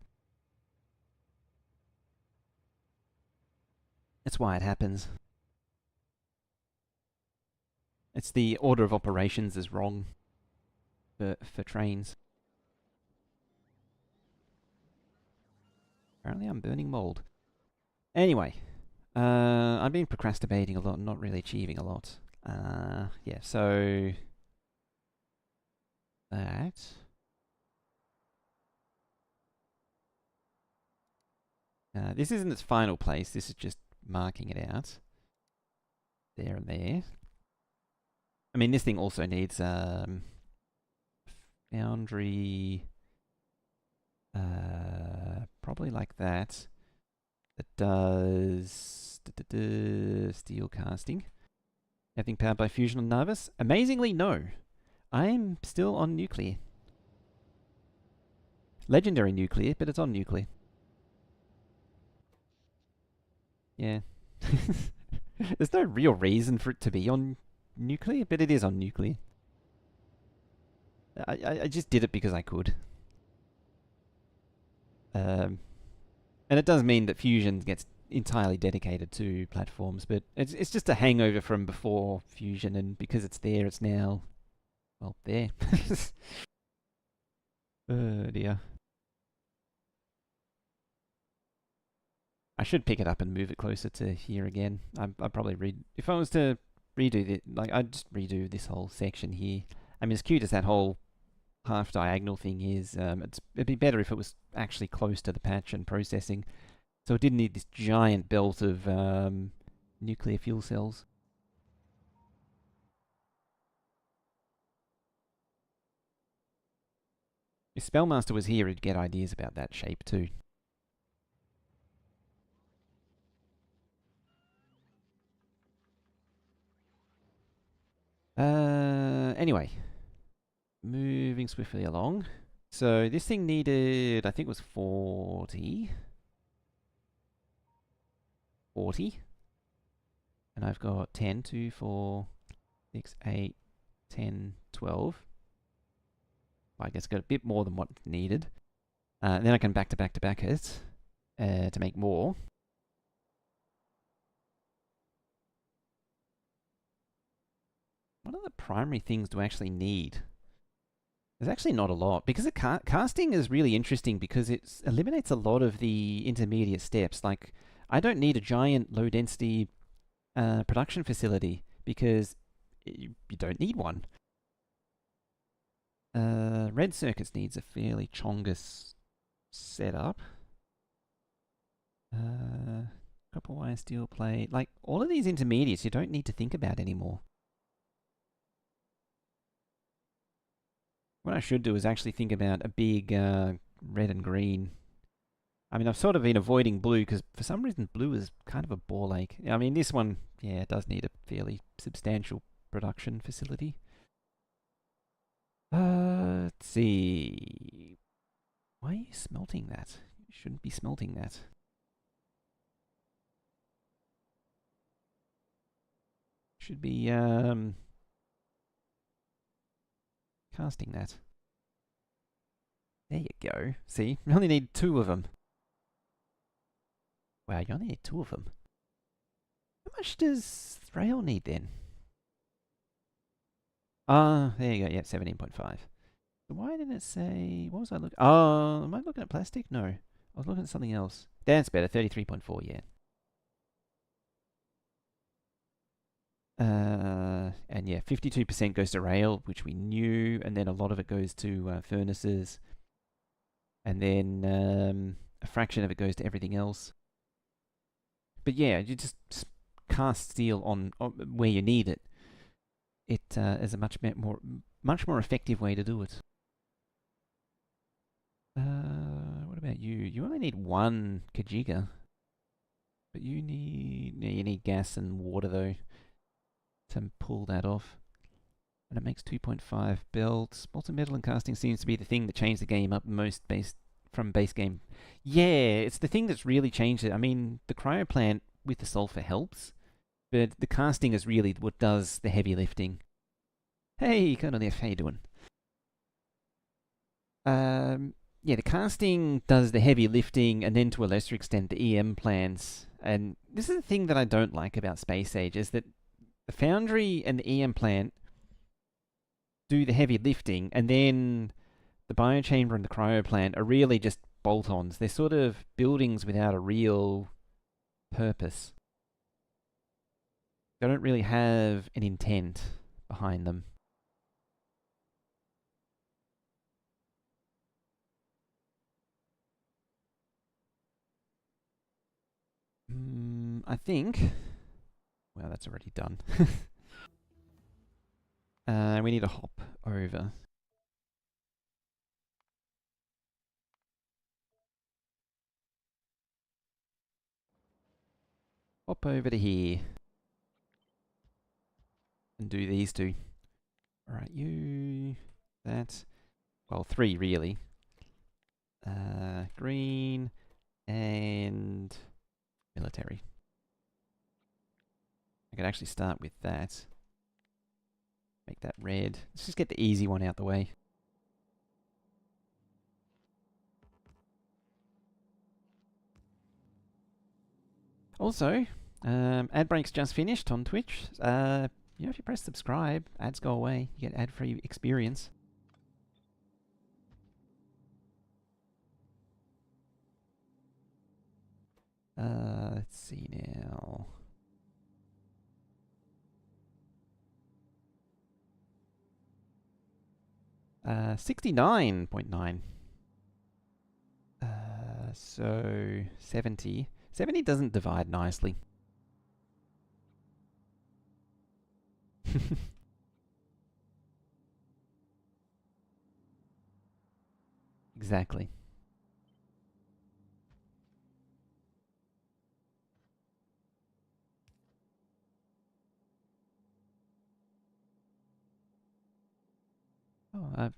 That's why it happens. It's the order of operations is wrong for trains. Apparently I'm burning mold. Anyway, I've been procrastinating a lot and not really achieving a lot. Yeah, so... That... this isn't its final place, this is just marking it out. There and there. I mean, this thing also needs foundry, probably like that. It does steel casting. Everything powered by fusion on Narvis? Amazingly, no. I'm still on nuclear. Legendary nuclear, but it's on nuclear. Yeah. There's no real reason for it to be on nuclear, but it is on nuclear. I just did it because I could. And it does mean that Fusion gets entirely dedicated to platforms, but it's just a hangover from before Fusion, and because it's there, it's now, well, there. Oh dear. I should pick it up and move it closer to here again. I'd probably if I was to redo it, like, I'd just redo this whole section here. I mean, as cute as that whole half diagonal thing is, it'd be better if it was actually close to the patch and processing. So it didn't need this giant belt of nuclear fuel cells. If Spellmaster was here, he'd get ideas about that shape too. Anyway, moving swiftly along. So this thing needed, I think it was 40. 40. And I've got 10, 2, 4, 6, 8, 10, 12. I guess got a bit more than what needed. And then I can back to back to back it to make more. What are the primary things do I actually need? There's actually not a lot, because casting is really interesting because it eliminates a lot of the intermediate steps. Like, I don't need a giant low density production facility because you don't need one. Red circuits needs a fairly chongus setup. Copper wire, steel plate, like all of these intermediates you don't need to think about anymore. What I should do is actually think about a big red and green. I mean, I've sort of been avoiding blue because for some reason blue is kind of a ball ache. I mean, this one, yeah, it does need a fairly substantial production facility. Let's see. Why are you smelting that? You shouldn't be smelting that. Should be casting that. There you go. See, we only need 2 of them. Wow, you only need 2 of them. How much does rail need then? There you go. Yeah, 17.5. So why didn't it say? What was I looking? Oh, am I looking at plastic? No, I was looking at something else. That's better. 33.4. Yeah. And yeah, 52% goes to rail, which we knew, and then a lot of it goes to furnaces, and then a fraction of it goes to everything else. But yeah, you just cast steel on where you need it. It is a much more effective way to do it. What about you? You only need 1 Kajiga, but you need gas and water though to pull that off. And it makes 2.5 belts. Molten metal and casting seems to be the thing that changed the game up most from base game. Yeah, it's the thing that's really changed it. I mean, the cryo plant with the sulfur helps, but the casting is really what does the heavy lifting. Hey, Colonel F, how you doing? Yeah, the casting does the heavy lifting, and then to a lesser extent the EM plants. And this is the thing that I don't like about Space Age, is that the foundry and the EM plant do the heavy lifting, and then the biochamber and the cryo plant are really just bolt-ons. They're sort of buildings without a real purpose. They don't really have an intent behind them. I think... Well, that's already done. We need to hop over. Hop over to here. And do these 2. Alright, you... That... Well, 3 really. Green... And... Military. I could actually start with that. Make that red. Let's just get the easy one out the way. Also, ad break's just finished on Twitch. If you press subscribe, ads go away. You get ad-free experience. Let's see now. 69.9. So 70. 70 doesn't divide nicely. Exactly. Oh, I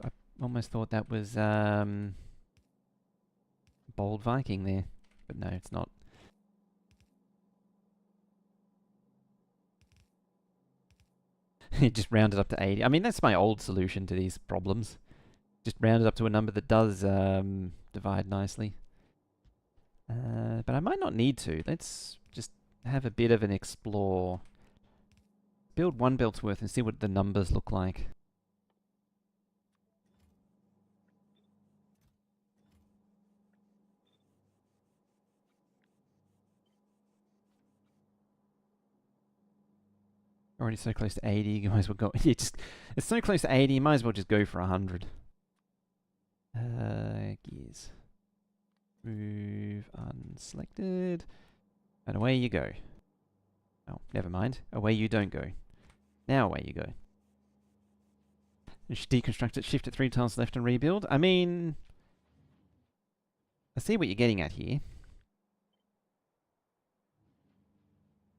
almost thought that was Bold Viking there, but no, it's not. It just rounded up to 80. I mean, that's my old solution to these problems. Just round it up to a number that does divide nicely. But I might not need to. Let's just have a bit of an explore. Build one belt's worth and see what the numbers look like. Already so close to 80, you might as well go. It's so close to 80, you might as well just go for 100. Gears. Move unselected. And away you go. Oh, never mind. Away you don't go. Now away you go. You should deconstruct it, shift it 3 tiles left and rebuild. I mean, I see what you're getting at here.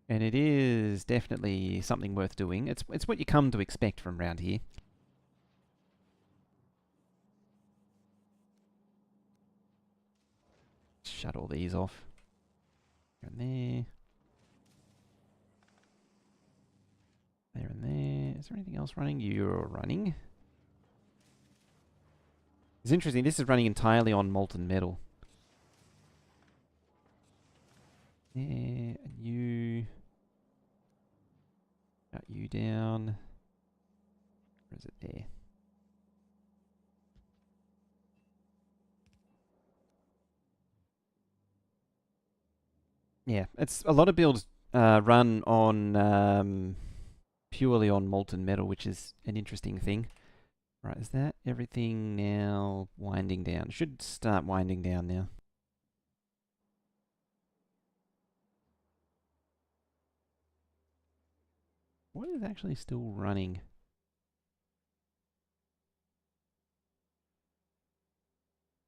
And it is definitely something worth doing. It's what you come to expect from around here. Shut all these off. There and there. There and there. Is there anything else running? You're running. It's interesting, this is running entirely on molten metal. Yeah, and you... Shut you down. Where is it? There. Yeah, it's a lot of builds run on purely on molten metal, which is an interesting thing. Right, is that everything now winding down? Should start winding down now. What is actually still running?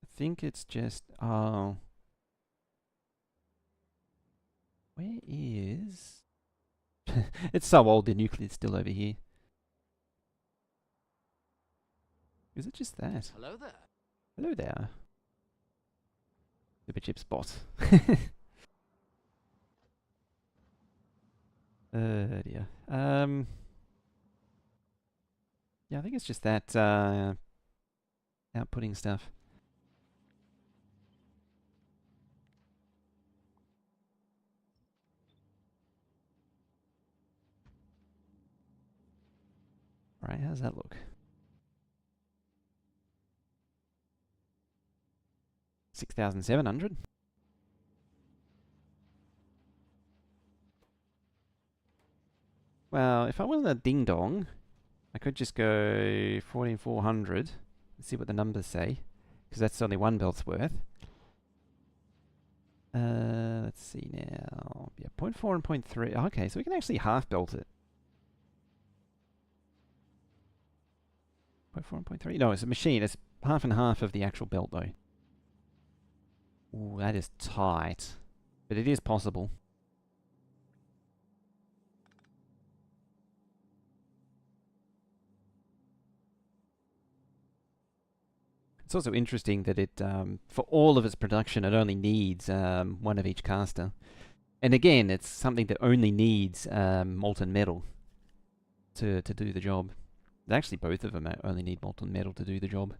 I think it's just... Oh. Where is... It's so old, the nuclear's still over here. Is it just that? Hello there. Hello there. Superchip spot. Dear. Yeah, I think it's just that outputting stuff. Alright, how's that look? 6,700. Well, if I wasn't a ding-dong, I could just go 14,400 and see what the numbers say, because that's only one belt's worth. Let's see now. Yeah, 0.4 and 0.3. Okay, so we can actually half belt it. 0.4 and 0.3. No, it's a machine. It's half and half of the actual belt, though. Ooh, that is tight. But it is possible. It's also interesting that it, for all of its production, it only needs one of each caster. And again, it's something that only needs molten metal to do the job. Actually, both of them only need molten metal to do the job.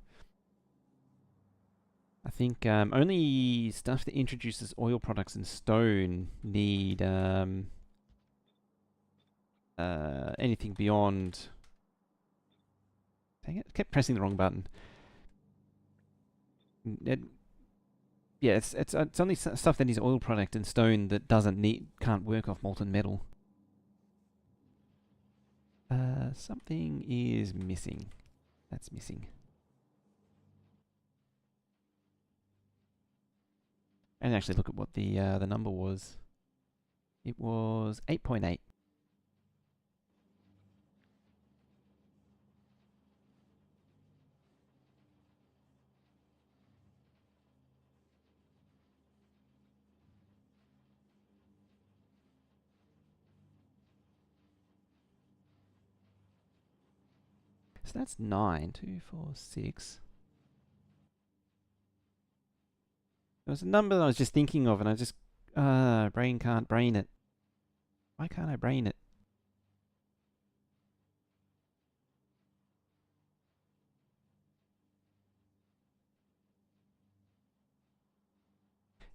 I think only stuff that introduces oil products and stone need anything beyond... Dang it, I kept pressing the wrong button. Yeah, it's only stuff that needs oil product and stone that can't work off molten metal. Something is missing. That's missing. And actually look at what the number was. It was 8.8. So that's 9. 2, 4, 6. There was a number that I was just thinking of, and I just brain can't brain it. Why can't I brain it?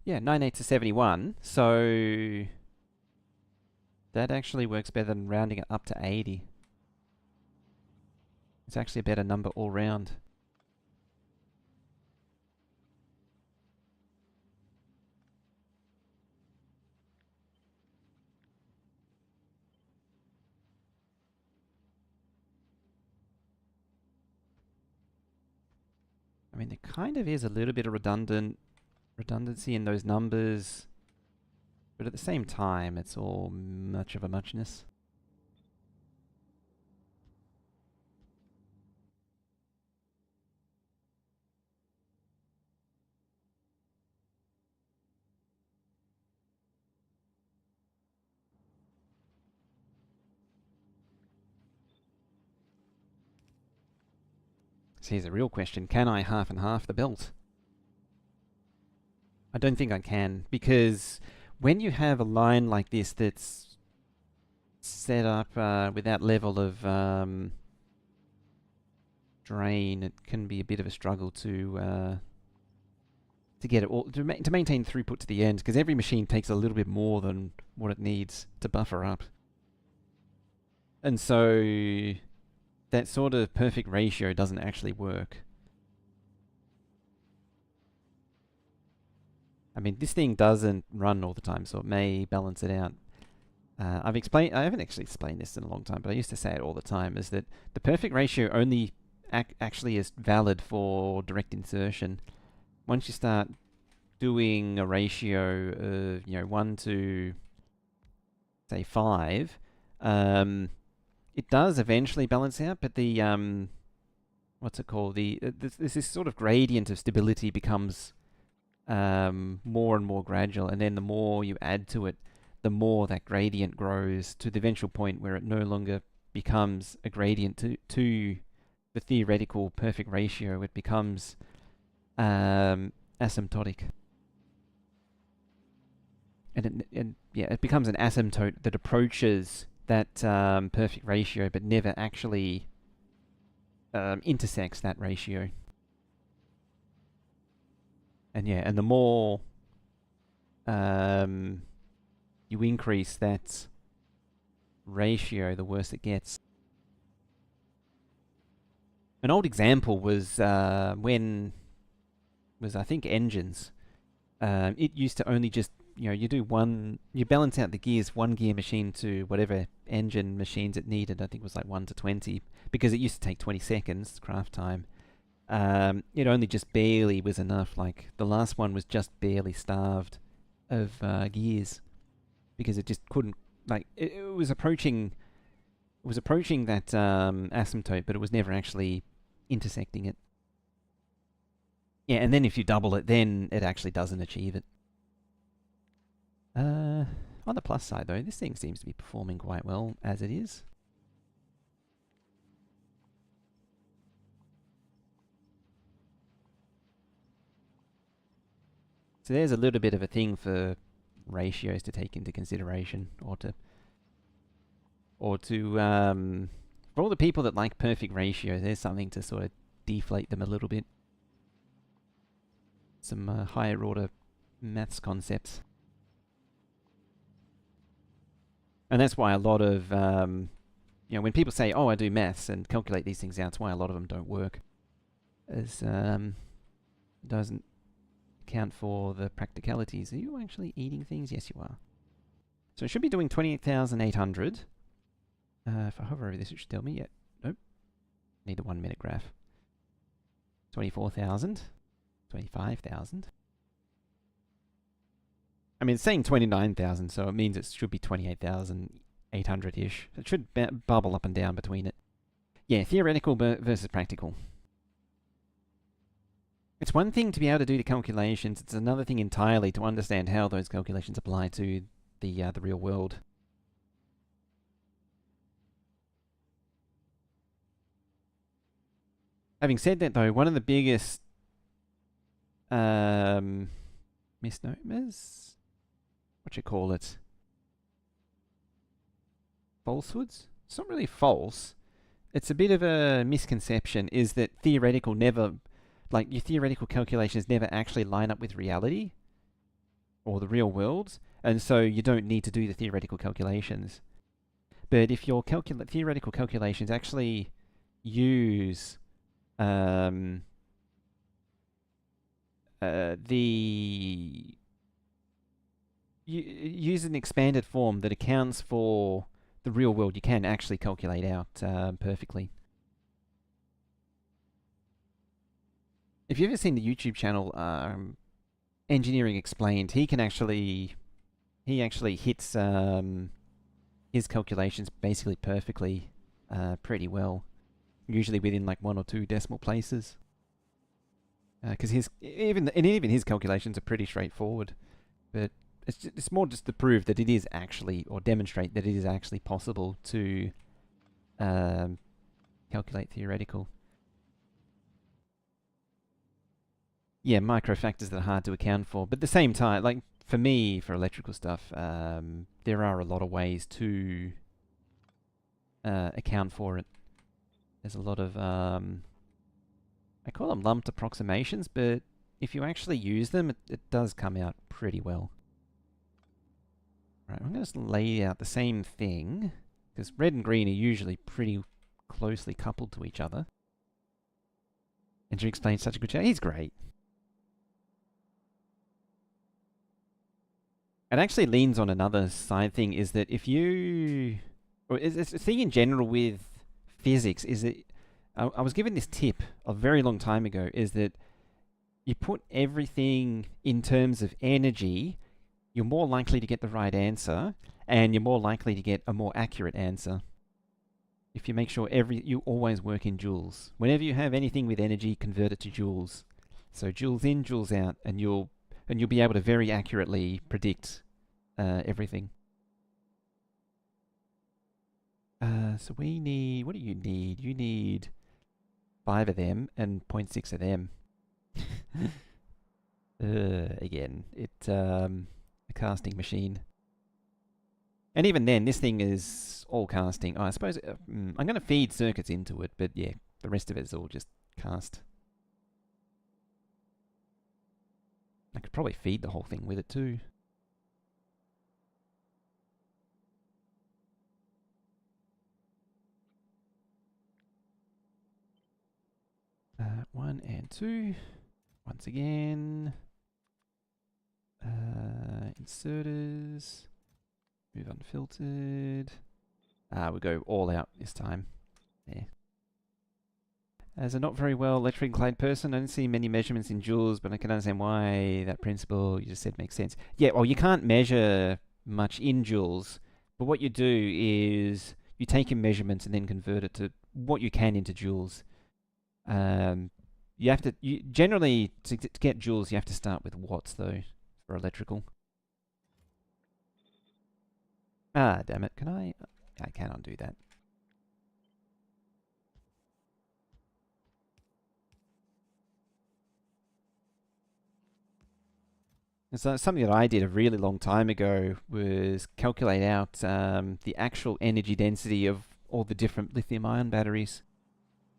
Yeah, 98 to 71. So that actually works better than rounding it up to 80. It's actually a better number all round. I mean, there kind of is a little bit of redundancy in those numbers, but at the same time, it's all much of a muchness. So here's a real question. Can I half and half the belt? I don't think I can, because when you have a line like this that's set up with that level of drain, it can be a bit of a struggle to get it all to maintain throughput to the end, because every machine takes a little bit more than what it needs to buffer up, and so that sort of perfect ratio doesn't actually work. I mean, this thing doesn't run all the time, so it may balance it out. I haven't actually explained this in a long time, but I used to say it all the time, is that the perfect ratio only actually is valid for direct insertion. Once you start doing a ratio of, 1 to, say, 5, it does eventually balance out, but the, what's it called? This sort of gradient of stability becomes more and more gradual, and then the more you add to it, the more that gradient grows to the eventual point where it no longer becomes a gradient to the theoretical perfect ratio. It becomes asymptotic. And it becomes an asymptote that approaches that perfect ratio but never actually intersects that ratio. And the more you increase that ratio, the worse it gets. An old example was I think engines. It used to only just, you balance out the gears, one gear machine to whatever engine machines it needed. I think it was like 1 to 20, because it used to take 20 seconds, craft time. It only just barely was enough. Like, the last one was just barely starved of gears, because it just couldn't, like, it was approaching that asymptote, but it was never actually intersecting it. Yeah, and then if you double it, then it actually doesn't achieve it. On the plus side, though, this thing seems to be performing quite well as it is. So there's a little bit of a thing for ratios to take into consideration, or to for all the people that like perfect ratios, there's something to sort of deflate them a little bit. Some higher order maths concepts. And that's why a lot of, when people say, oh, I do maths and calculate these things out, it's why a lot of them don't work. As doesn't account for the practicalities. Are you actually eating things? Yes, you are. So it should be doing 28,800. If I hover over this, it should tell me. Yeah. Nope. Need the 1 minute graph. 24,000. 25,000. I mean, it's saying 29,000, so it means it should be 28,800-ish. It should bubble up and down between it. Yeah, theoretical versus practical. It's one thing to be able to do the calculations. It's another thing entirely to understand how those calculations apply to the real world. Having said that, though, one of the biggest misnomers, what you call it, falsehoods. It's not really false. It's a bit of a misconception. Is that your theoretical calculations never actually line up with reality or the real world, and so you don't need to do the theoretical calculations. But if your theoretical calculations actually use use an expanded form that accounts for the real world, you can actually calculate out perfectly. If you've ever seen the YouTube channel Engineering Explained, he actually hits his calculations basically perfectly, pretty well, usually within like 1 or 2 decimal places. Because even his calculations are pretty straightforward, but it's more just to prove that it is actually, or demonstrate that it is actually possible to calculate theoretical. Yeah, micro factors that are hard to account for, but at the same time, like for me, for electrical stuff, there are a lot of ways to account for it. There's a lot of I call them lumped approximations, but if you actually use them, it does come out pretty well. Right, I'm going to lay out the same thing, because red and green are usually pretty closely coupled to each other. And you explained such a good job. He's great. It actually leans on another side thing, is that if you... Or it's a thing in general with physics, is that... I was given this tip a very long time ago, is that you put everything in terms of energy, you're more likely to get the right answer, and you're more likely to get a more accurate answer. If you make sure you always work in joules. Whenever you have anything with energy, convert it to joules. So joules in, joules out, and you'll be able to very accurately predict everything. So we need... What do you need? You need 5 of them and 0.6 of them. Again, it's a casting machine. And even then, this thing is all casting. Oh, I suppose I'm going to feed circuits into it, but yeah, the rest of it is all just cast. I could probably feed the whole thing with it too. One and two. Once again. Inserters. Move unfiltered. We'll go all out this time. There. As a not very well electrically inclined person, I don't see many measurements in joules, but I can understand why that principle you just said makes sense. Yeah, well, you can't measure much in joules, but what you do is you take your measurements and then convert it to what you can into joules. You have to generally to get joules, you have to start with watts though for electrical. Ah, damn it! Can I cannot do that. And so something that I did a really long time ago was calculate out the actual energy density of all the different lithium-ion batteries,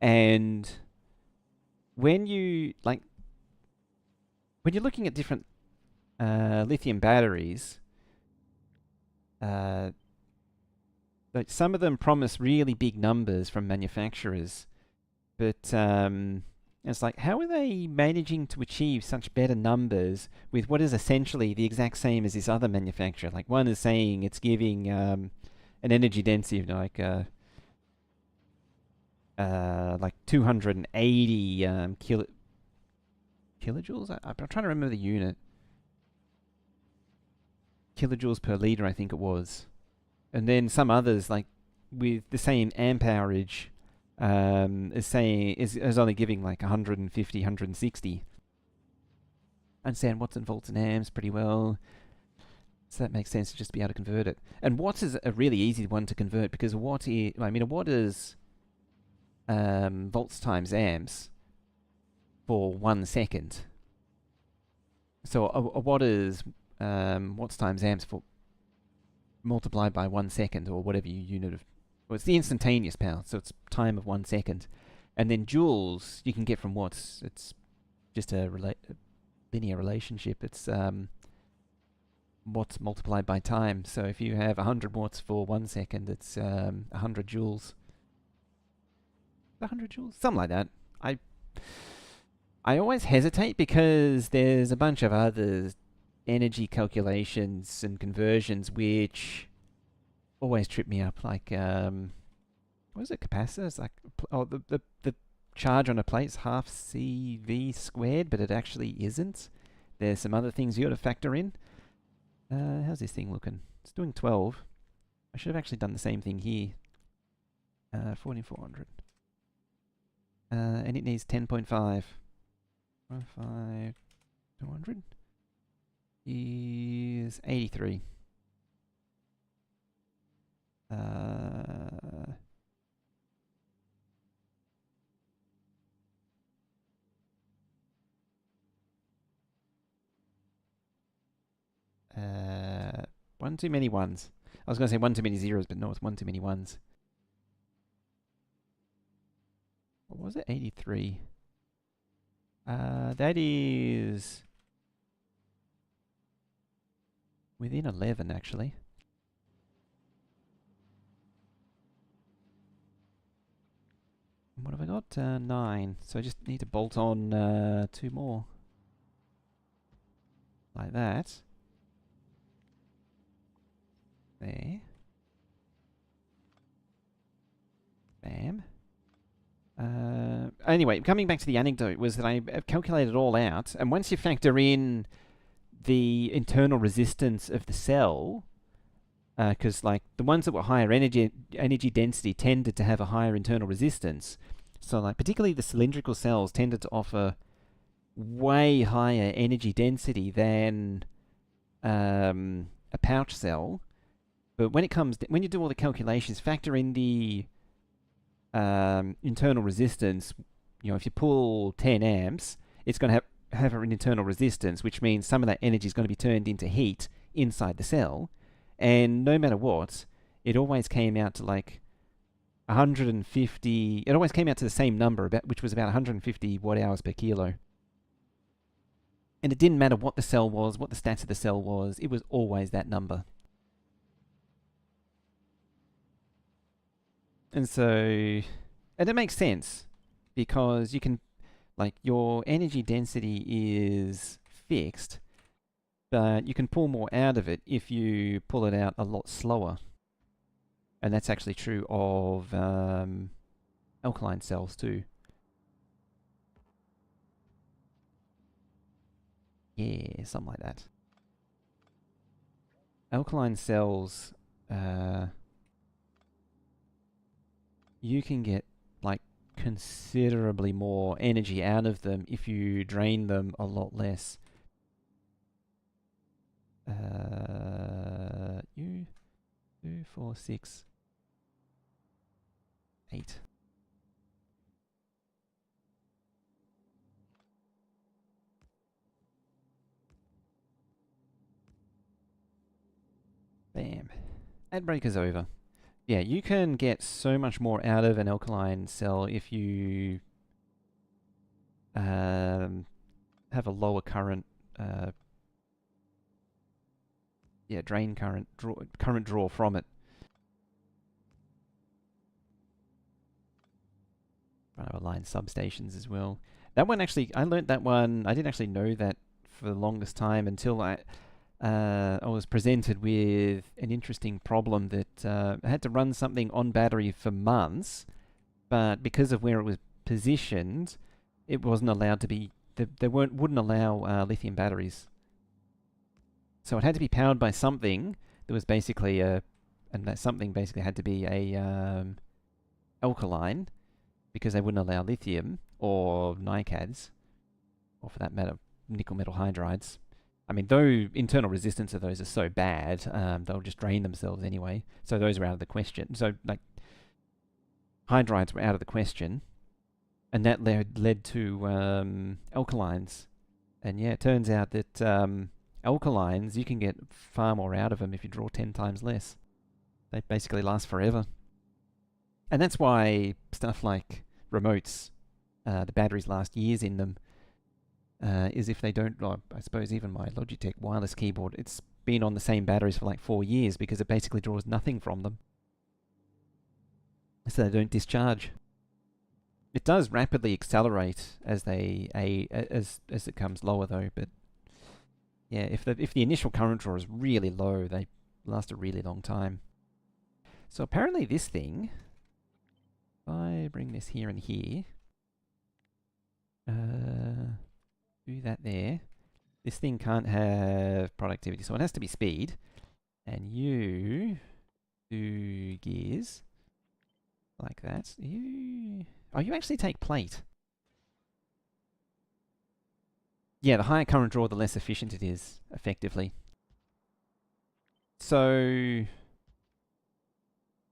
and when you're looking at different lithium batteries, like some of them promise really big numbers from manufacturers, but it's like, how are they managing to achieve such better numbers with what is essentially the exact same as this other manufacturer? Like one is saying it's giving an energy density of like 280 kilojoules. I'm trying to remember the unit. Kilojoules per liter, I think it was. And then some others, like with the same amperage, is only giving like 150, 160. Understand watts and volts and amps pretty well. So that makes sense to just be able to convert it. And watts is a really easy one to convert, because a watt is volts times amps. for 1 second. So a watt is watts times amps for multiplied by 1 second, or whatever unit of... Well, it's the instantaneous power, so it's time of 1 second. And then joules you can get from watts. It's just a linear relationship. It's watts multiplied by time. So if you have 100 watts for 1 second, it's 100 joules. 100 joules? Something like that. I always hesitate because there's a bunch of other energy calculations and conversions which always trip me up. Like, what is it? Capacitors? Like, the charge on a plate is half CV squared, but it actually isn't. There's some other things you got to factor in. How's this thing looking? It's doing 12. I should have actually done the same thing here. 14400. And it needs 10.5. 5, 200 is 83. One too many ones. I was going to say one too many zeros, but no, it's one too many ones. What was it? 83. That is within 11, actually. And what have I got? 9. So I just need to bolt on 2 more. Like that. There. Bam. Anyway, coming back to the anecdote, was that I've calculated it all out, and once you factor in the internal resistance of the cell, because like the ones that were higher energy density tended to have a higher internal resistance, so like particularly the cylindrical cells tended to offer way higher energy density than a pouch cell. But when when you do all the calculations, factor in the internal resistance. You know, if you pull 10 amps, it's going to have an internal resistance, which means some of that energy is going to be turned into heat inside the cell. And no matter what, it always came out to like 150. It always came out to the same number, which was about 150 watt hours per kilo. And it didn't matter what the cell was, what the stats of the cell was. It was always that number. And so, and it makes sense because you can, like, your energy density is fixed, but you can pull more out of it if you pull it out a lot slower. And that's actually true of alkaline cells too. Yeah, something like that. Alkaline cells, you can get like considerably more energy out of them if you drain them a lot less. 2, 4, 6, 8. Bam. Ad breaker's over. Yeah, you can get so much more out of an alkaline cell if you have a lower current, drain current, current draw from it. Align substations as well. That one actually, I learnt that one. I didn't actually know that for the longest time until I was presented with an interesting problem that I had to run something on battery for months, but because of where it was positioned, it wasn't allowed to be. They wouldn't allow lithium batteries. So it had to be powered by something that was basically and that something basically had to be a alkaline, because they wouldn't allow lithium or NiCads, or for that matter, nickel metal hydrides. I mean, though internal resistance of those are so bad, they'll just drain themselves anyway. So those are out of the question. So, like, hydrides were out of the question. And that led to alkalines. And yeah, it turns out that alkalines, you can get far more out of them if you draw 10 times less. They basically last forever. And that's why stuff like remotes, the batteries last years in them, is if they don't, I suppose even my Logitech wireless keyboard, it's been on the same batteries for like 4 years because it basically draws nothing from them. So they don't discharge. It does rapidly accelerate as as it comes lower though, but yeah, if the initial current draw is really low, they last a really long time. So apparently this thing, if I bring this here and here, do that there, this thing can't have productivity, so it has to be speed. And you do gears like that. You actually take plate. Yeah, the higher current draw, the less efficient it is, effectively. So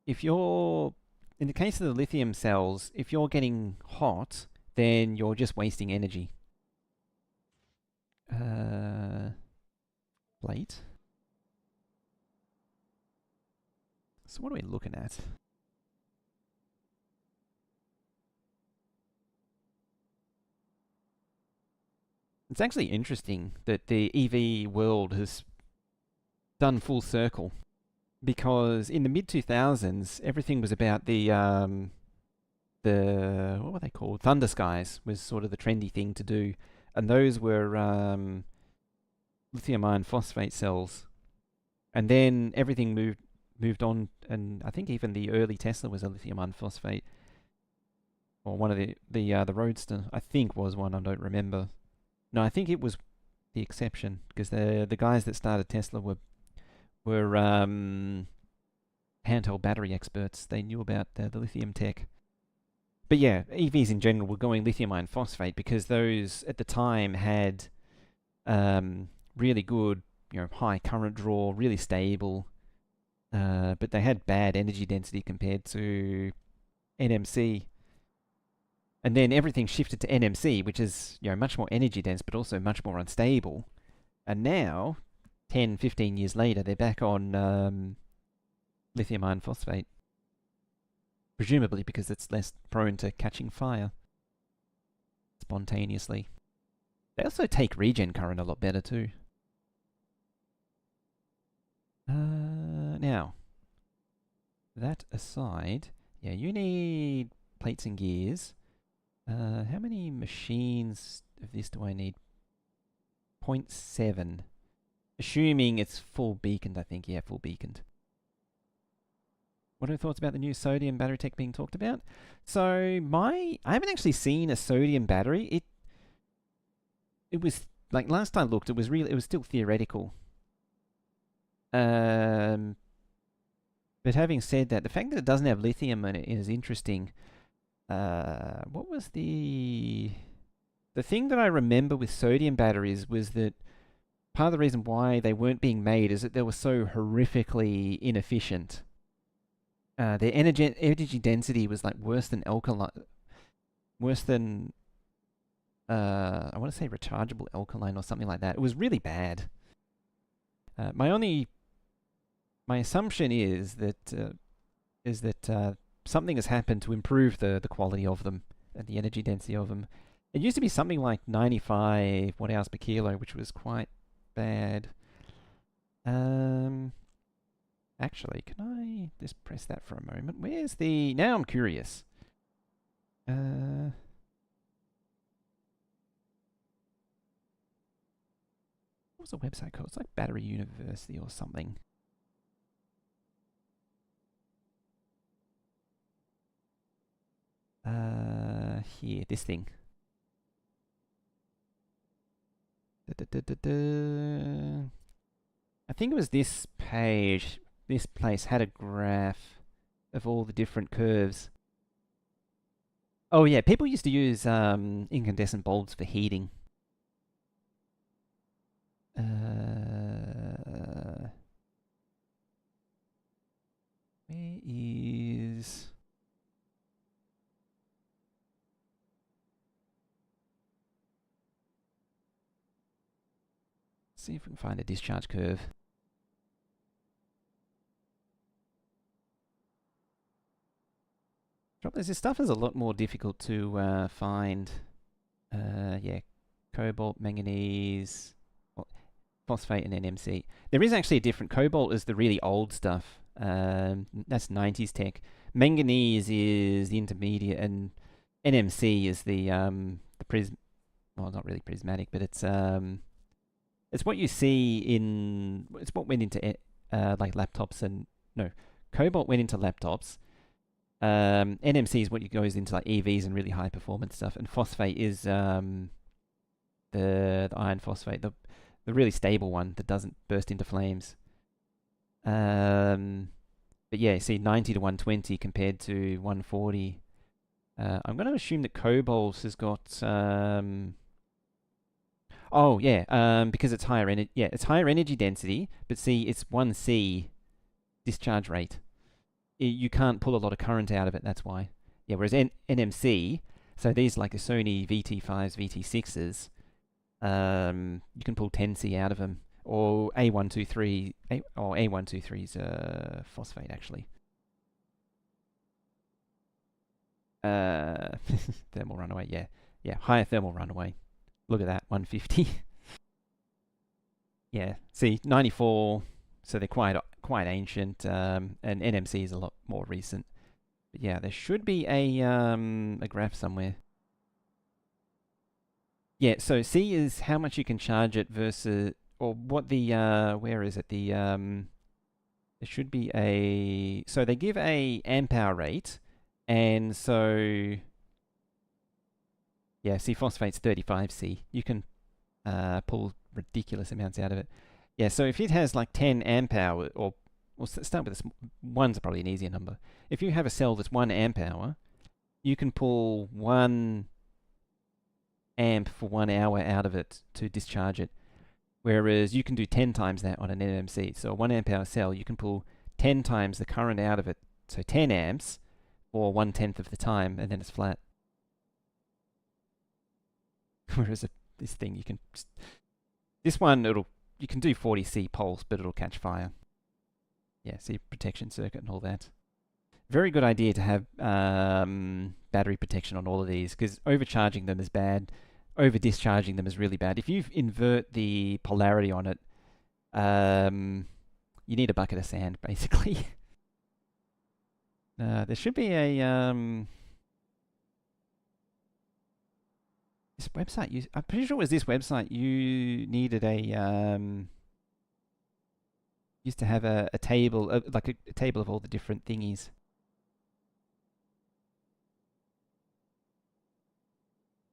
if you're, in the case of the lithium cells, if you're getting hot, then you're just wasting energy. Plate. So what are we looking at? It's actually interesting that the EV world has done full circle, because in the mid 2000s, everything was about the what were they called? Thunder skies was sort of the trendy thing to do, and those were lithium iron phosphate cells. And then everything moved on, and I think even the early Tesla was a lithium iron phosphate, or one of the Roadster, I think was one. I don't remember. No, I think it was the exception, because the guys that started Tesla were handheld battery experts. They knew about the lithium tech. But yeah, EVs in general were going lithium iron phosphate because those at the time had really good, high current draw, really stable, but they had bad energy density compared to NMC. And then everything shifted to NMC, which is much more energy dense, but also much more unstable. And now, 10, 15 years later, they're back on lithium iron phosphate. Presumably because it's less prone to catching fire spontaneously. They also take regen current a lot better too. Now, that aside, yeah, you need plates and gears. How many machines of this do I need? 0.7. Assuming it's full beaconed, I think. Yeah, full beaconed. What are your thoughts about the new sodium battery tech being talked about? So I haven't actually seen a sodium battery. It was like last I looked, it was still theoretical. But having said that, the fact that it doesn't have lithium in it is interesting. What was the thing that I remember with sodium batteries was that part of the reason why they weren't being made is that they were so horrifically inefficient. Their energy density was like worse than alkaline, worse than I want to say rechargeable alkaline or something like that. It was really bad. My assumption is that something has happened to improve the quality of them and the energy density of them. It used to be something like 95 watt-hours per kilo, which was quite bad. Actually, can I just press that for a moment? Where's the... Now I'm curious. What was the website called? It's like Battery University or something. Here, this thing. I think it was this page. This place had a graph of all the different curves. Oh yeah, people used to use incandescent bulbs for heating. Where is... see if we can find a discharge curve. Trouble is, this stuff is a lot more difficult to find. Yeah, cobalt, manganese, phosphate, and NMC. There is actually a different. Cobalt is the really old stuff. That's 90s tech. Manganese is the intermediate, and NMC is the well, not really prismatic, but it's what you see in. It's what went into like laptops and no, cobalt went into laptops. NMC is what goes into like EVs and really high performance stuff, and phosphate is the iron phosphate, the really stable one that doesn't burst into flames. But yeah, see 90 to 120 compared to 140. I'm going to assume that cobalt has got oh yeah, because it's higher energy. Yeah, it's higher energy density, but see, it's 1C discharge rate. You can't pull a lot of current out of it. That's why. Yeah, whereas NMC, so these like the Sony VT5s, VT6s, you can pull 10C out of them, or A123, or A123 is phosphate actually. Thermal runaway, yeah, higher thermal runaway. Look at that, 150. Yeah, see, 94. So they're quite ancient, and NMC is a lot more recent. But yeah, there should be a graph somewhere. Yeah, so C is how much you can charge it versus, or what the where is it? The there should be a, so they give a amp hour rate, and so yeah, see, phosphate's 35C. You can pull ridiculous amounts out of it. Yeah, so if it has like 10 amp hour, or we'll start with this, one's probably an easier number. If you have a cell that's 1 amp hour, you can pull 1 amp for 1 hour out of it to discharge it. Whereas you can do 10 times that on an NMC. So a 1 amp hour cell, you can pull 10 times the current out of it, so 10 amps for 1/10 of the time, and then it's flat. Whereas this thing, you can this one, you can do 40C pulse, but it'll catch fire. Yeah, see, protection circuit and all that. Very good idea to have battery protection on all of these, because overcharging them is bad. Over discharging them is really bad. If you invert the polarity on it, you need a bucket of sand, basically. There should be a this website. I'm pretty sure it was this website. You needed a used to have a table, like a table of all the different thingies.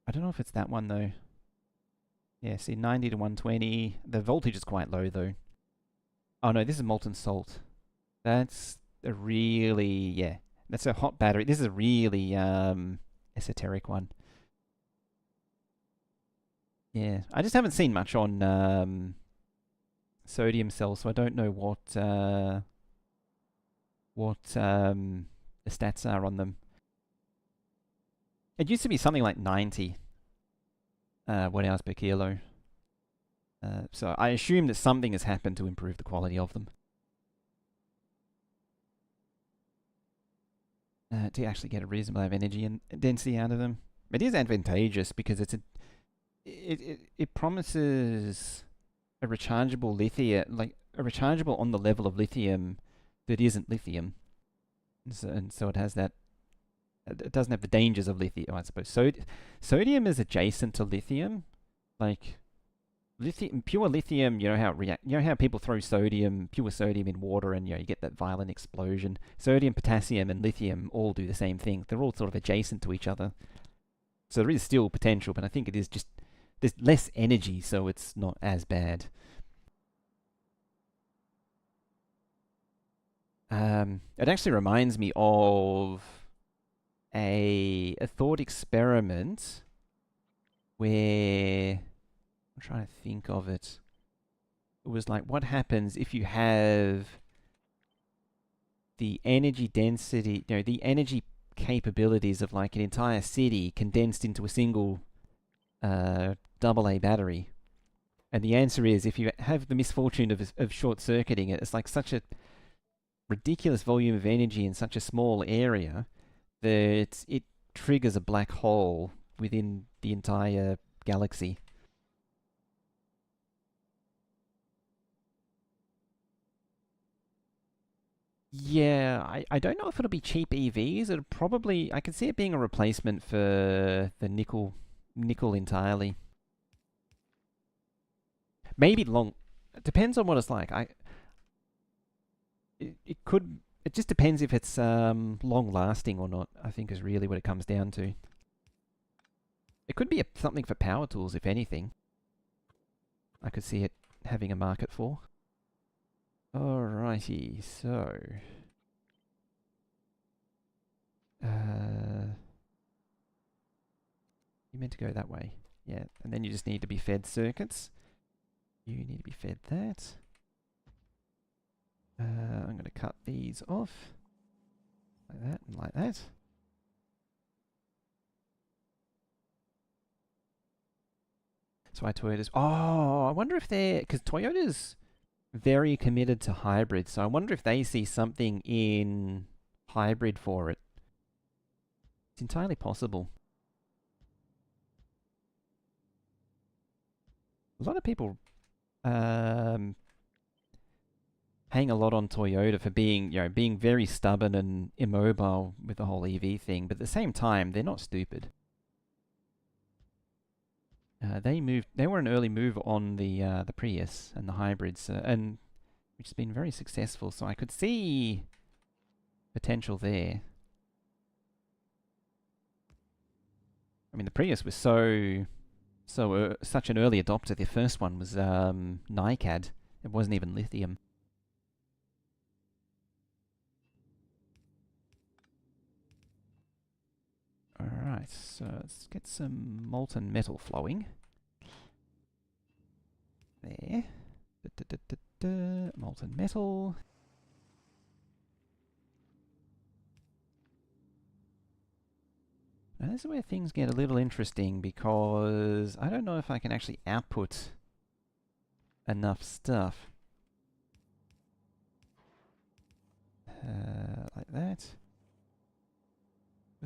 I don't know if it's that one though. Yeah, see, 90 to 120. The voltage is quite low though. Oh no, this is molten salt. That's a really, yeah, that's a hot battery. This is a really esoteric one. Yeah, I just haven't seen much on sodium cells, so I don't know what the stats are on them. It used to be something like 90 watt-hours per kilo. So I assume that something has happened to improve the quality of them. To actually get a reasonable amount of energy and density out of them. It is advantageous because it promises a rechargeable lithium, like a rechargeable on the level of lithium that isn't lithium. And so it has that. It doesn't have the dangers of lithium, I suppose. Sodium is adjacent to lithium. Like, pure lithium, you know how it reacts. You know how people throw pure sodium in water and you get that violent explosion? Sodium, potassium, and lithium all do the same thing. They're all sort of adjacent to each other. So there is still potential, but I think it is just, there's less energy, so it's not as bad. It actually reminds me of a thought experiment where, I'm trying to think of it. It was like, what happens if you have the energy density, the energy capabilities of like an entire city condensed into a single AA battery, And the answer is, if you have the misfortune of short-circuiting it, it's like such a ridiculous volume of energy in such a small area that it triggers a black hole within the entire galaxy. Yeah, I don't know if it'll be cheap EVs. It'll probably, I could see it being a replacement for the nickel entirely. Maybe long. It depends on what it's like. It could. It just depends if it's long lasting or not. I think is really what it comes down to. It could be something for power tools, if anything. I could see it having a market for. Alrighty, so you meant to go that way, yeah. And then you just need to be fed circuits. You need to be fed that. I'm going to cut these off like that and like that. That's why Toyota's. Oh, I wonder if they're, because Toyota's very committed to hybrid, so I wonder if they see something in hybrid for it. It's entirely possible. A lot of people hang a lot on Toyota for being, being very stubborn and immobile with the whole EV thing, but at the same time, they're not stupid. They were an early move on the Prius and the hybrids, and which has been very successful. So I could see potential there. I mean, the Prius was such an early adopter. The first one was NiCad. It wasn't even lithium. Alright, so let's get some molten metal flowing. There. Molten metal. Now this is where things get a little interesting, because I don't know if I can actually output enough stuff. Like that.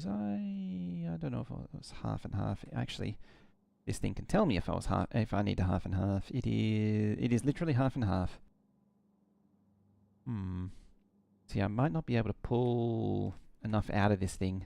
I don't know if it was half and half. Actually, this thing can tell me if I need a half and half. It is literally half and half. See, I might not be able to pull enough out of this thing.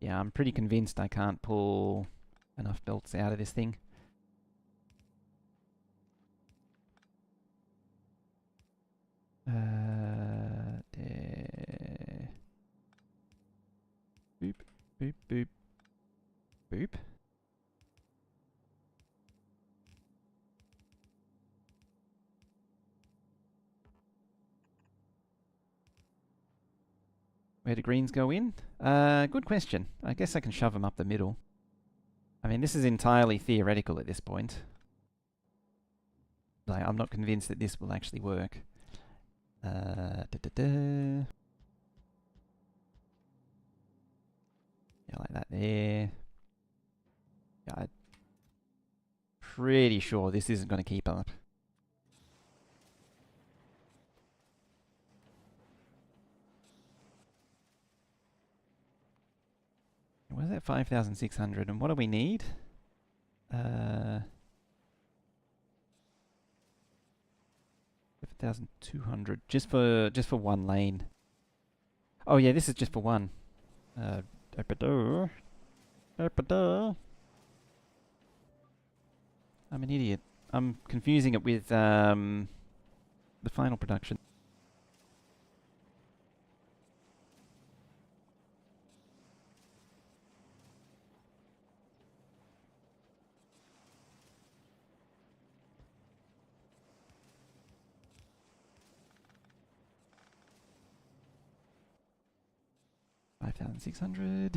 Yeah, I'm pretty convinced I can't pull enough belts out of this thing. There. Boop, boop, boop, boop. Where do greens go in? Good question. I guess I can shove them up the middle. I mean, this is entirely theoretical at this point. Like, I'm not convinced that this will actually work. Yeah, like that there. Yeah, I'm pretty sure this isn't going to keep up. Where's that 5,600? And what do we need? 5,200 just for one lane. Oh yeah, this is just for one. I'm an idiot. I'm confusing it with the final production. 5,600.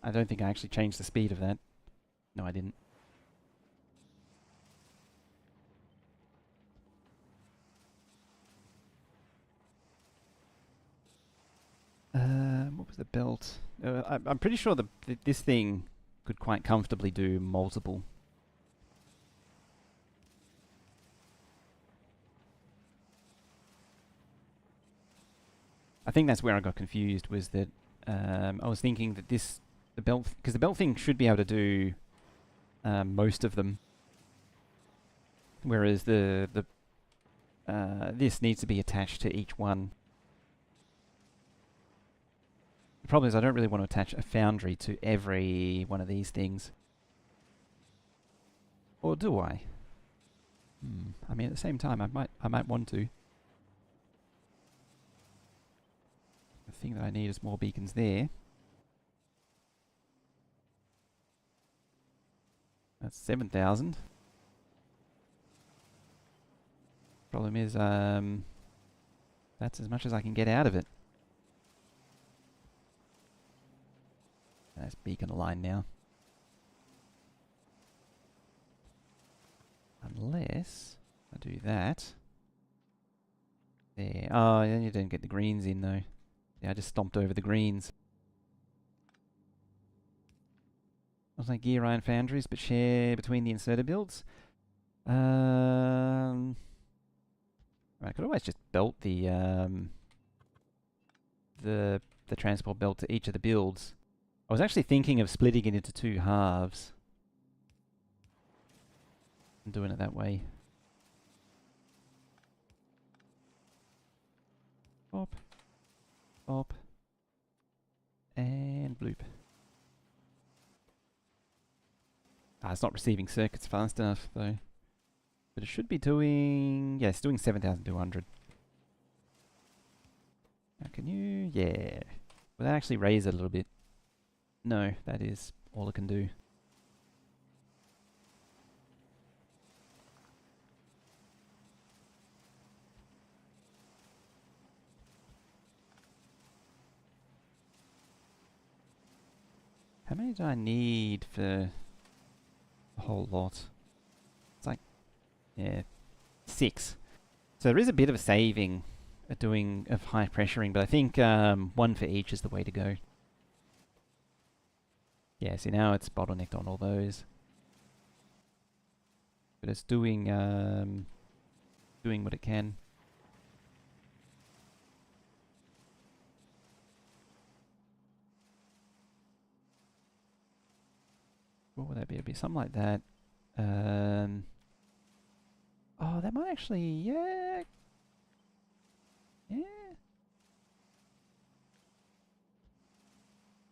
I don't think I actually changed the speed of that. No, I didn't. What was the belt? I'm pretty sure this thing could quite comfortably do multiple. I think that's where I got confused, was that I was thinking that the belt, because the belt thing should be able to do most of them, whereas this needs to be attached to each one. The problem is I don't really want to attach a foundry to every one of these things. Or do I? I mean, at the same time, I might want to. The thing that I need is more beacons there. That's 7,000. Problem is, that's as much as I can get out of it. That's beacon line now. Unless I do that. There. Oh, then you didn't get the greens in though. Yeah, I just stomped over the greens. I was like gear iron foundries, but share between the inserter builds. I could always just belt the transport belt to each of the builds. I was actually thinking of splitting it into 2 halves and doing it that way. Pop, pop, and bloop. It's not receiving circuits fast enough though. But it should be doing... yeah, it's doing 7,200. Now can you... yeah. Will that actually raise it a little bit? No, that is all it can do. How many do I need for the whole lot? It's like, yeah, 6. So there is a bit of a saving of high pressuring, but I think 1 for each is the way to go. Yeah, see now it's bottlenecked on all those. But it's doing what it can. What would that be? It'd be something like that. Oh, that might actually, yeah. Yeah.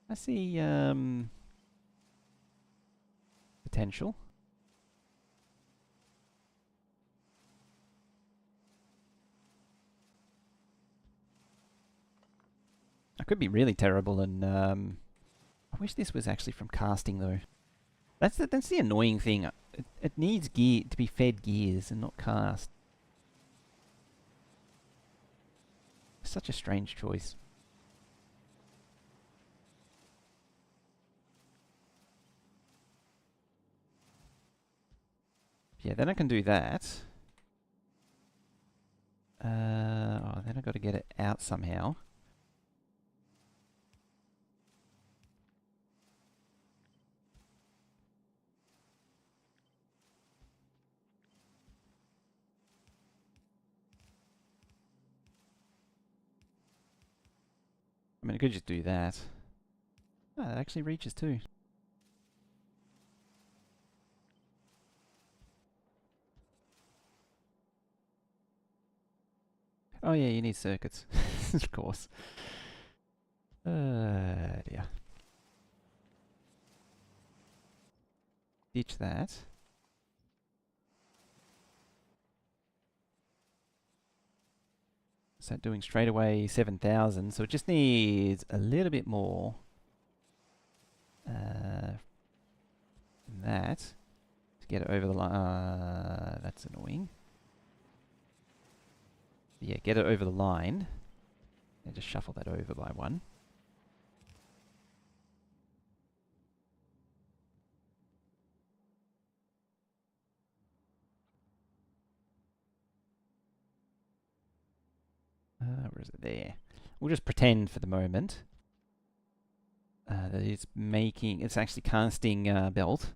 I see, potential. I could be really terrible, and I wish this was actually from casting though. That's the annoying thing. It needs gear to be fed gears and not cast. Such a strange choice. Yeah, then I can do that. Oh, then I got to get it out somehow. I mean, I could just do that. Oh, that actually reaches too. Oh yeah, you need circuits. Of course. Yeah. Ditch that. So doing straight away 7,000, so it just needs a little bit more than that to get it over the line. That's annoying. Yeah, get it over the line. And just shuffle that over by one. Where is it? There. We'll just pretend for the moment that it's actually casting belt.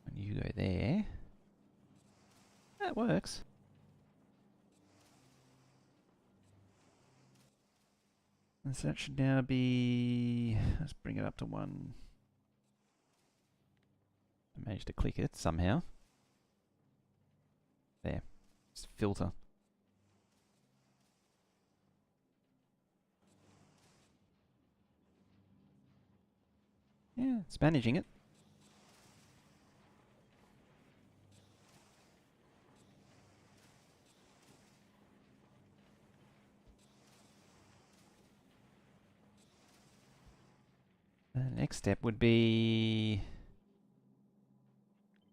And you go there. That works. And so that should now be... Let's bring it up to 1. I managed to click it somehow. There. Just filter. Yeah, it's managing it. The next step would be...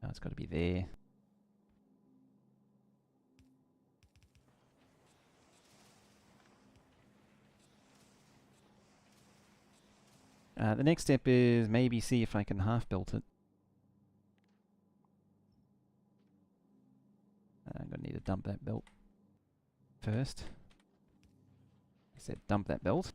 Oh, it's got to be there. The next step is maybe see if I can half belt it. I'm going to need to dump that belt first. I said dump that belt.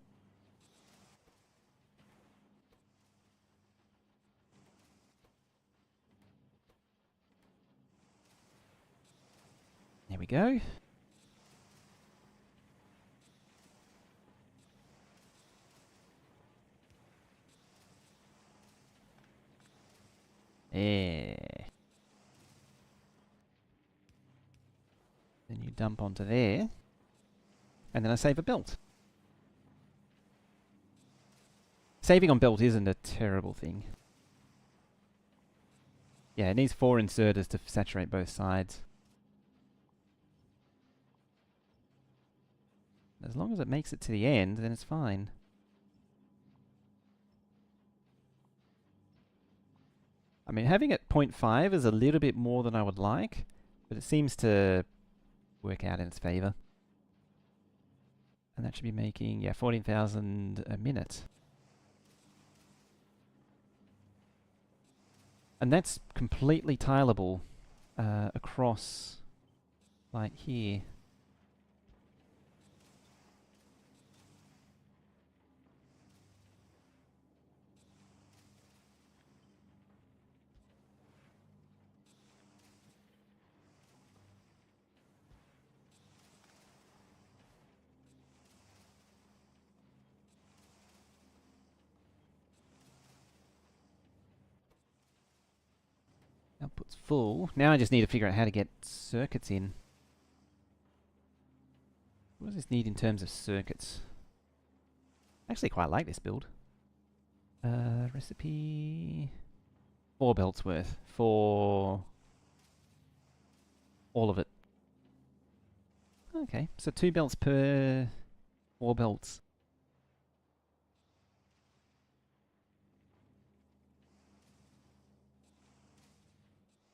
There we go. There. Then you dump onto there. And then I save a belt. Saving on belt isn't a terrible thing. Yeah, it needs 4 inserters to saturate both sides. As long as it makes it to the end, then it's fine. I mean, having it 0.5 is a little bit more than I would like, but it seems to work out in its favor. And that should be making, yeah, 14,000 a minute. And that's completely tileable across, like here. Output's full. Now I just need to figure out how to get circuits in. What does this need in terms of circuits? I actually quite like this build. Recipe... 4 belts worth for all of it. Okay, so 2 belts per 4 belts.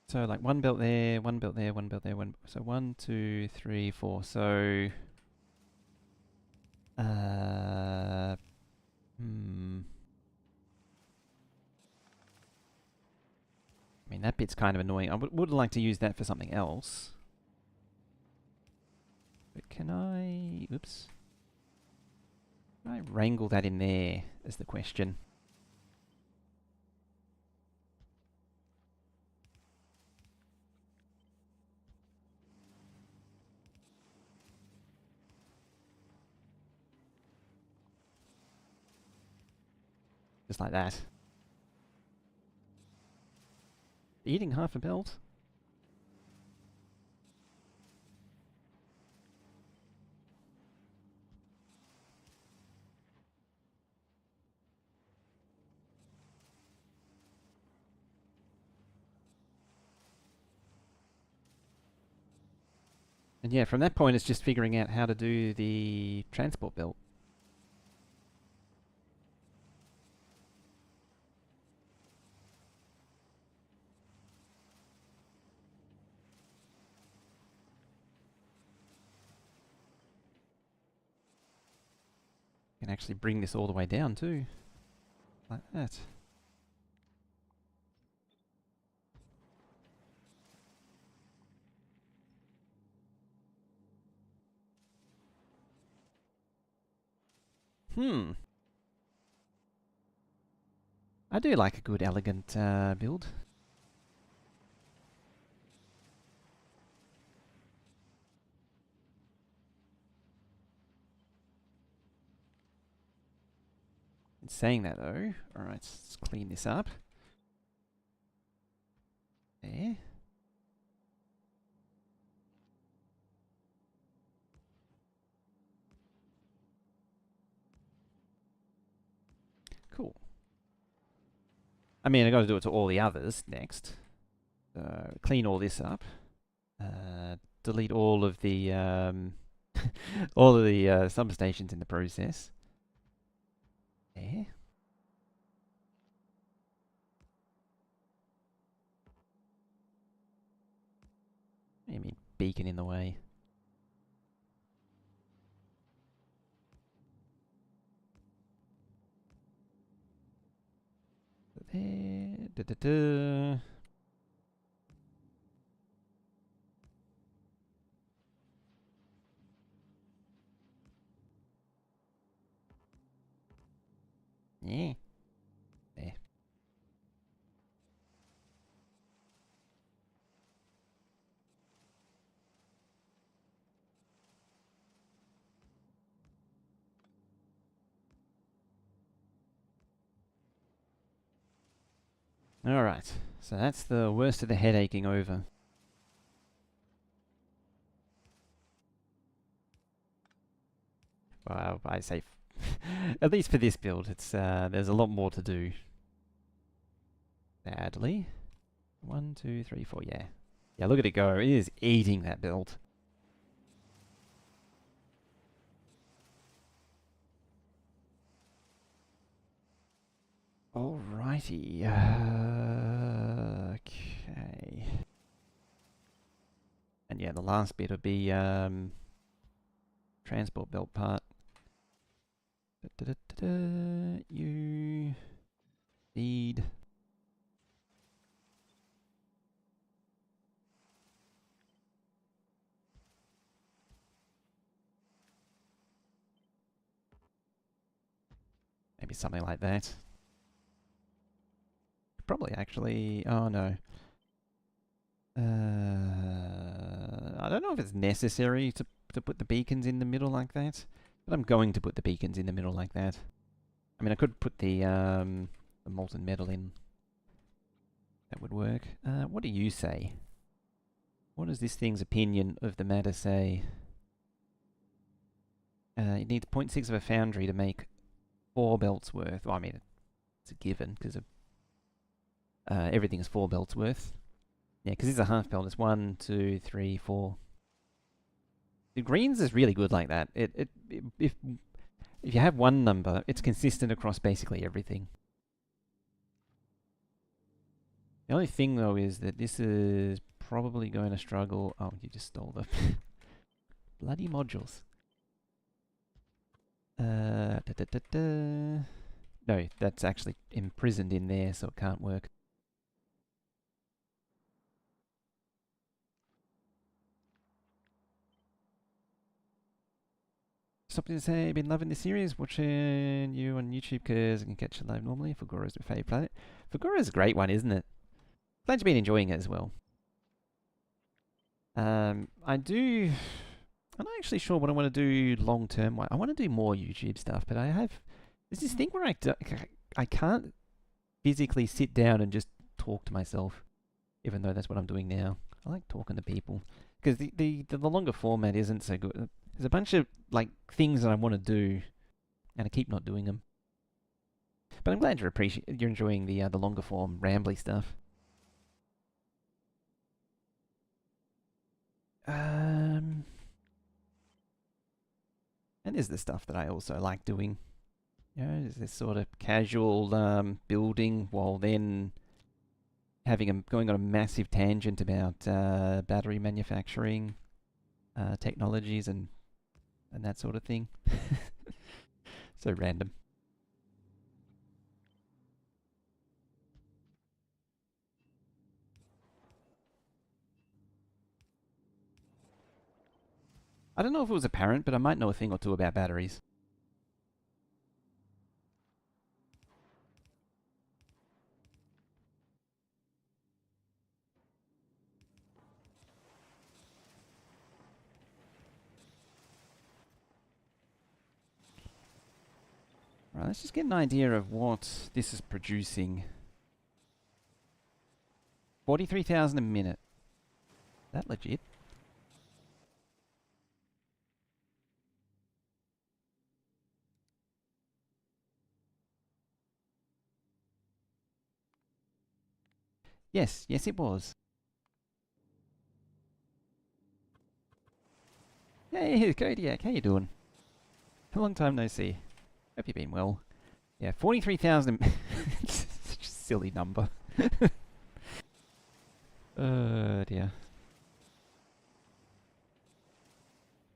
So like 1 belt there, 1 belt there, 1 belt there, so 1, 2, 3, 4. So I mean, that bit's kind of annoying. I would like to use that for something else. But can I... Oops. Can I wrangle that in there, is the question. Just like that. Eating half a belt? And yeah, from that point, it's just figuring out how to do the transport belt. You can actually bring this all the way down too, like that. I do like a good elegant build. In saying that though, alright, let's clean this up. There. Cool. I mean, I got to do it to all the others next. Clean all this up. Delete all of the all of the substations in the process. There. I mean, beacon in the way. There. Da da da. Yeah. There. Alright, so that's the worst of the headaching over. Well, I say, at least for this build, it's there's a lot more to do. Sadly. 1, 2, 3, 4, yeah. Yeah, look at it go. It is eating that build. Alrighty. Okay. And yeah, the last bit would be transport belt part. You feed. Maybe something like that. Probably actually. Oh no. I don't know if it's necessary to put the beacons in the middle like that, but I'm going to put the beacons in the middle like that. I mean, I could put the molten metal in. That would work. What do you say? What does this thing's opinion of the matter say? It needs 0.6 of a foundry to make 4 belts worth. Well, I mean, it's a given because everything is 4 belts worth. Yeah, because it's a half belt. It's 1, 2, 3, 4. The greens is really good like that. If you have one number, it's consistent across basically everything. The only thing though is that this is probably going to struggle. Oh, you just stole the bloody modules. No, that's actually imprisoned in there, so it can't work. Something to say, been loving the series, watching you on YouTube because I can catch you live normally. Fulgora's my favourite planet. Fulgora's a great one, isn't it? Glad you've been enjoying it as well. I'm not actually sure what I want to do long term. I want to do more YouTube stuff, but there's this thing where I can't physically sit down and just talk to myself, even though that's what I'm doing now. I like talking to people because the longer format isn't so good. There's a bunch of like things that I want to do, and I keep not doing them. But I'm glad you're enjoying the longer form rambly stuff. And there's the stuff that I also like doing. You know, there's this sort of casual building while then going on a massive tangent about battery manufacturing technologies and that sort of thing. So random. I don't know if it was apparent, but I might know a thing or two about batteries. Right, let's just get an idea of what this is producing. 43,000 a minute. That legit? Yes, yes it was. Hey, Kodiak, how you doing? A long time no see. Hope you've been well. Yeah, 43,000. Such a silly number. Dear.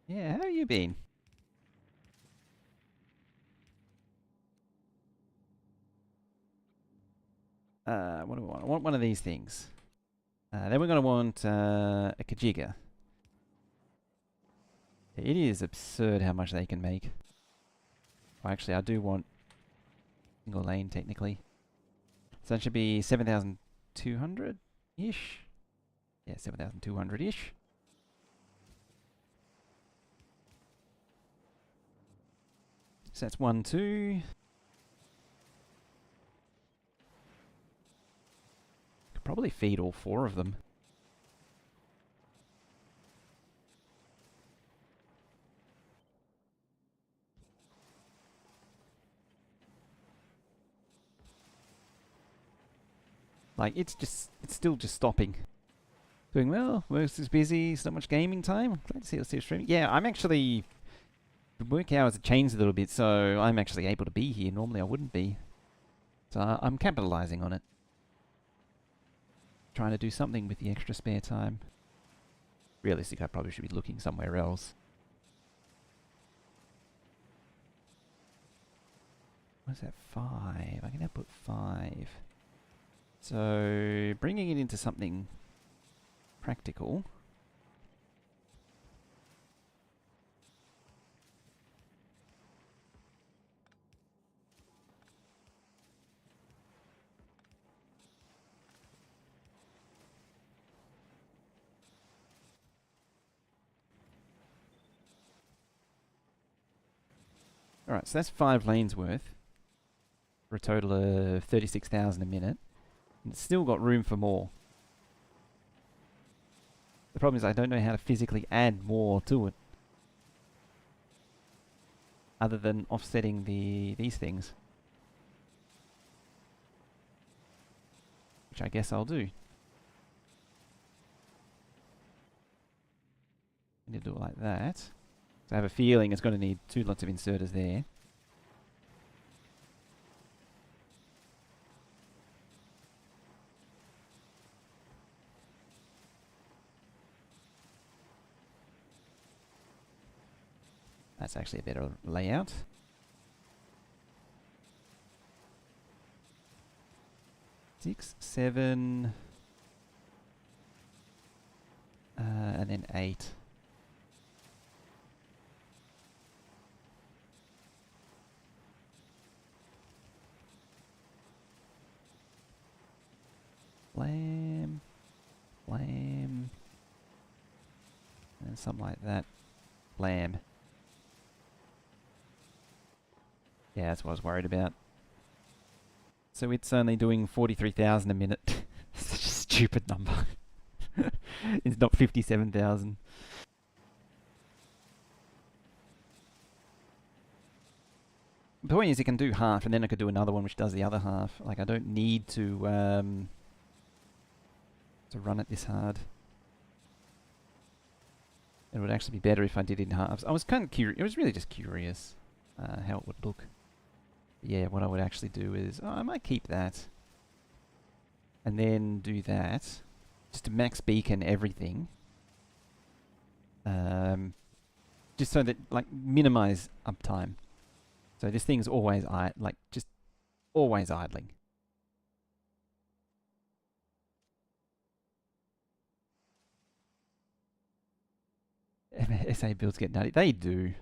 Yeah, how you been? What do I want? I want one of these things. Then we're going to want a Kajiga. It is absurd how much they can make. Well, actually, I do want single lane, technically. So that should be 7,200-ish? Yeah, 7,200-ish. So that's 1, 2. Could probably feed all 4 of them. Like, it's still just stopping. Doing well, work is busy, it's not much gaming time. I'm glad to see you're still streaming. Yeah, I'm actually... The work hours have changed a little bit, so I'm actually able to be here. Normally I wouldn't be. So I'm capitalizing on it. Trying to do something with the extra spare time. Realistically, I probably should be looking somewhere else. What's that? 5. I can now put 5. So, bringing it into something practical. Alright, so that's 5 lanes worth. For a total of 36,000 a minute. And it's still got room for more. The problem is I don't know how to physically add more to it. Other than offsetting these things. Which I guess I'll do. I need to do it like that. So I have a feeling it's going to need 2 lots of inserters there. That's actually a better layout. Six, 7, and then 8. Lamb, lamb, and something like that. Lamb. Yeah, that's what I was worried about. So it's only doing 43,000 a minute. Such a stupid number. It's not 57,000. The point is, it can do half, and then I could do another one which does the other half. Like, I don't need to run it this hard. It would actually be better if I did it in halves. I was kind of curious. It was really just curious how it would look. Yeah, what I would actually do is, I might keep that. And then do that. Just to max beacon everything. Just so that, like, minimize uptime. So this thing's always, just always idling. SA builds get nutty. They do.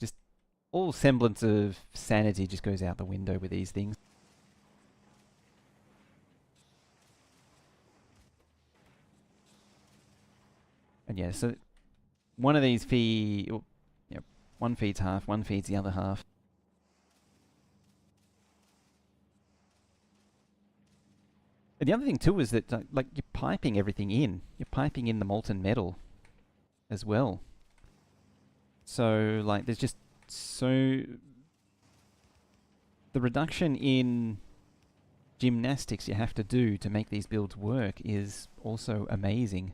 Just all semblance of sanity just goes out the window with these things. And yeah, so one of these one feeds half, one feeds the other half. And the other thing too is that like you're piping everything in. You're piping in the molten metal as well. So like there's just the reduction in gymnastics you have to do to make these builds work is also amazing.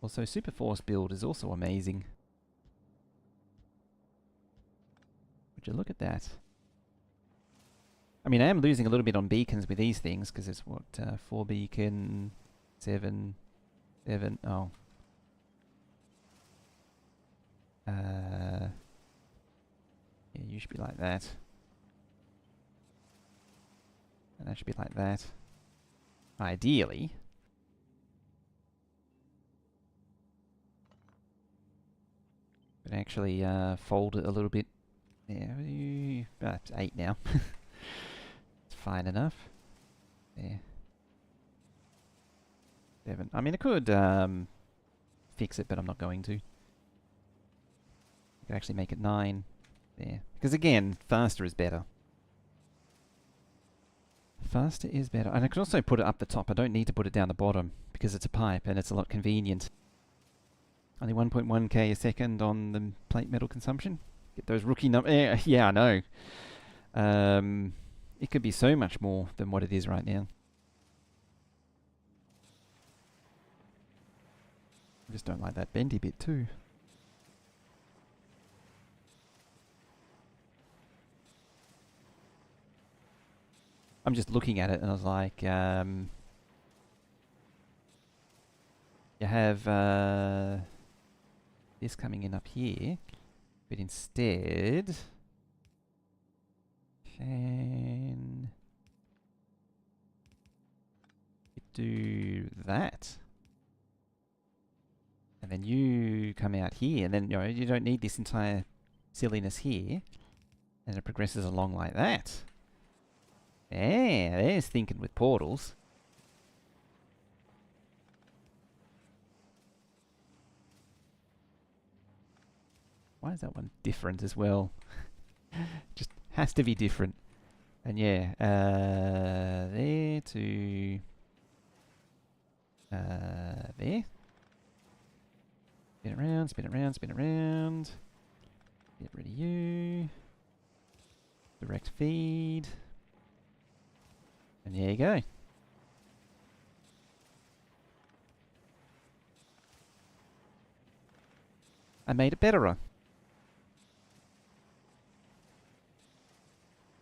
Also, Superforce build is also amazing. Would you look at that? I mean, I am losing a little bit on beacons with these things, because it's what, 4 beacon, 7, oh. Yeah, you should be like that. And that should be like that. Ideally. But actually fold it a little bit. Yeah, it's 8 now. It's fine enough. There. 7. I mean, I could fix it, but I'm not going to. I could actually make it 9. There. Because again, faster is better. Faster is better. And I can also put it up the top. I don't need to put it down the bottom, because it's a pipe and it's a lot convenient. Only 1.1k a second on the plate metal consumption. Get those rookie numbers. Yeah, I know. It could be so much more than what it is right now. I just don't like that bendy bit too. I'm just looking at it and I was like, you have this coming in up here, but instead can you do that, and then you come out here, and then you don't need this entire silliness here, and it progresses along like that. Yeah, there's thinking with portals. Why is that one different as well? Just has to be different. And yeah, there to there. Spin it around, spin it around, spin it around. Get rid of you. Direct feed. And there you go. I made it betterer.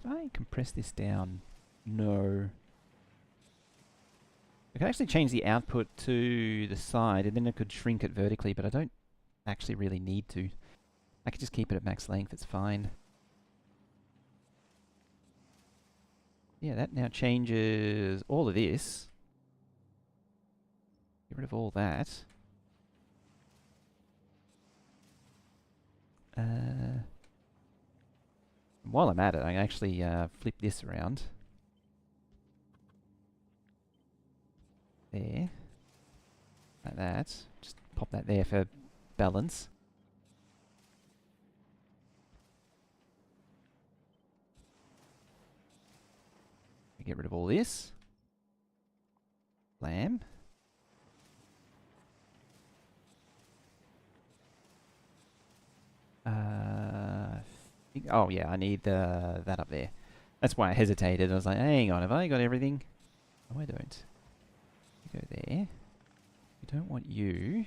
Did I compress this down? No. I could actually change the output to the side, and then I could shrink it vertically, but I don't actually really need to. I could just keep it at max length, it's fine. Yeah, that now changes all of this. Get rid of all that. While I'm at it, I can actually flip this around. There. Like that. Just pop that there for balance. Get rid of all this. Lamb. Oh yeah, I need that up there. That's why I hesitated. I was like, hang on, have I got everything? No, I don't. You go there. We don't want you.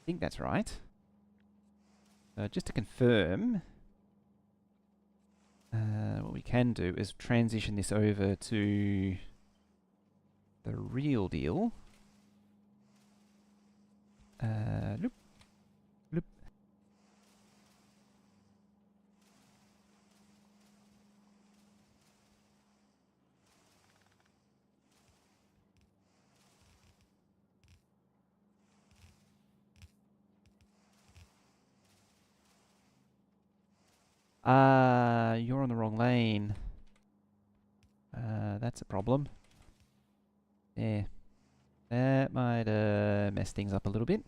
I think that's right. Just to confirm, what we can do is transition this over to the real deal. Loop, loop. You're on the wrong lane. That's a problem. Yeah. That might mess things up a little bit.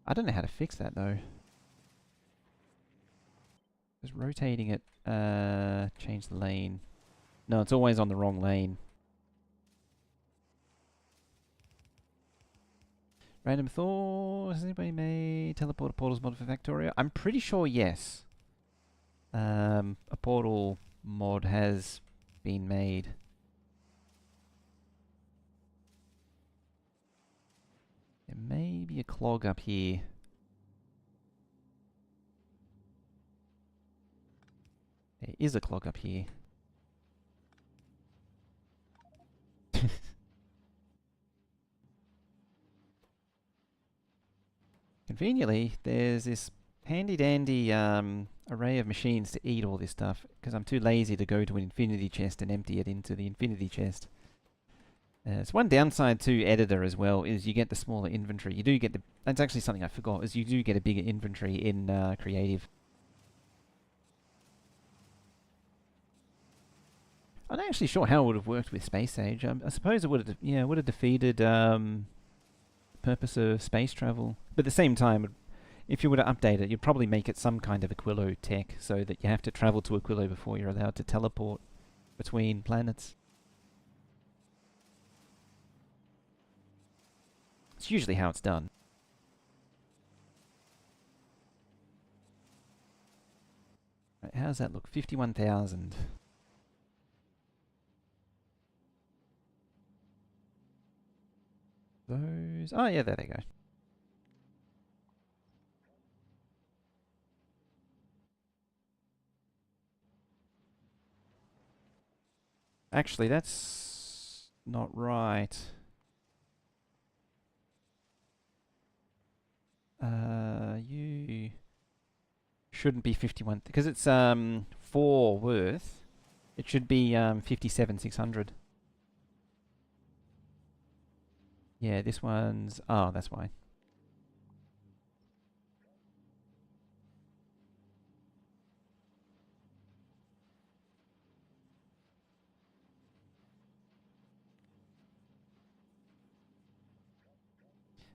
I don't know how to fix that though. Just rotating it, change the lane. No, it's always on the wrong lane. Random thought, has anybody made teleporter portals mod for Factorio? I'm pretty sure yes. A portal mod has been made. There may be a clog up here. There is a clog up here. Conveniently, there's this handy-dandy array of machines to eat all this stuff, because I'm too lazy to go to an infinity chest and empty it into the infinity chest. It's one downside to editor as well, is you get the smaller inventory. You do get the... That's actually something I forgot, is you do get a bigger inventory in creative. I'm not actually sure how it would have worked with Space Age. I suppose it would have, yeah, would have defeated the purpose of space travel. But at the same time, if you were to update it, you'd probably make it some kind of Aquilo tech, so that you have to travel to Aquilo before you're allowed to teleport between planets. It's usually how it's done. Right, how's that look? 51,000. Those... Oh yeah, there they go. Actually, that's not right. You shouldn't be 51, because it's 4 worth. It should be 57,600. Yeah, this one's... Oh, that's why.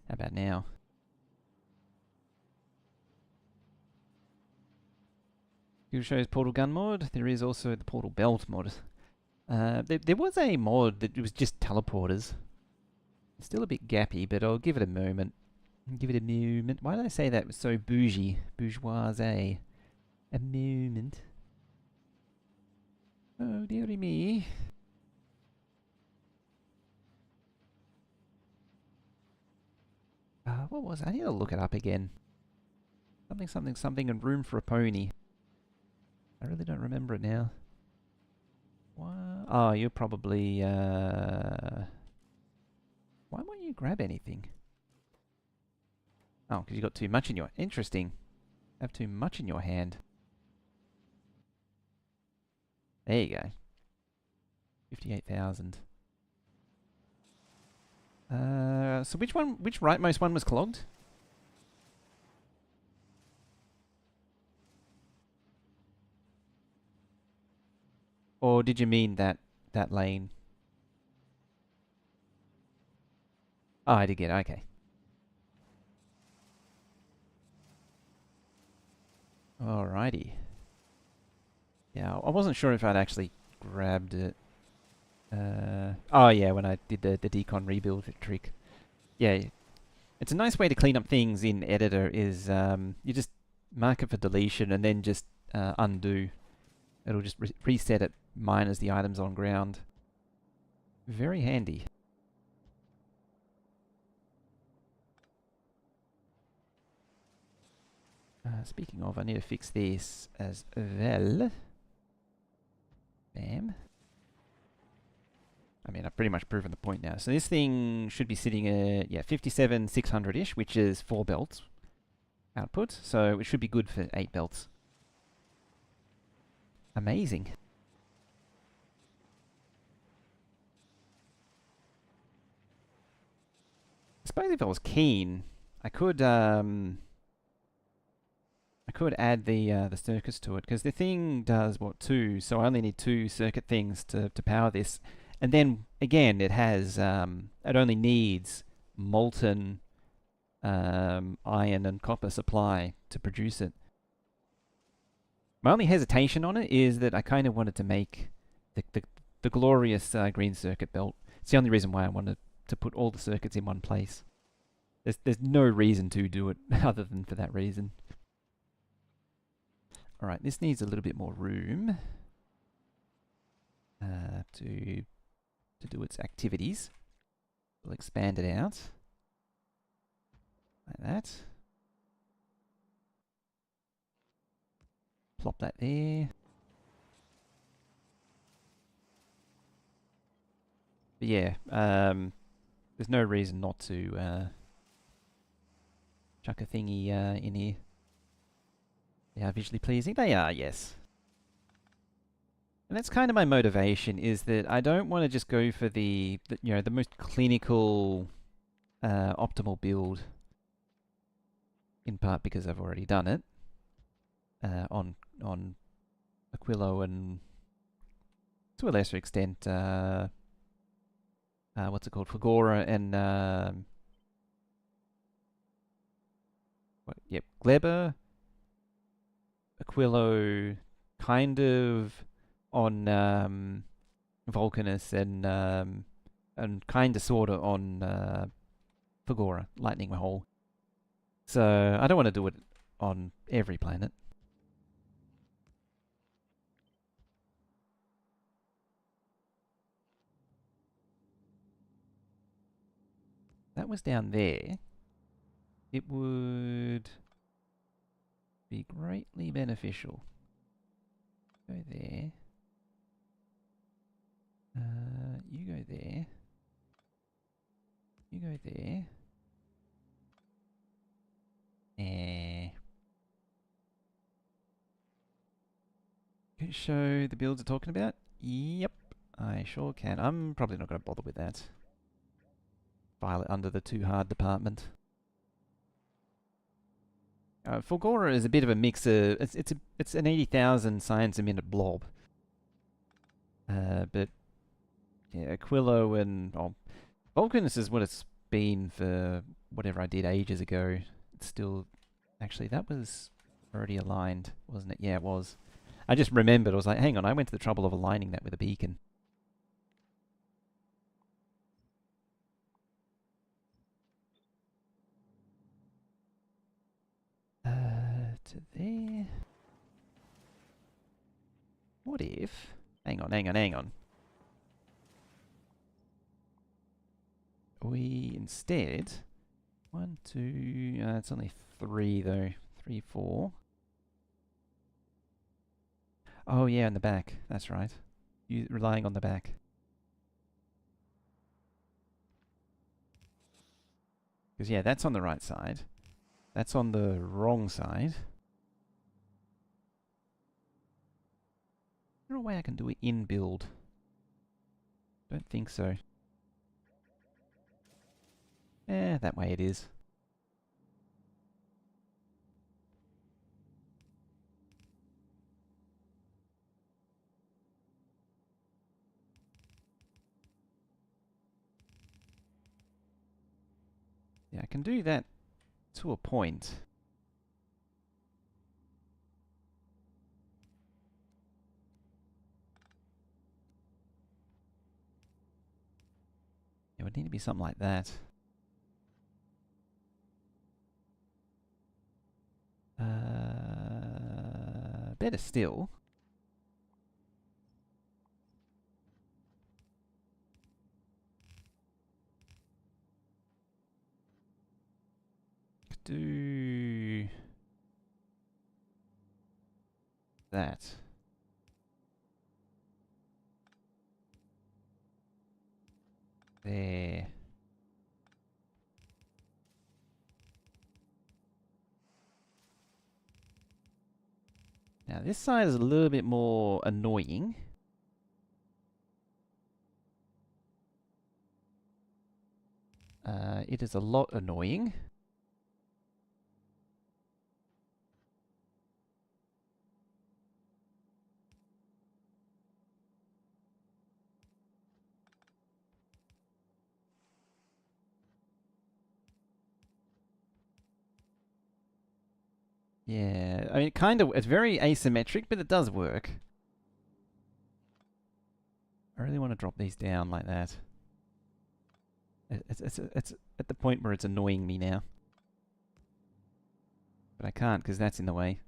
How about now? Here shows Portal Gun mod. There is also the Portal Belt mod. There was a mod that was just teleporters. It's still a bit gappy, but I'll give it a moment. Give it a moment. Why did I say that was so bougie? Bourgeoisie. A moment. Oh, dearie me. What was it? I need to look it up again. Something, something, something, and room for a pony. I really don't remember it now. What? Oh, you're probably, Why won't you grab anything? Oh, because you got too much in your... Interesting. Have too much in your hand. There you go. 58,000. So which rightmost one was clogged? Or did you mean that lane? Oh, I did get it. Okay. Alrighty. Yeah, I wasn't sure if I'd actually grabbed it. Oh yeah, when I did the decon rebuild trick. Yeah, it's a nice way to clean up things in editor is you just mark it for deletion and then just undo. It'll just reset it minus the items on ground. Very handy. Speaking of, I need to fix this as well. Bam. I mean, I've pretty much proven the point now. So this thing should be sitting at, yeah, 57,600-ish, which is 4 belts output. So it should be good for 8 belts. Amazing. I suppose if I was keen, I could add the circuits to it, because the thing does, what, 2, so I only need 2 circuit things to power this. And then, again, it has, it only needs molten iron and copper supply to produce it. My only hesitation on it is that I kind of wanted to make the glorious green circuit belt. It's the only reason why I wanted to put all the circuits in one place. There's no reason to do it other than for that reason. Alright, this needs a little bit more room to do its activities. We'll expand it out like that. Plop that there. But yeah, there's no reason not to chuck a thingy in here. They are visually pleasing. They are, yes. And that's kind of my motivation, is that I don't want to just go for the most clinical, optimal build. In part because I've already done it on Aquilo, and to a lesser extent, what's it called, Fulgora, and Gleber, Aquilo, kind of on Vulcanus, and kind of sort of on Fulgora, Lightning Hole. So I don't want to do it on every planet. That was down there. It would be greatly beneficial. Go there. You go there. You go there. Can you show the builds we're talking about? Yep, I sure can. I'm probably not going to bother with that. File it under the too hard department. Fulgora is a bit of a mix of... It's an 80,000 science a minute blob. But yeah, Aquilo and... Oh, Vulcanus is what it's been for whatever I did ages ago. It's still... Actually, that was already aligned, wasn't it? Yeah, it was. I just remembered, I was like, hang on, I went to the trouble of aligning that with a beacon. To there. What if... Hang on. We instead... 1, 2... it's only 3 though. 3, 4. Oh yeah, in the back. That's right. You relying on the back. Because yeah, that's on the right side. That's on the wrong side. Is there a way I can do it in build? Don't think so. That way it is. Yeah, I can do that to a point. It would need to be something like that. Better still, do that. There. Now this side is a little bit more annoying. It is a lot annoying. Yeah, I mean, it's very asymmetric, but it does work. I really want to drop these down like that. It's at the point where it's annoying me now. But I can't because that's in the way.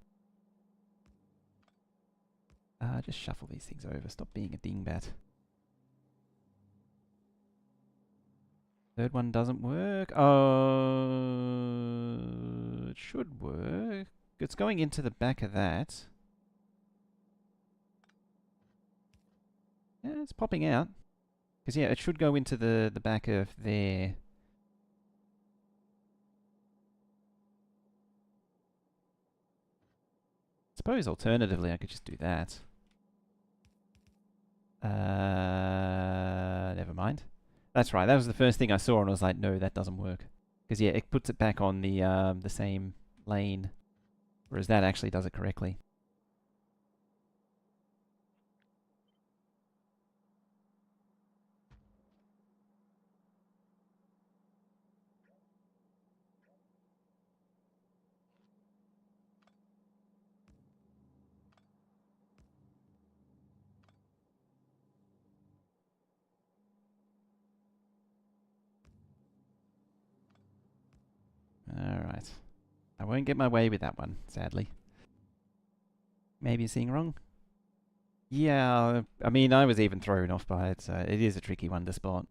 Just shuffle these things over. Stop being a dingbat. Third one doesn't work. Oh, it should work. It's going into the back of that. Yeah, it's popping out. Because, yeah, it should go into the back of there. Suppose alternatively I could just do that. Never mind. That's right, that was the first thing I saw and I was like, no, that doesn't work. Because, yeah, it puts it back on the same lane. Whereas that actually does it correctly. Alright. I won't get my way with that one, sadly. Maybe you're seeing wrong? Yeah, I mean, I was even thrown off by it, so it is a tricky one to spot.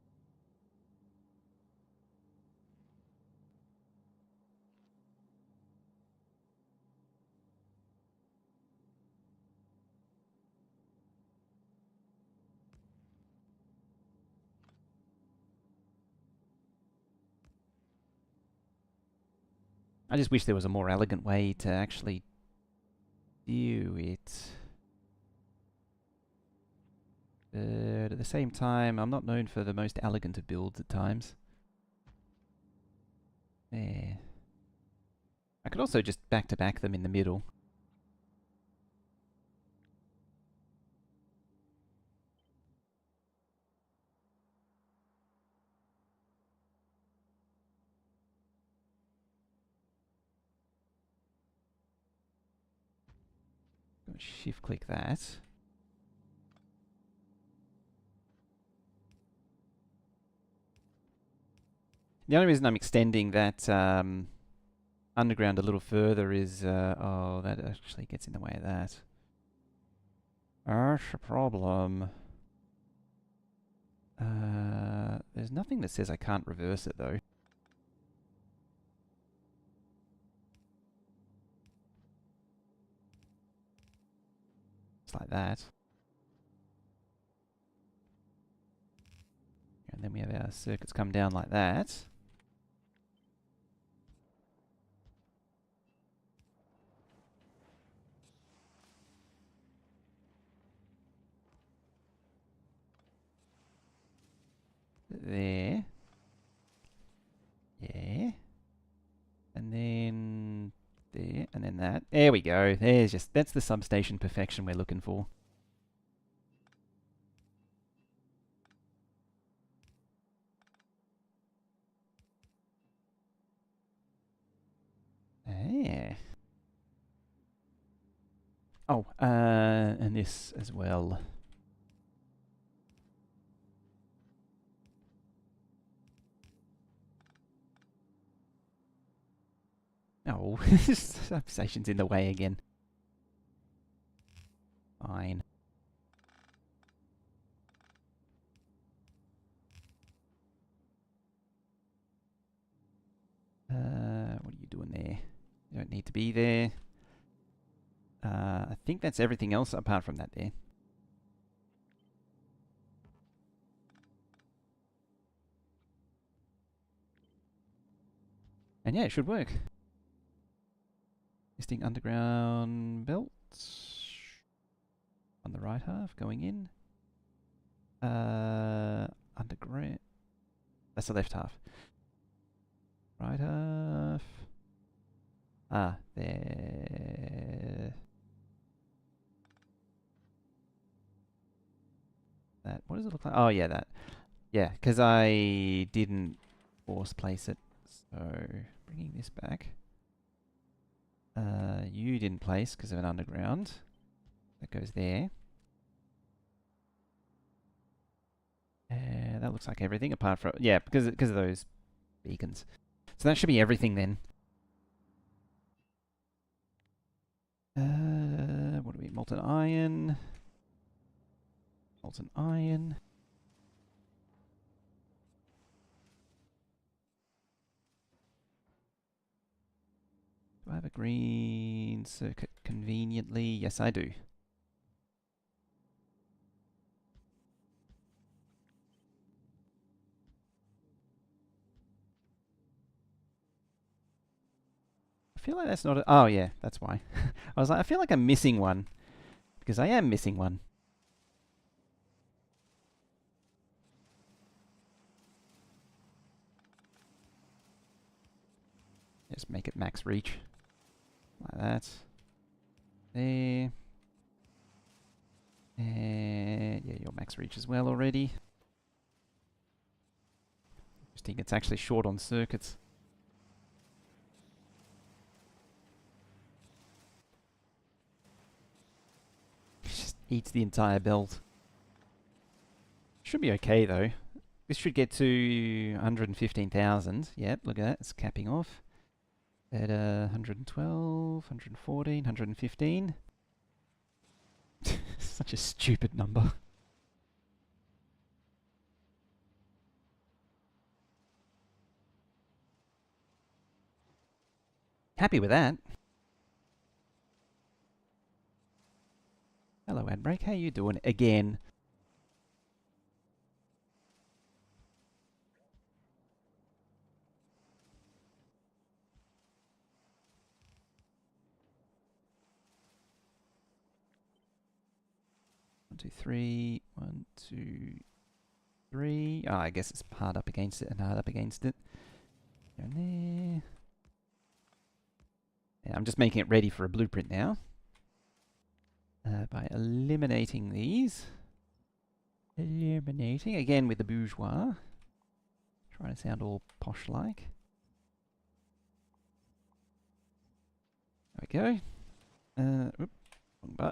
I just wish there was a more elegant way to actually do it. But at the same time, I'm not known for the most elegant of builds at times. There. I could also just back-to-back them in the middle. Shift-click that. The only reason I'm extending that underground a little further is, oh, that actually gets in the way of that. That's a problem. There's nothing that says I can't reverse it, though. It's like that. And then we have our circuits come down like that. There. Yeah. And then there, and then that. There we go. That's the substation perfection we're looking for. Yeah. Oh, and this as well. Oh, substation's in the way again. Fine. What are you doing there? don't need to be there. I think that's everything else apart from that there. And yeah, it should work. Listing underground belts on the right half, going in. Underground. That's the left half. Right half. Ah, there. That. What does it look like? Oh, yeah, that. Yeah, because I didn't force place it. So, bringing this back. You didn't place because of an underground. That goes there. That looks like everything apart from... Yeah, because of those beacons. So that should be everything then. What do we... Molten iron. Molten iron. Do I have a green circuit conveniently? Yes, I do. I feel like that's not a... Oh, yeah, that's why. I was like, I feel like I'm missing one. Because I am missing one. Just make it max reach. Like that. There. And yeah, your max reach as well already. Interesting, it's actually short on circuits. Just eats the entire belt. Should be okay though. This should get to 115,000. Yep, look at that, it's capping off. At 112, 114, 115. Such a stupid number. Happy with that. Hello, Adbreak. How you doing again? One, two, three. 1, 2, 3. Oh, I guess it's hard up against it and hard up against it. Down there. Yeah, I'm just making it ready for a blueprint now. By eliminating these. Eliminating, again with the bourgeois. Trying to sound all posh-like. There we go.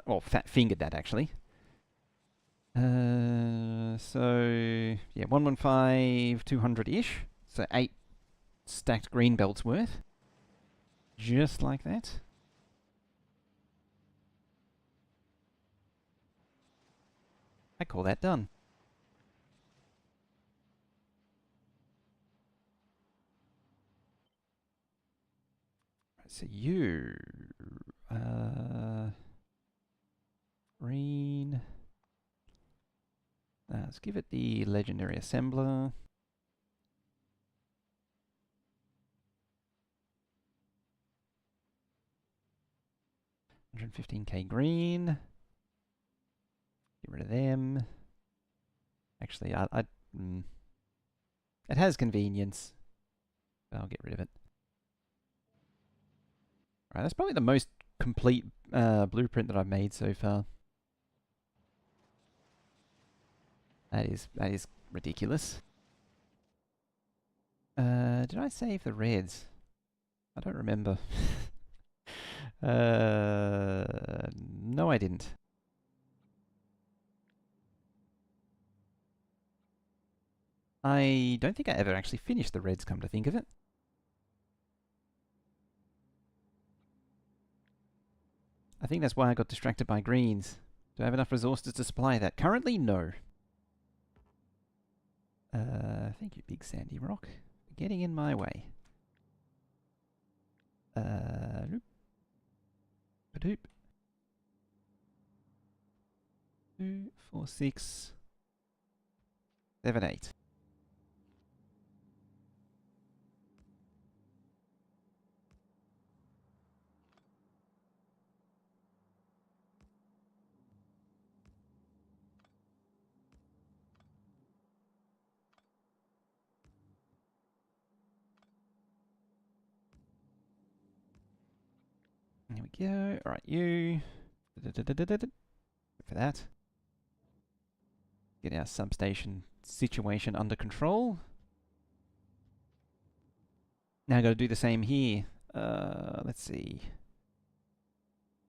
Well, fat-fingered that, actually. So, yeah, 115, 200-ish. So 8 stacked green belts worth. Just like that. I call that done. So you... green... let's give it the legendary assembler. 115k green. Get rid of them. Actually, it has convenience, but I'll get rid of it. Right, that's probably the most complete blueprint that I've made so far. That is ridiculous. Did I save the reds? I don't remember. No, I didn't. I don't think I ever actually finished the reds, come to think of it. I think that's why I got distracted by greens. Do I have enough resources to supply that? Currently, no. Thank you, big sandy rock, for getting in my way. Doop. Ba-doop. 2, 4, 6, 7, 8. There we go. All right, you. For that. Get our substation situation under control. Now I've got to do the same here. Let's see.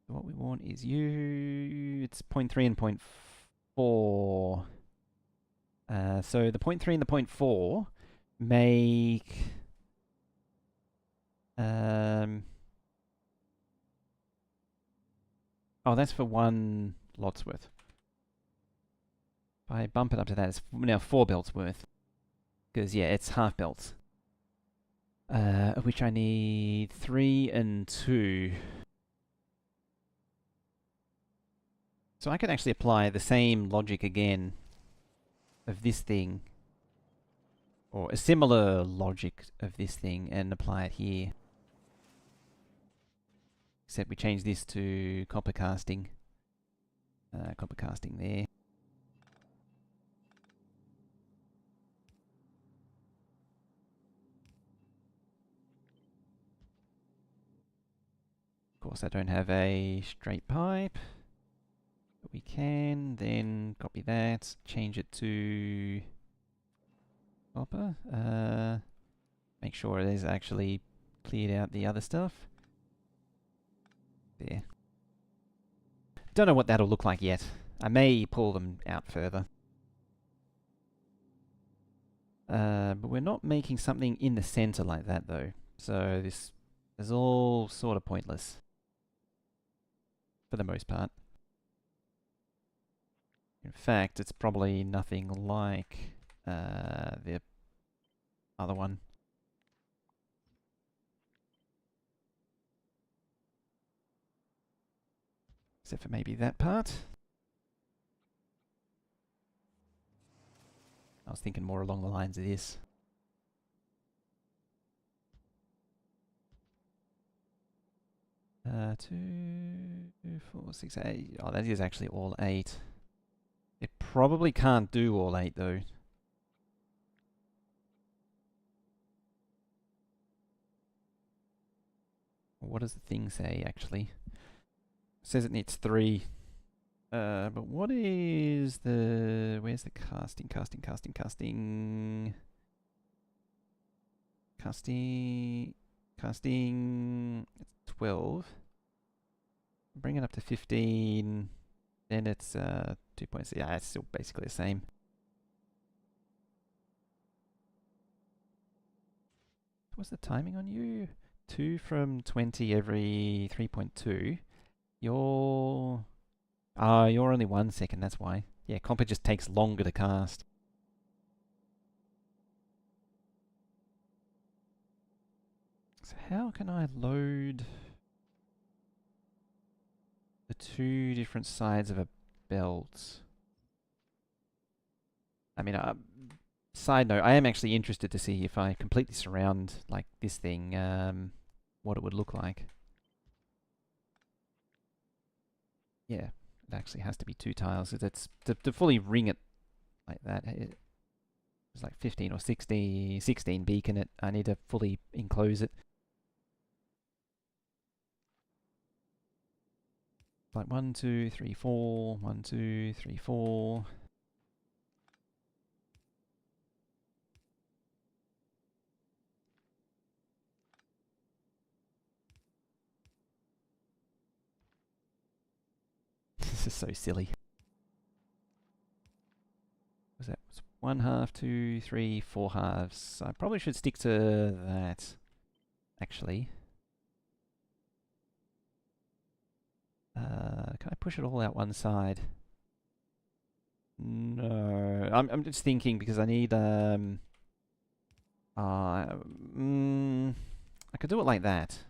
What we want is you. It's 0.3 and 0.4. So the 0.3 and the 0.4 make... oh, that's for one lot's worth. If I bump it up to that, it's now 4 belts worth. Because, yeah, it's half belts. Of which I need 3 and 2. So I could actually apply the same logic again of this thing, or a similar logic of this thing, and apply it here. Except we change this to copper casting. Copper casting there. Of course I don't have a straight pipe. But we can then copy that, change it to copper. Make sure it is actually cleared out the other stuff. There. Don't know what that'll look like yet. I may pull them out further. But we're not making something in the center like that though. So this is all sort of pointless. For the most part. In fact, it's probably nothing like the other one. Except for maybe that part. I was thinking more along the lines of this. Two, 4, 6, 8. Oh, that is actually all 8. It probably can't do all 8 though. What does the thing say actually? It says it needs 3. But what is the... where's the casting? Casting. It's 12. Bring it up to 15. Then it's 2.6. Yeah, it's still basically the same. What's the timing on you? 2 from 20 every 3.2. You're only 1 second, that's why. Yeah, copper just takes longer to cast. So how can I load the 2 different sides of a belt? I mean, side note, I am actually interested to see if I completely surround like this thing, what it would look like. Yeah, it actually has to be 2 tiles. It's to fully ring it like that. It's like 15 or 16 beacon. I need to fully enclose it. Like 1, 2, 3, 4. 1, 2, 3, 4. This is so silly. What's that? It's 1 half, 2, 3, 4 halves. I probably should stick to that, actually. Can I push it all out one side? No. I'm just thinking because I need I could do it like that.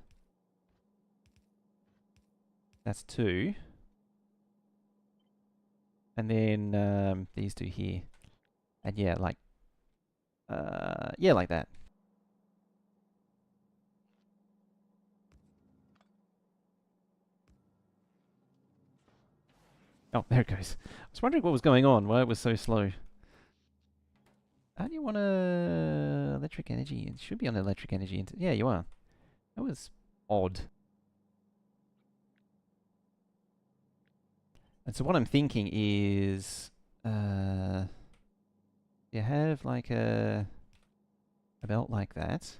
That's 2. And then these 2 here. And yeah, like that. Oh, there it goes. I was wondering what was going on, why it was so slow. How do you want electric energy? It should be on electric energy. Yeah, you are. That was odd. And so what I'm thinking is, you have like a belt like that,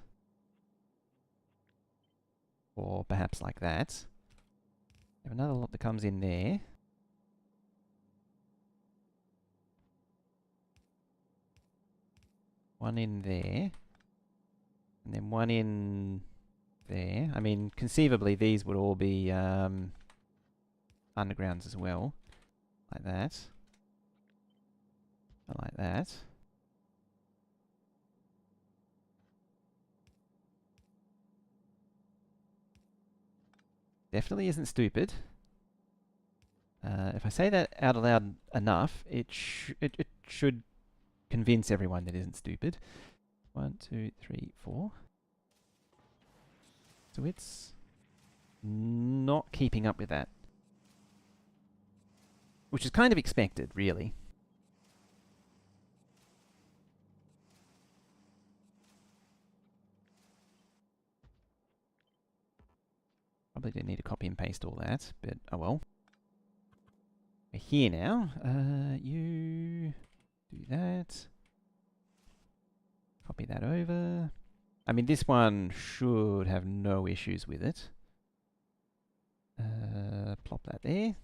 or perhaps like that. You have another lot that comes in there. One in there, and then one in there. I mean, conceivably these would all be undergrounds as well, like that, and like that. Definitely isn't stupid. If I say that out loud enough, it should convince everyone that isn't stupid. 1, 2, 3, 4. So it's not keeping up with that. Which is kind of expected, really. Probably didn't need to copy and paste all that, but oh well. We're here now. You do that. Copy that over. I mean, this one should have no issues with it. Plop that there.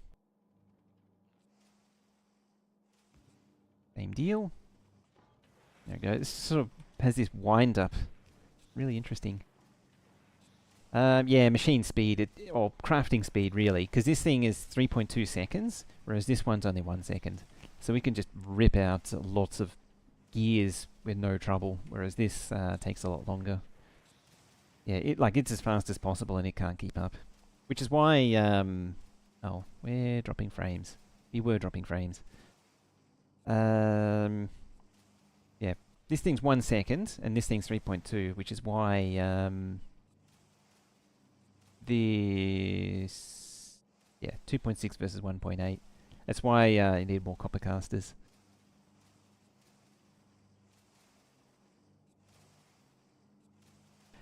Same deal. There we go. This sort of has this wind up. Really interesting. Yeah, machine speed, or crafting speed, really, because this thing is 3.2 seconds, whereas this one's only 1 second. So we can just rip out lots of gears with no trouble, whereas this takes a lot longer. Yeah, it's as fast as possible, and it can't keep up. Which is why, oh, we're dropping frames. We were dropping frames. Yeah, this thing's 1 second, and this thing's 3.2, which is why, this, yeah, 2.6 versus 1.8. That's why you need more copper casters.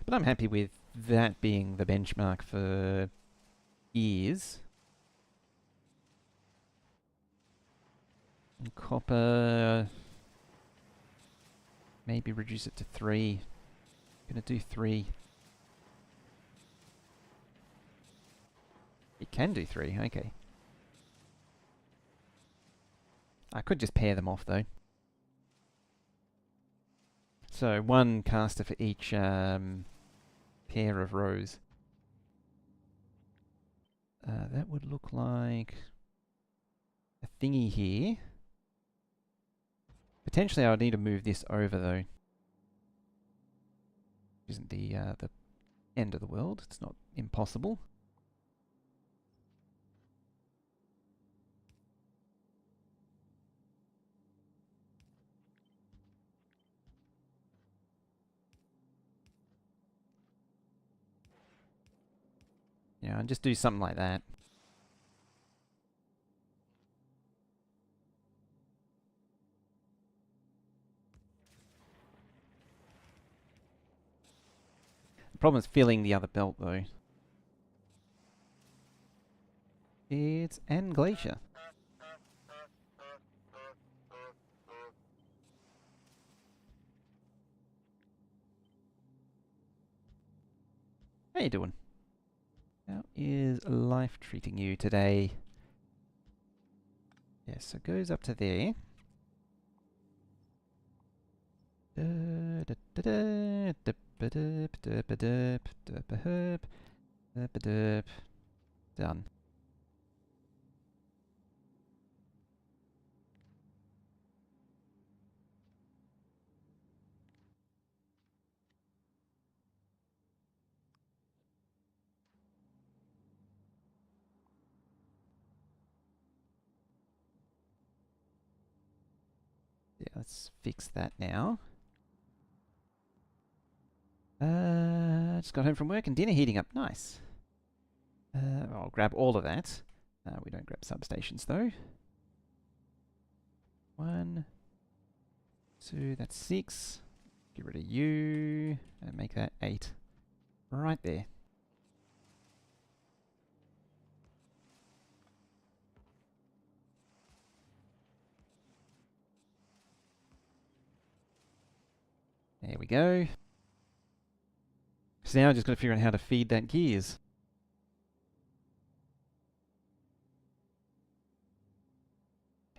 But I'm happy with that being the benchmark for years. And copper, maybe reduce it to 3. Gonna do 3. It can do 3, okay. I could just pair them off though. So 1 caster for each pair of rows. That would look like a thingy here. Potentially I would need to move this over though. Isn't the end of the world. It's not impossible. Yeah, and just do something like that. The problem is filling the other belt though. It's an glacier. How you doing? How is life treating you today? Yes, so it goes up to there. Done. Yeah, let's fix that now. Just got home from work and dinner heating up. Nice. I'll grab all of that. We don't grab substations though. 1, 2, that's 6. Get rid of you and make that 8. Right there. There we go. So now I just got to figure out how to feed that gears.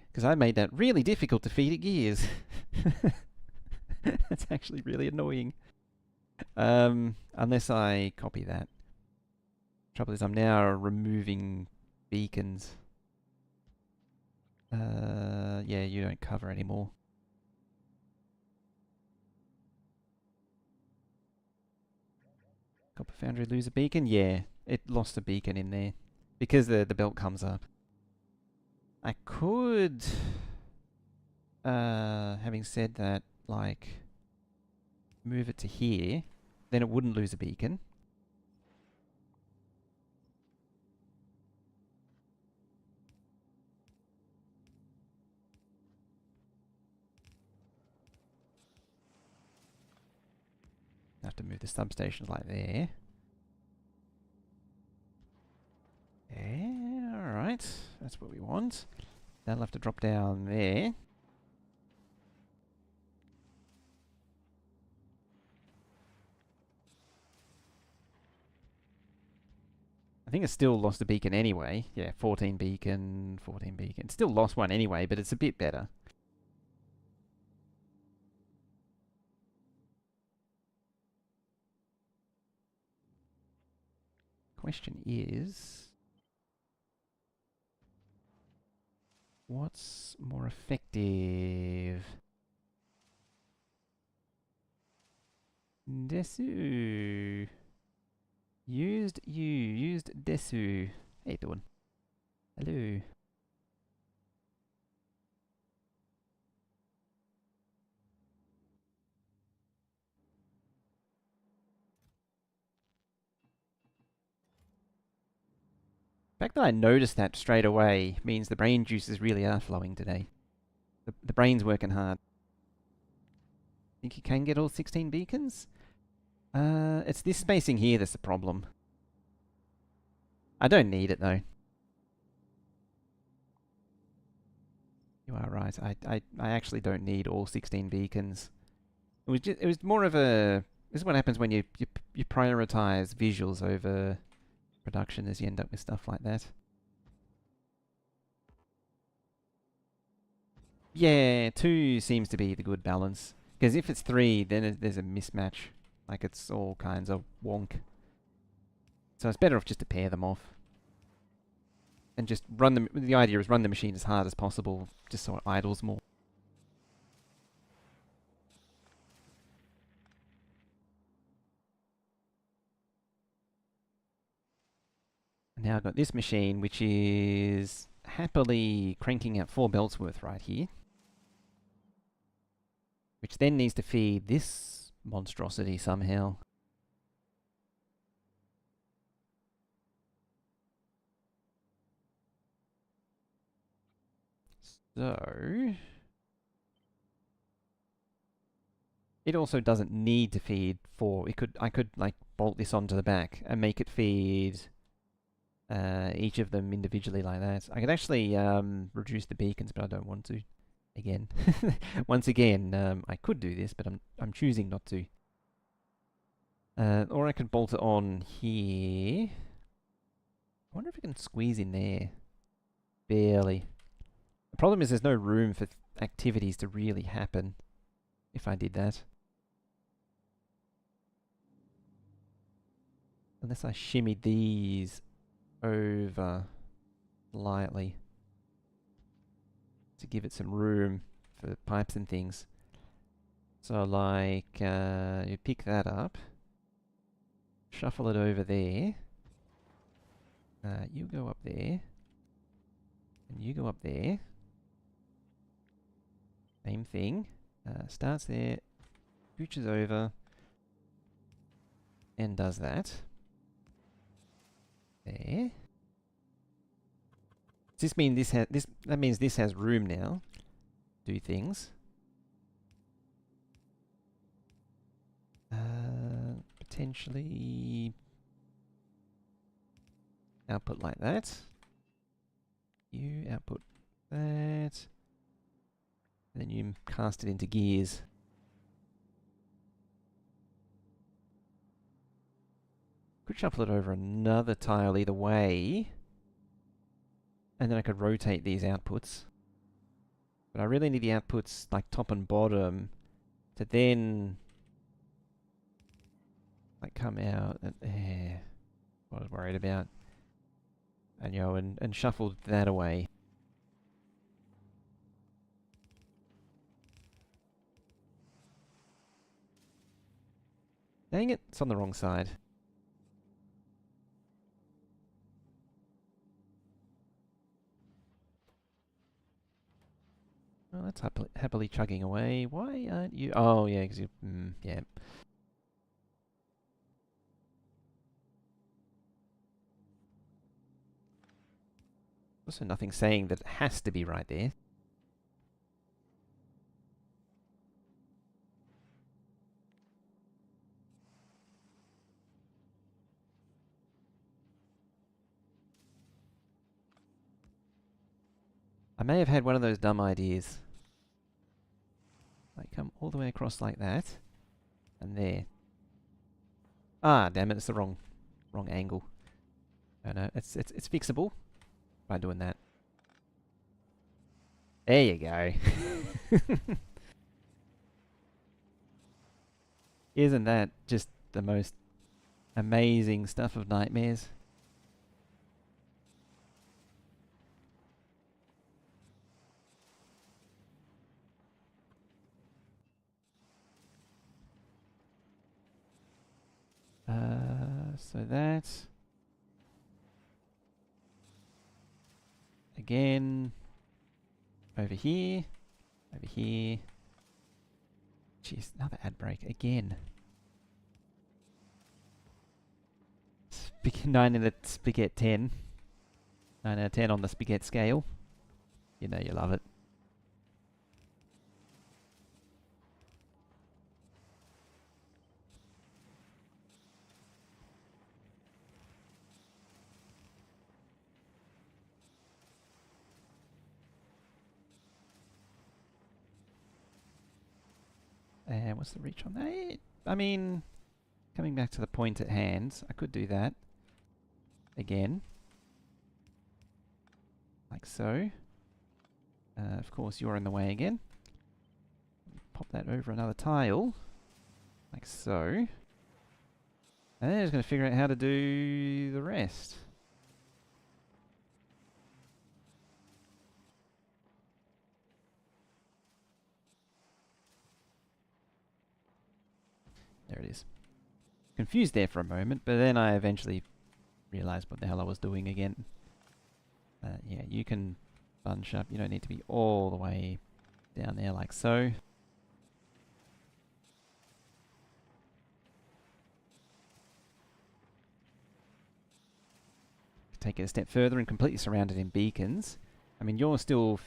Because I made that really difficult to feed it gears. That's actually really annoying. Unless I copy that. Trouble is I'm now removing beacons. Yeah, you don't cover anymore. Copper Foundry lose a beacon? Yeah, it lost a beacon in there. Because the belt comes up. I could, having said that, like, move it to here. Then it wouldn't lose a beacon. I have to move the substations like there. Yeah, alright. That's what we want. That'll have to drop down there. I think it still lost a beacon anyway. Yeah, 14 beacon, 14 beacon. Still lost one anyway, but it's a bit better. Question is, what's more effective? Desu. Used Desu. How you doing? Hello. The fact that I noticed that straight away means the brain juices really are flowing today. The brain's working hard. Think you can get all 16 beacons? It's this spacing here that's the problem. I don't need it though. You are right. I actually don't need all 16 beacons. It was more of a. This is what happens when you prioritize visuals over production, as you end up with stuff like that. Yeah, 2 seems to be the good balance. Because if it's 3, then there's a mismatch. Like it's all kinds of wonk. So it's better off just to pair them off. And just run them. The idea is run the machine as hard as possible, just so it idles more. And now I've got this machine, which is happily cranking out 4 belts worth right here. Which then needs to feed this monstrosity somehow. So it also doesn't need to feed 4. I could like bolt this onto the back and make it feed each of them individually like that. I could actually reduce the beacons, but I don't want to. Again, once again, I could do this, but I'm choosing not to. Or I could bolt it on here. I wonder if I can squeeze in there. Barely. The problem is there's no room for activities to really happen if I did that. Unless I shimmied these over slightly to give it some room for pipes and things. So like, you pick that up, shuffle it over there, you go up there, and you go up there, Same thing. Starts there, scooches over, and does that. There. Does this mean this has this? That means this has room now. Do things. Potentially output like that. You output that. And then you cast it into gears. Could shuffle it over another tile either way. And then I could rotate these outputs. But I really need the outputs like top and bottom to then like come out and what I was worried about. And you know, and shuffle that away. Dang it, it's on the wrong side. Well, that's happily chugging away. Why aren't you? Oh, yeah, because you. Yeah. Also, nothing saying that it has to be right there. I may have had one of those dumb ideas. Like come all the way across like that, and there. Ah, damn it! It's the wrong angle. Oh no, it's fixable by doing that. There you go. Isn't that just the most amazing stuff of nightmares? So that again over here. Jeez, another ad break again. 9 in the Spaghetti 10. 9 out of 10 on the Spaghetti scale. You know you love it. And what's the reach on that? I mean, coming back to the point at hand, I could do that again. Like so. Of course, you're in the way again. Pop that over another tile. Like so. And then I'm just going to figure out how to do the rest. There it is. Confused there for a moment, but then I eventually realized what the hell I was doing again. Yeah, you can bunch up. You don't need to be all the way down there like so. Take it a step further and completely surround it in beacons. I mean, you're still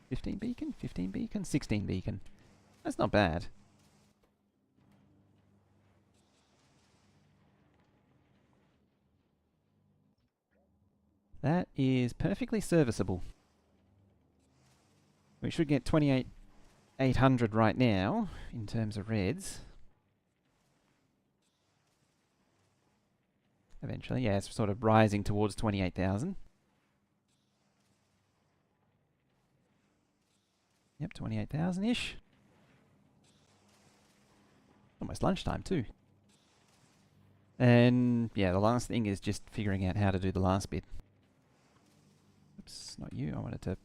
15 beacon? 15 beacon? 16 beacon. That's not bad. That is perfectly serviceable. We should get 28,800 right now in terms of reds. Eventually, yeah, it's sort of rising towards 28,000. Yep, 28,000-ish. Almost lunchtime too. And yeah, the last thing is just figuring out how to do the last bit. Oops, not you. I wanted to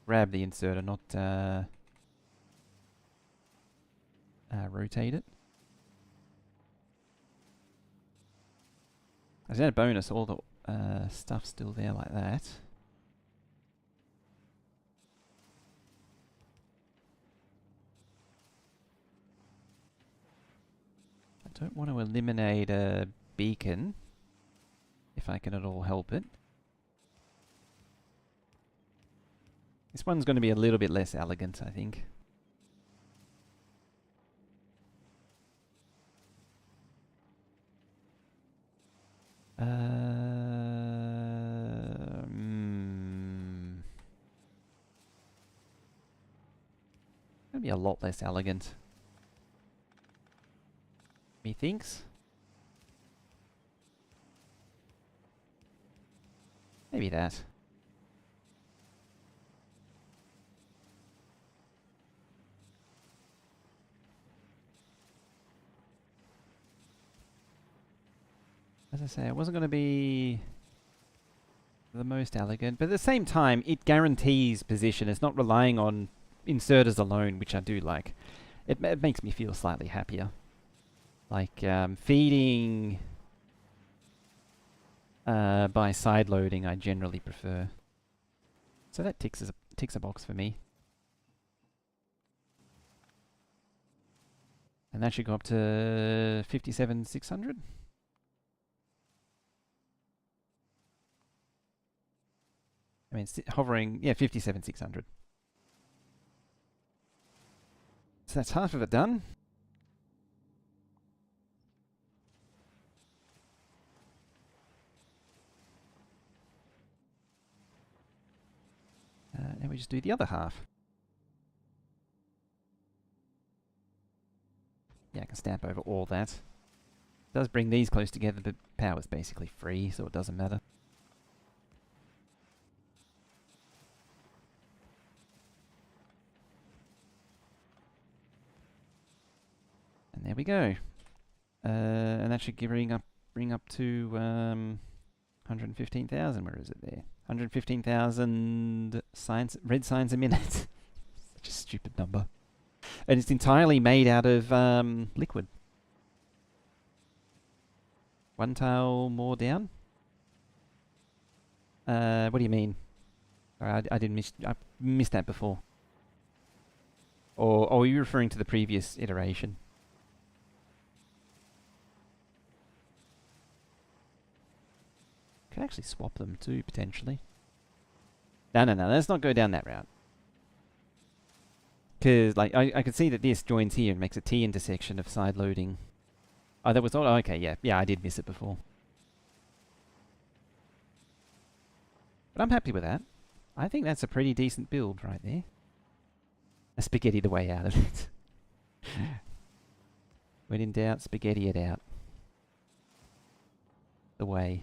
grab the inserter, not rotate it. As a bonus, all the stuff's still there like that. Don't want to eliminate a beacon, if I can at all help it. This one's going to be a little bit less elegant, I think. Gonna be a lot less elegant. Methinks. Maybe that. As I say, it wasn't going to be the most elegant, but at the same time, it guarantees position. It's not relying on inserters alone, which I do like. It makes me feel slightly happier. Like feeding by side loading, I generally prefer. So that ticks a box for me. And that should go up to 57,600. I mean, hovering, yeah, 57,600. So that's half of it done. Now we just do the other half. Yeah, I can stamp over all that. It does bring these close together, but power's basically free, so it doesn't matter. And there we go. And that should bring up to 115,000. Where is it there? 115,000 red signs a minute. Such a stupid number. And it's entirely made out of liquid. One tile more down. What do you mean? Sorry, I missed that before. Or are you referring to the previous iteration? Could actually swap them too, potentially. No, let's not go down that route. Because, like, I could see that this joins here and makes a T intersection of side loading. Oh, that was all? Oh, okay, yeah. Yeah, I did miss it before. But I'm happy with that. I think that's a pretty decent build right there. A spaghetti the way out of it. When in doubt, spaghetti it out. The way.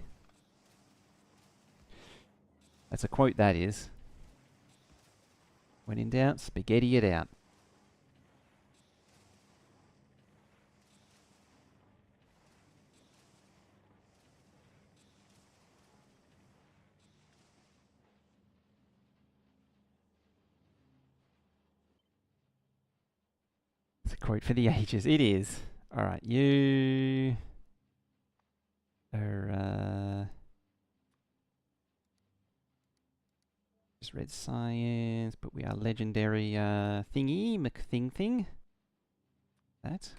That's a quote, that is. When in doubt, spaghetti it out. It's a quote for the ages. It is. Alright, you are just red science, but we are legendary thingy, McThing. That.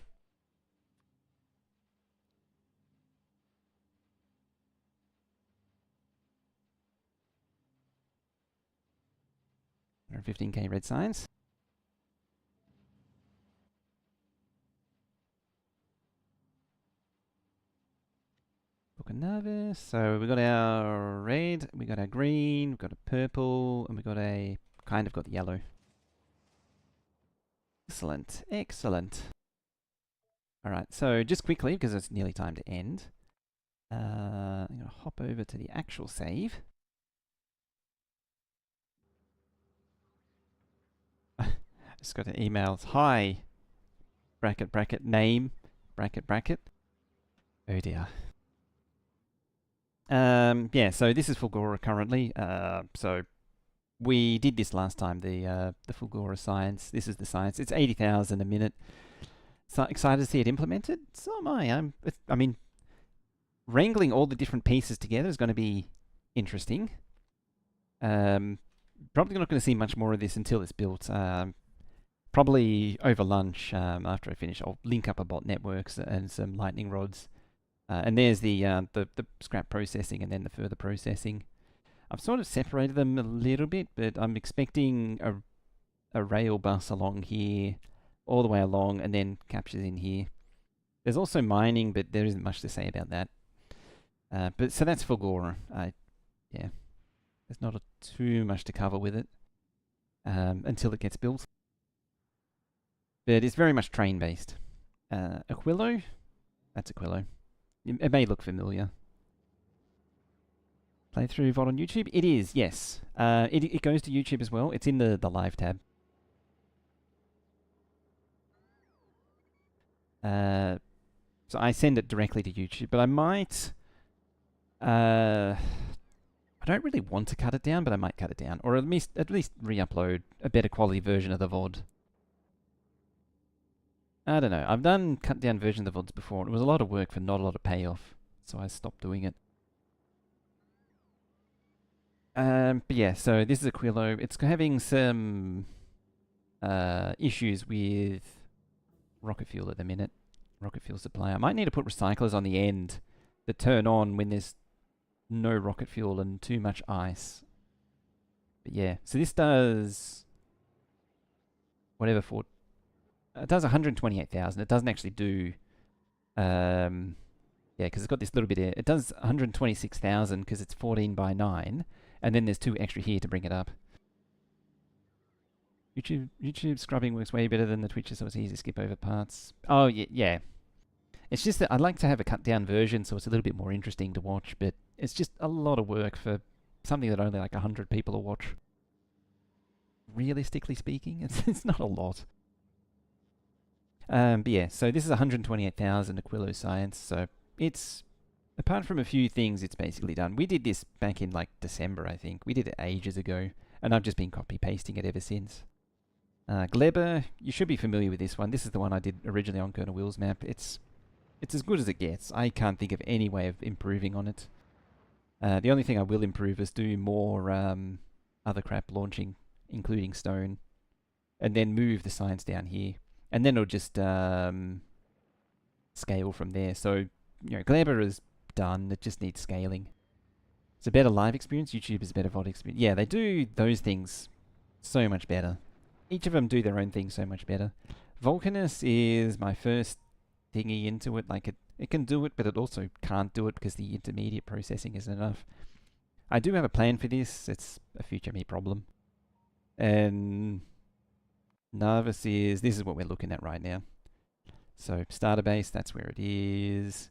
Or 15k red signs. Book of Nervous. So we got our red, we got our green, we got a purple, and we got a kind of got the yellow. Excellent, excellent. Alright, so just quickly, because it's nearly time to end, I'm going to hop over to the actual save. Just got an email. Hi, bracket, bracket, name, bracket, bracket. Oh dear. Yeah, so this is Fulgora currently. So we did this last time, the Fulgora science. This is the science. It's 80,000 a minute. So excited to see it implemented. So am I. I mean, wrangling all the different pieces together is going to be interesting. Probably not going to see much more of this until it's built. probably over lunch, after I finish, I'll link up a bot networks and some lightning rods. And there's the scrap processing and then the further processing. I've sort of separated them a little bit, but I'm expecting a rail bus along here, all the way along, and then captures in here. There's also mining, but there isn't much to say about that. But so that's Fulgora. Yeah, there's not too much to cover with it until it gets built. But it's very much train-based. Aquilo? That's Aquilo. It may look familiar. Playthrough VOD on YouTube? It is, yes. It goes to YouTube as well. It's in the live tab. So I send it directly to YouTube, but I might... I don't really want to cut it down, but I might cut it down. Or at least re-upload a better quality version of the VOD. I don't know. I've done cut down versions of the VODs before. It was a lot of work for not a lot of payoff. So I stopped doing it. But yeah, so this is Aquilo. It's having some issues with rocket fuel at the minute. Rocket fuel supply. I might need to put recyclers on the end that turn on when there's no rocket fuel and too much ice. But yeah, so this does whatever for... It does 128,000. It doesn't actually do... yeah, because it's got this little bit here. It does 126,000 because it's 14 by 9. And then there's 2 extra here to bring it up. YouTube scrubbing works way better than the Twitcher, so it's easy to skip over parts. Oh, yeah. It's just that I'd like to have a cut-down version so it's a little bit more interesting to watch, but it's just a lot of work for something that only like 100 people will watch. Realistically speaking, it's not a lot. But yeah, so this is 128,000 Aquilo Science, so it's... Apart from a few things, it's basically done. We did this back in like December, I think. We did it ages ago, and I've just been copy-pasting it ever since. Gleber, you should be familiar with this one. This is the one I did originally on Colonel Will's map. It's as good as it gets. I can't think of any way of improving on it. The only thing I will improve is do more other crap launching, including stone, and then move the science down here. And then it'll just scale from there. So, you know, Gleber is done. It just needs scaling. It's a better live experience. YouTube is a better VOD experience. Yeah, they do those things so much better. Each of them do their own thing so much better. Vulcanus is my first thingy into it. Like, it can do it, but it also can't do it because the intermediate processing isn't enough. I do have a plan for this. It's a future me problem. And Narvis is... This is what we're looking at right now. So, starter base, that's where it is.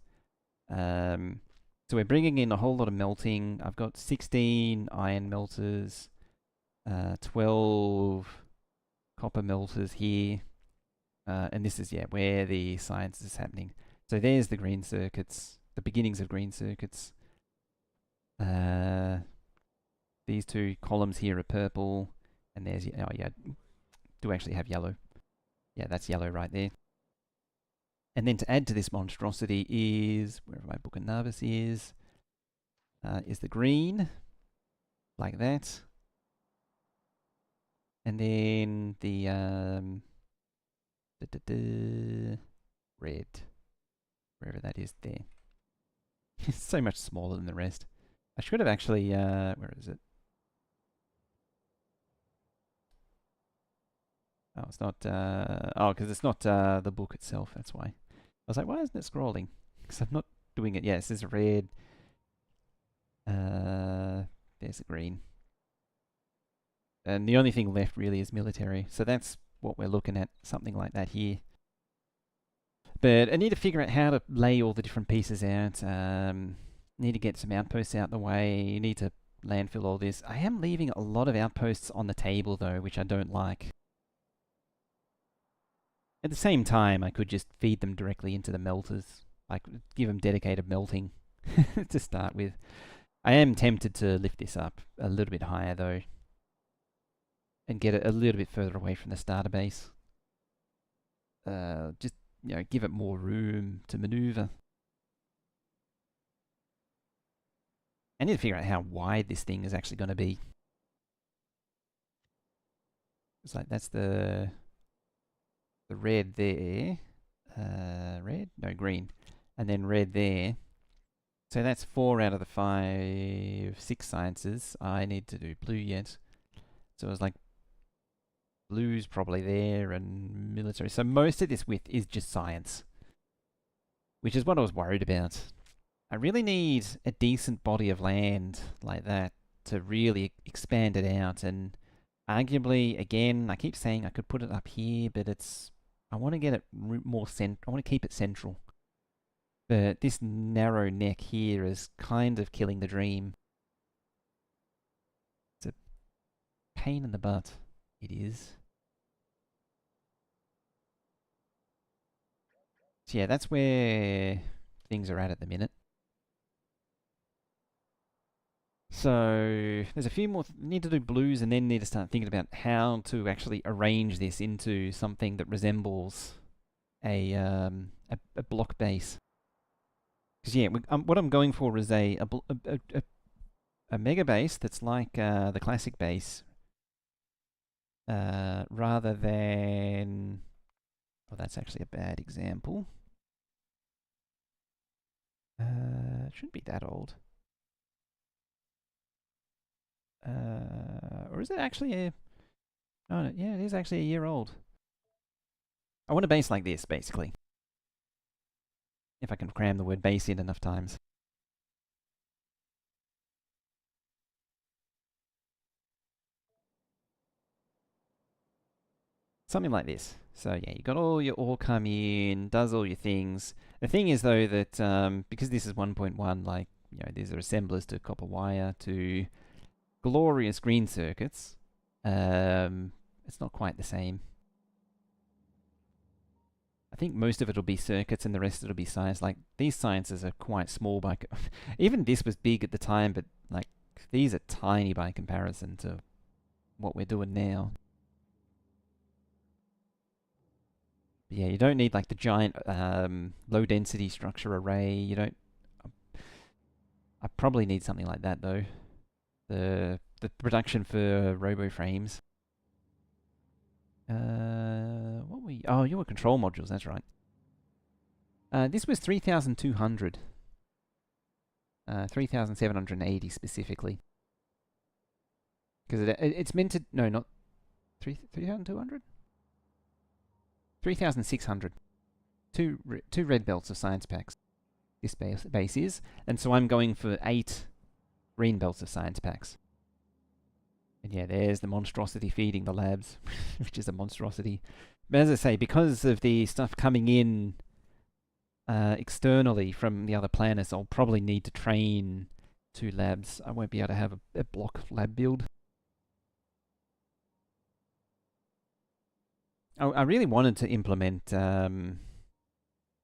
So we're bringing in a whole lot of melting. I've got 16 iron melters, 12 copper melters here, and this is, yeah, where the science is happening. So there's the green circuits, the beginnings of green circuits. These 2 columns here are purple, and there's, oh yeah, do actually have yellow. Yeah, that's yellow right there. And then to add to this monstrosity is, wherever my book of Narvis is the green, like that. And then the red, wherever that is there. It's so much smaller than the rest. I should have actually, where is it? Oh, it's not, oh, because it's not the book itself, that's why. I was like, why isn't it scrolling? Because I'm not doing it. Yeah, it says red. There's the green. And the only thing left really is military. So that's what we're looking at, something like that here. But I need to figure out how to lay all the different pieces out. Need to get some outposts out the way. Need to landfill all this. I am leaving a lot of outposts on the table though, which I don't like. At the same time, I could just feed them directly into the melters. Like, give them dedicated melting to start with. I am tempted to lift this up a little bit higher, though. And get it a little bit further away from the starter base. Just, you know, give it more room to maneuver. I need to figure out how wide this thing is actually going to be. It's like, that's the the red there. Red? No, green. And then red there. So that's 4 out of the 5, 6 sciences. I need to do blue yet. So it's like blue's probably there and military. So most of this width is just science, which is what I was worried about. I really need a decent body of land like that to really expand it out. And arguably, again, I keep saying I could put it up here, but I want to get it more I want to keep it central. But this narrow neck here is kind of killing the dream. It's a pain in the butt. It is. So yeah, that's where things are at the minute. So there's a few more. Need to do blues, and then need to start thinking about how to actually arrange this into something that resembles a block base. Because yeah, what I'm going for is a Megabase that's like the classic base, rather than. Oh, that's actually a bad example. It shouldn't be that old. Or is it actually a... Oh, no, yeah, it is actually a year old. I want a base like this, basically. If I can cram the word base in enough times. Something like this. So yeah, you got all your ore come in, does all your things. The thing is though that because this is 1.1, like, you know, these are assemblers to copper wire to glorious green circuits. It's not quite the same. I think most of it will be circuits and the rest of it will be science. Like, these sciences are quite small by... Even this was big at the time, but, like, these are tiny by comparison to what we're doing now. But yeah, you don't need, like, the giant low-density structure array. You don't... I probably need something like that, though. The production for robo frames. What were you? Oh, you were control modules, that's right. This was 3,200. 3,780 specifically. Because it's meant to... No, not... 3,200? 3,600. Two red belts of science packs. This base is. And so I'm going for 8 green belts of science packs. And yeah, there's the monstrosity feeding the labs, which is a monstrosity. But as I say, because of the stuff coming in externally from the other planets, I'll probably need to train 2 labs. I won't be able to have a block lab build. I really wanted to implement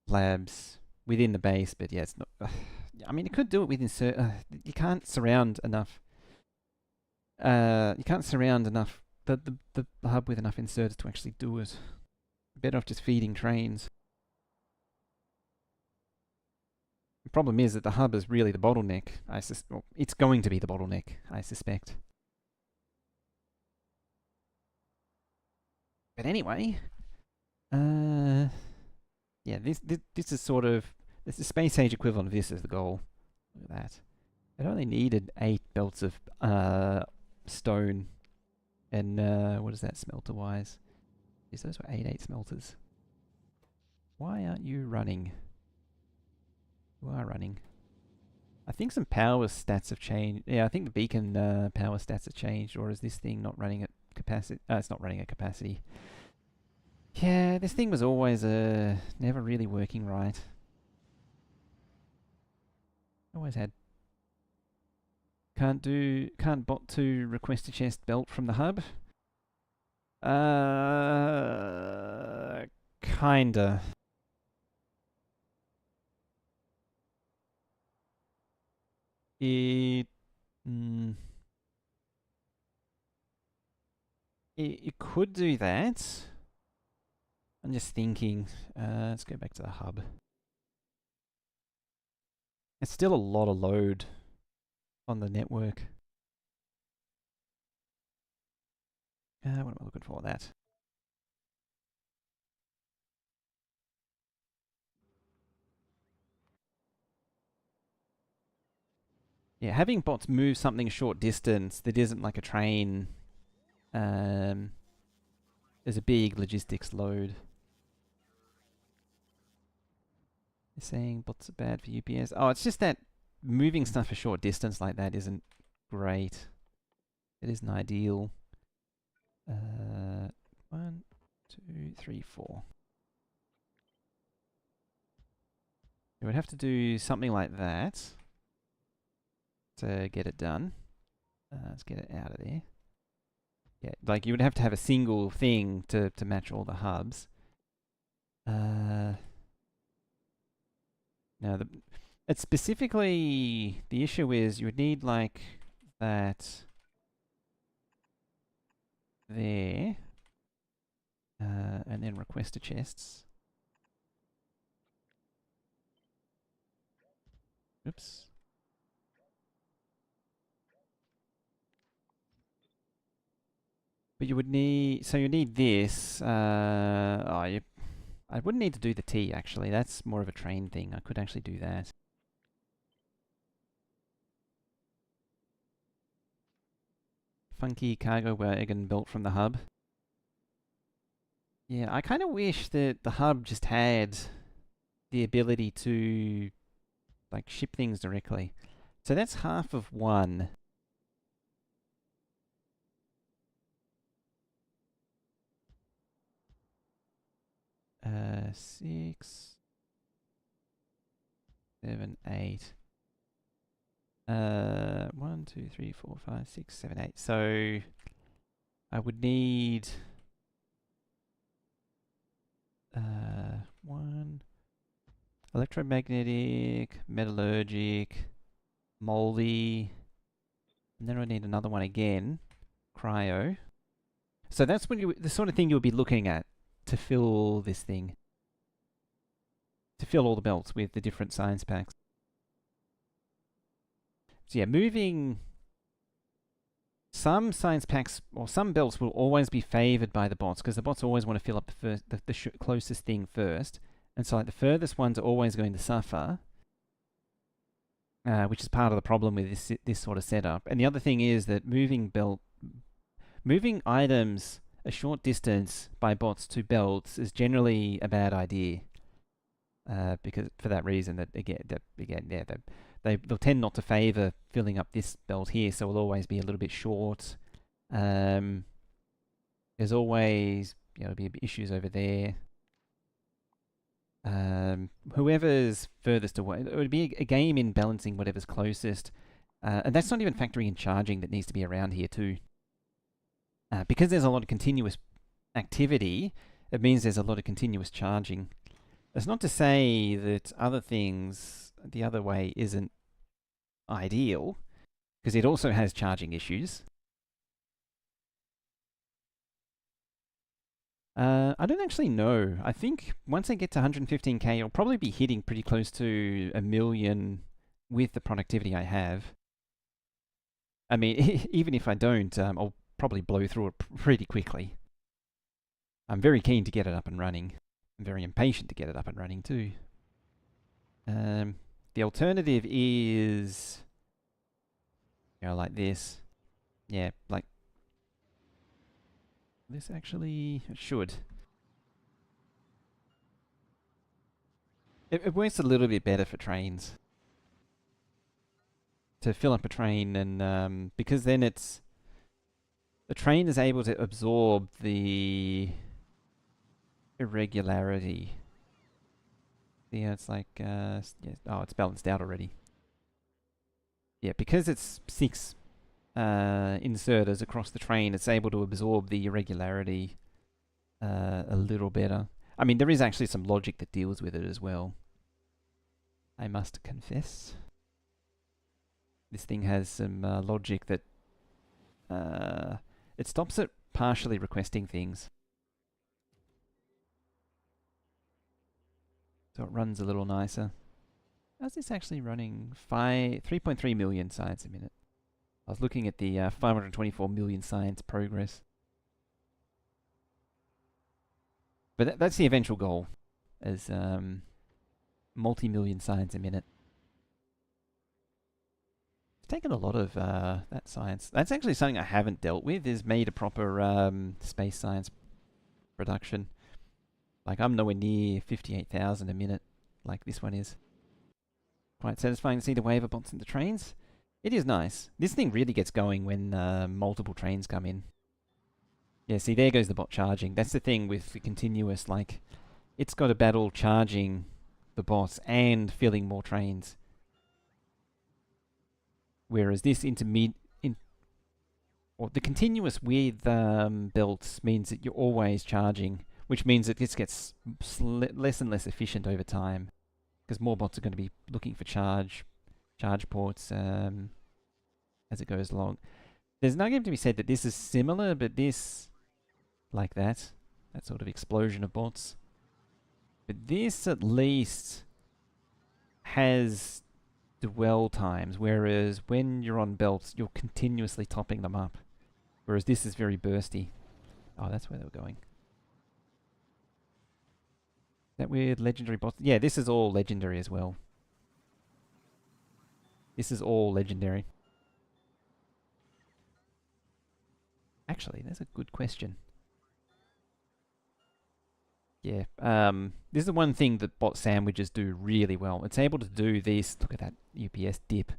labs within the base, but yeah, it's not. I mean, you could do it within. You can't surround enough. You can't surround enough the hub with enough inserters to actually do it. Better off just feeding trains. The problem is that the hub is really the bottleneck. Well, it's going to be the bottleneck, I suspect. But anyway, yeah, this is sort of the space age equivalent of this is the goal. Look at that. It only needed 8 belts of stone, and what is that smelter wise? Is those were 8 smelters? Why aren't you running? You are running. I think some power stats have changed. Yeah, I think the beacon power stats have changed, or is this thing not running at capacity? It's not running at capacity. Yeah, this thing was always never really working right. Always had. Can't bot to request a chest belt from the hub. Kinda. It, mm, it could do that. I'm just thinking. Let's go back to the hub. It's still a lot of load on the network. What am I looking for? That. Yeah, having bots move something a short distance that isn't like a train, there's a big logistics load. They're saying bots are bad for UPS. Oh, it's just that moving stuff a short distance like that isn't great. It isn't ideal. 1, 2, 3, 4. You would have to do something like that to get it done. Let's get it out of there. Yeah, like you would have to have a single thing to match all the hubs. Now, it's specifically, the issue is you would need like that there, and then requester chests. Oops. But you would need, so you need this. I wouldn't need to do the T actually. That's more of a train thing. I could actually do that. Funky cargo wagon built from the hub. Yeah, I kind of wish that the hub just had the ability to like ship things directly. So that's half of 1. 6, 7, 8. 1, 2, 3, 4, 5, 6, 7, 8. So I would need 1 electromagnetic, metallurgic, moldy, and then I need another one again, cryo. So that's when the sort of thing you'll be looking at to fill this thing, to fill all the belts with the different science packs. So yeah, moving some science packs or some belts will always be favored by the bots because the bots always want to fill up the closest thing first, and so like the furthest ones are always going to suffer, which is part of the problem with this sort of setup. And the other thing is that moving items a short distance by bots to belts is generally a bad idea, because for that reason that they'll tend not to favour filling up this belt here, so it'll always be a little bit short. There's always be issues over there. Whoever's furthest away, it would be a game in balancing whatever's closest, and that's not even factoring in charging that needs to be around here too. Because there's a lot of continuous activity, it means there's a lot of continuous charging. That's not to say that other things the other way isn't ideal, because it also has charging issues. I don't actually know. I think once I get to 115k, I'll probably be hitting pretty close to 1 million with the productivity I have. I mean, even if I don't, I'll probably blow through it pretty quickly. I'm very keen to get it up and running. I'm very impatient to get it up and running too. The alternative is, like this. Yeah, like this actually, it should. It works a little bit better for trains. To fill up a train, and because then the train is able to absorb the irregularity. Yeah, it's like, it's balanced out already. Yeah, because it's 6 inserters across the train, it's able to absorb the irregularity a little better. I mean, there is actually some logic that deals with it as well, I must confess. This thing has some logic that it stops it partially requesting things. So it runs a little nicer. How's this actually running? 3.3 million science a minute. I was looking at the 524 million science progress. But that's the eventual goal, is multi-million science a minute. taken a lot of that science. That's actually something I haven't dealt with, is made a proper space science production. Like, I'm nowhere near 58,000 a minute like this one is. Quite satisfying to see the wave of bots in the trains. It is nice. This thing really gets going when multiple trains come in. Yeah, see, there goes the bot charging. That's the thing with the continuous, like, it's got a battle charging the bots and filling more trains. Whereas this or the continuous with belts means that you're always charging, which means that this gets less and less efficient over time, because more bots are going to be looking for charge ports as it goes along. There's an argument to be said that this is similar, but this, like that sort of explosion of bots. But this at least has dwell times, whereas when you're on belts, you're continuously topping them up. Whereas this is very bursty. Oh, that's where they were going. That weird legendary bots. Yeah, this is all legendary as well. This is all legendary. Actually, that's a good question. Yeah, this is the one thing that bot sandwiches do really well. It's able to do this. Look at that UPS dip.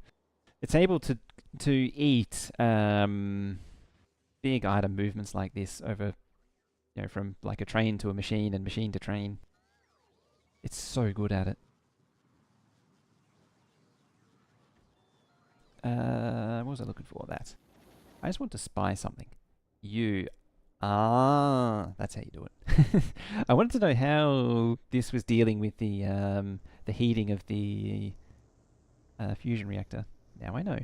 It's able to eat big item movements like this over, from like a train to a machine and machine to train. It's so good at it. What was I looking for? That. I just want to spy something. That's how you do it. I wanted to know how this was dealing with the heating of the fusion reactor. Now I know.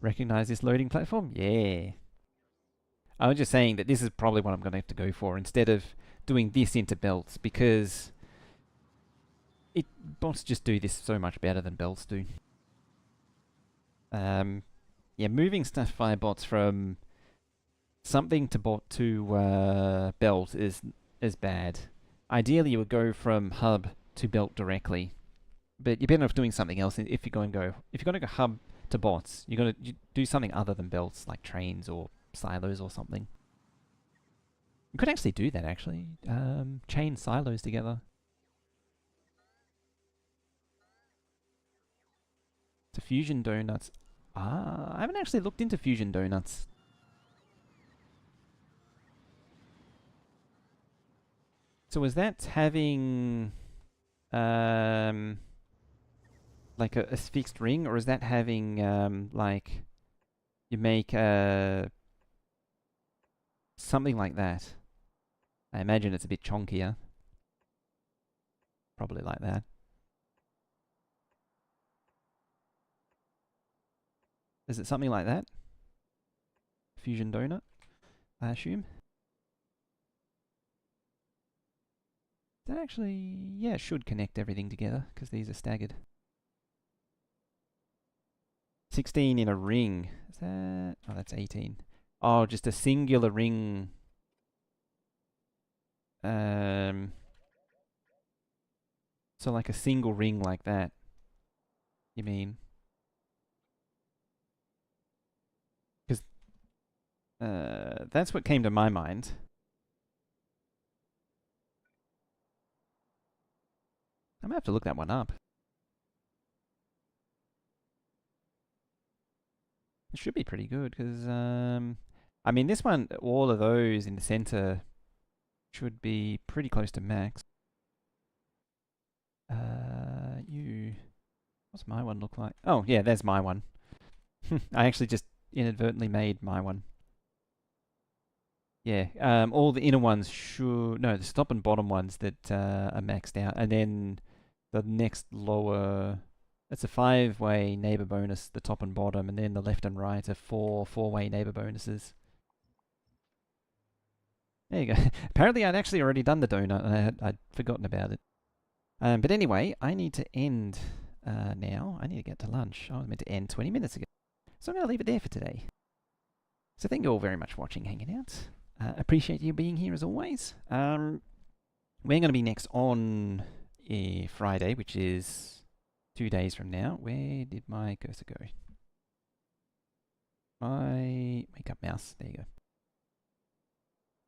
Recognize this loading platform? Yeah. I was just saying that this is probably what I'm going to have to go for instead of doing this into belts, because bots just do this so much better than belts do. Yeah, moving stuff via bots from something to bot to belt is bad. Ideally, you would go from hub to belt directly, but you're better off doing something else. If you're going to go hub to bots, you're going to do something other than belts, like trains or silos or something. You could actually do that. Actually, chain silos together. To fusion donuts. I haven't actually looked into fusion donuts. So is that having like a fixed ring, or is that having like you make something like that? I imagine it's a bit chonkier. Probably like that. Is it something like that? Fusion donut, I assume. That actually, yeah, it should connect everything together, because these are staggered. 16 in a ring. Is that... Oh, that's 18. Oh, just a singular ring. So like a single ring like that, you mean? Because that's what came to my mind. I'm gonna have to look that one up. It should be pretty good, because I mean, this one, all of those in the center should be pretty close to max. What's my one look like? Oh, yeah, there's my one. I actually just inadvertently made my one. Yeah, all the inner ones should... No, the top and bottom ones that are maxed out. And then the next lower... That's a 5-way neighbor bonus, the top and bottom. And then the left and right are 4-way neighbor bonuses. There you go. Apparently I'd actually already done the donut, and I'd forgotten about it. But anyway, I need to end now. I need to get to lunch. I was meant to end 20 minutes ago. So I'm going to leave it there for today. So thank you all very much for watching, hanging out. Appreciate you being here as always. We're going to be next on Friday, which is 2 days from now. Where did my cursor go? My wake up mouse. There you go.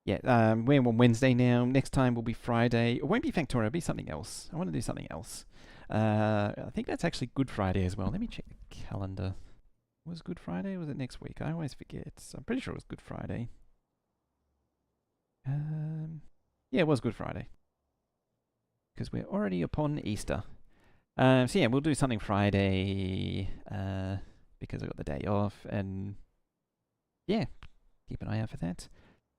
Yeah, we're on Wednesday now. Next time will be Friday. It won't be Factorio. It'll be something else. I want to do something else. I think that's actually Good Friday as well. Let me check the calendar. Was Good Friday? Or was it next week? I always forget. I'm pretty sure it was Good Friday. Yeah, it was Good Friday. Because we're already upon Easter. So yeah, we'll do something Friday because I got the day off, and yeah, keep an eye out for that.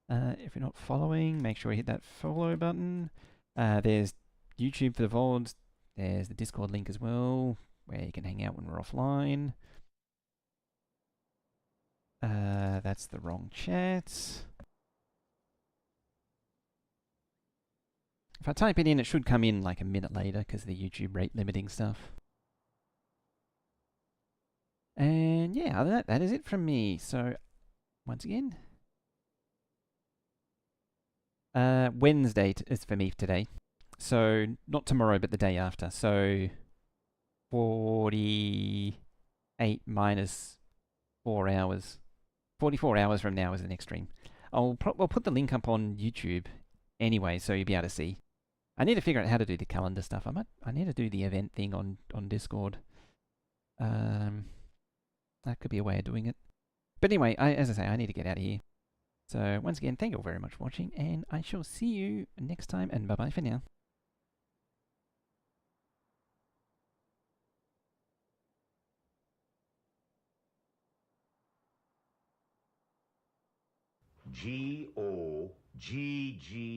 If you're not following, make sure you hit that follow button. There's YouTube for the VODs. There's the Discord link as well, where you can hang out when we're offline. That's the wrong chat. If I type it in, it should come in like a minute later because of the YouTube rate limiting stuff. And yeah, other than that is it from me. So, once again, Wednesday is for me today. So, not tomorrow, but the day after. So, 48 minus 4 hours. 44 hours from now is the next stream. I'll put the link up on YouTube anyway, so you'll be able to see. I need to figure out how to do the calendar stuff. I need to do the event thing on Discord. That could be a way of doing it. But anyway, as I say, I need to get out of here. So once again, thank you all very much for watching, and I shall see you next time, and bye-bye for now. G-O-G-G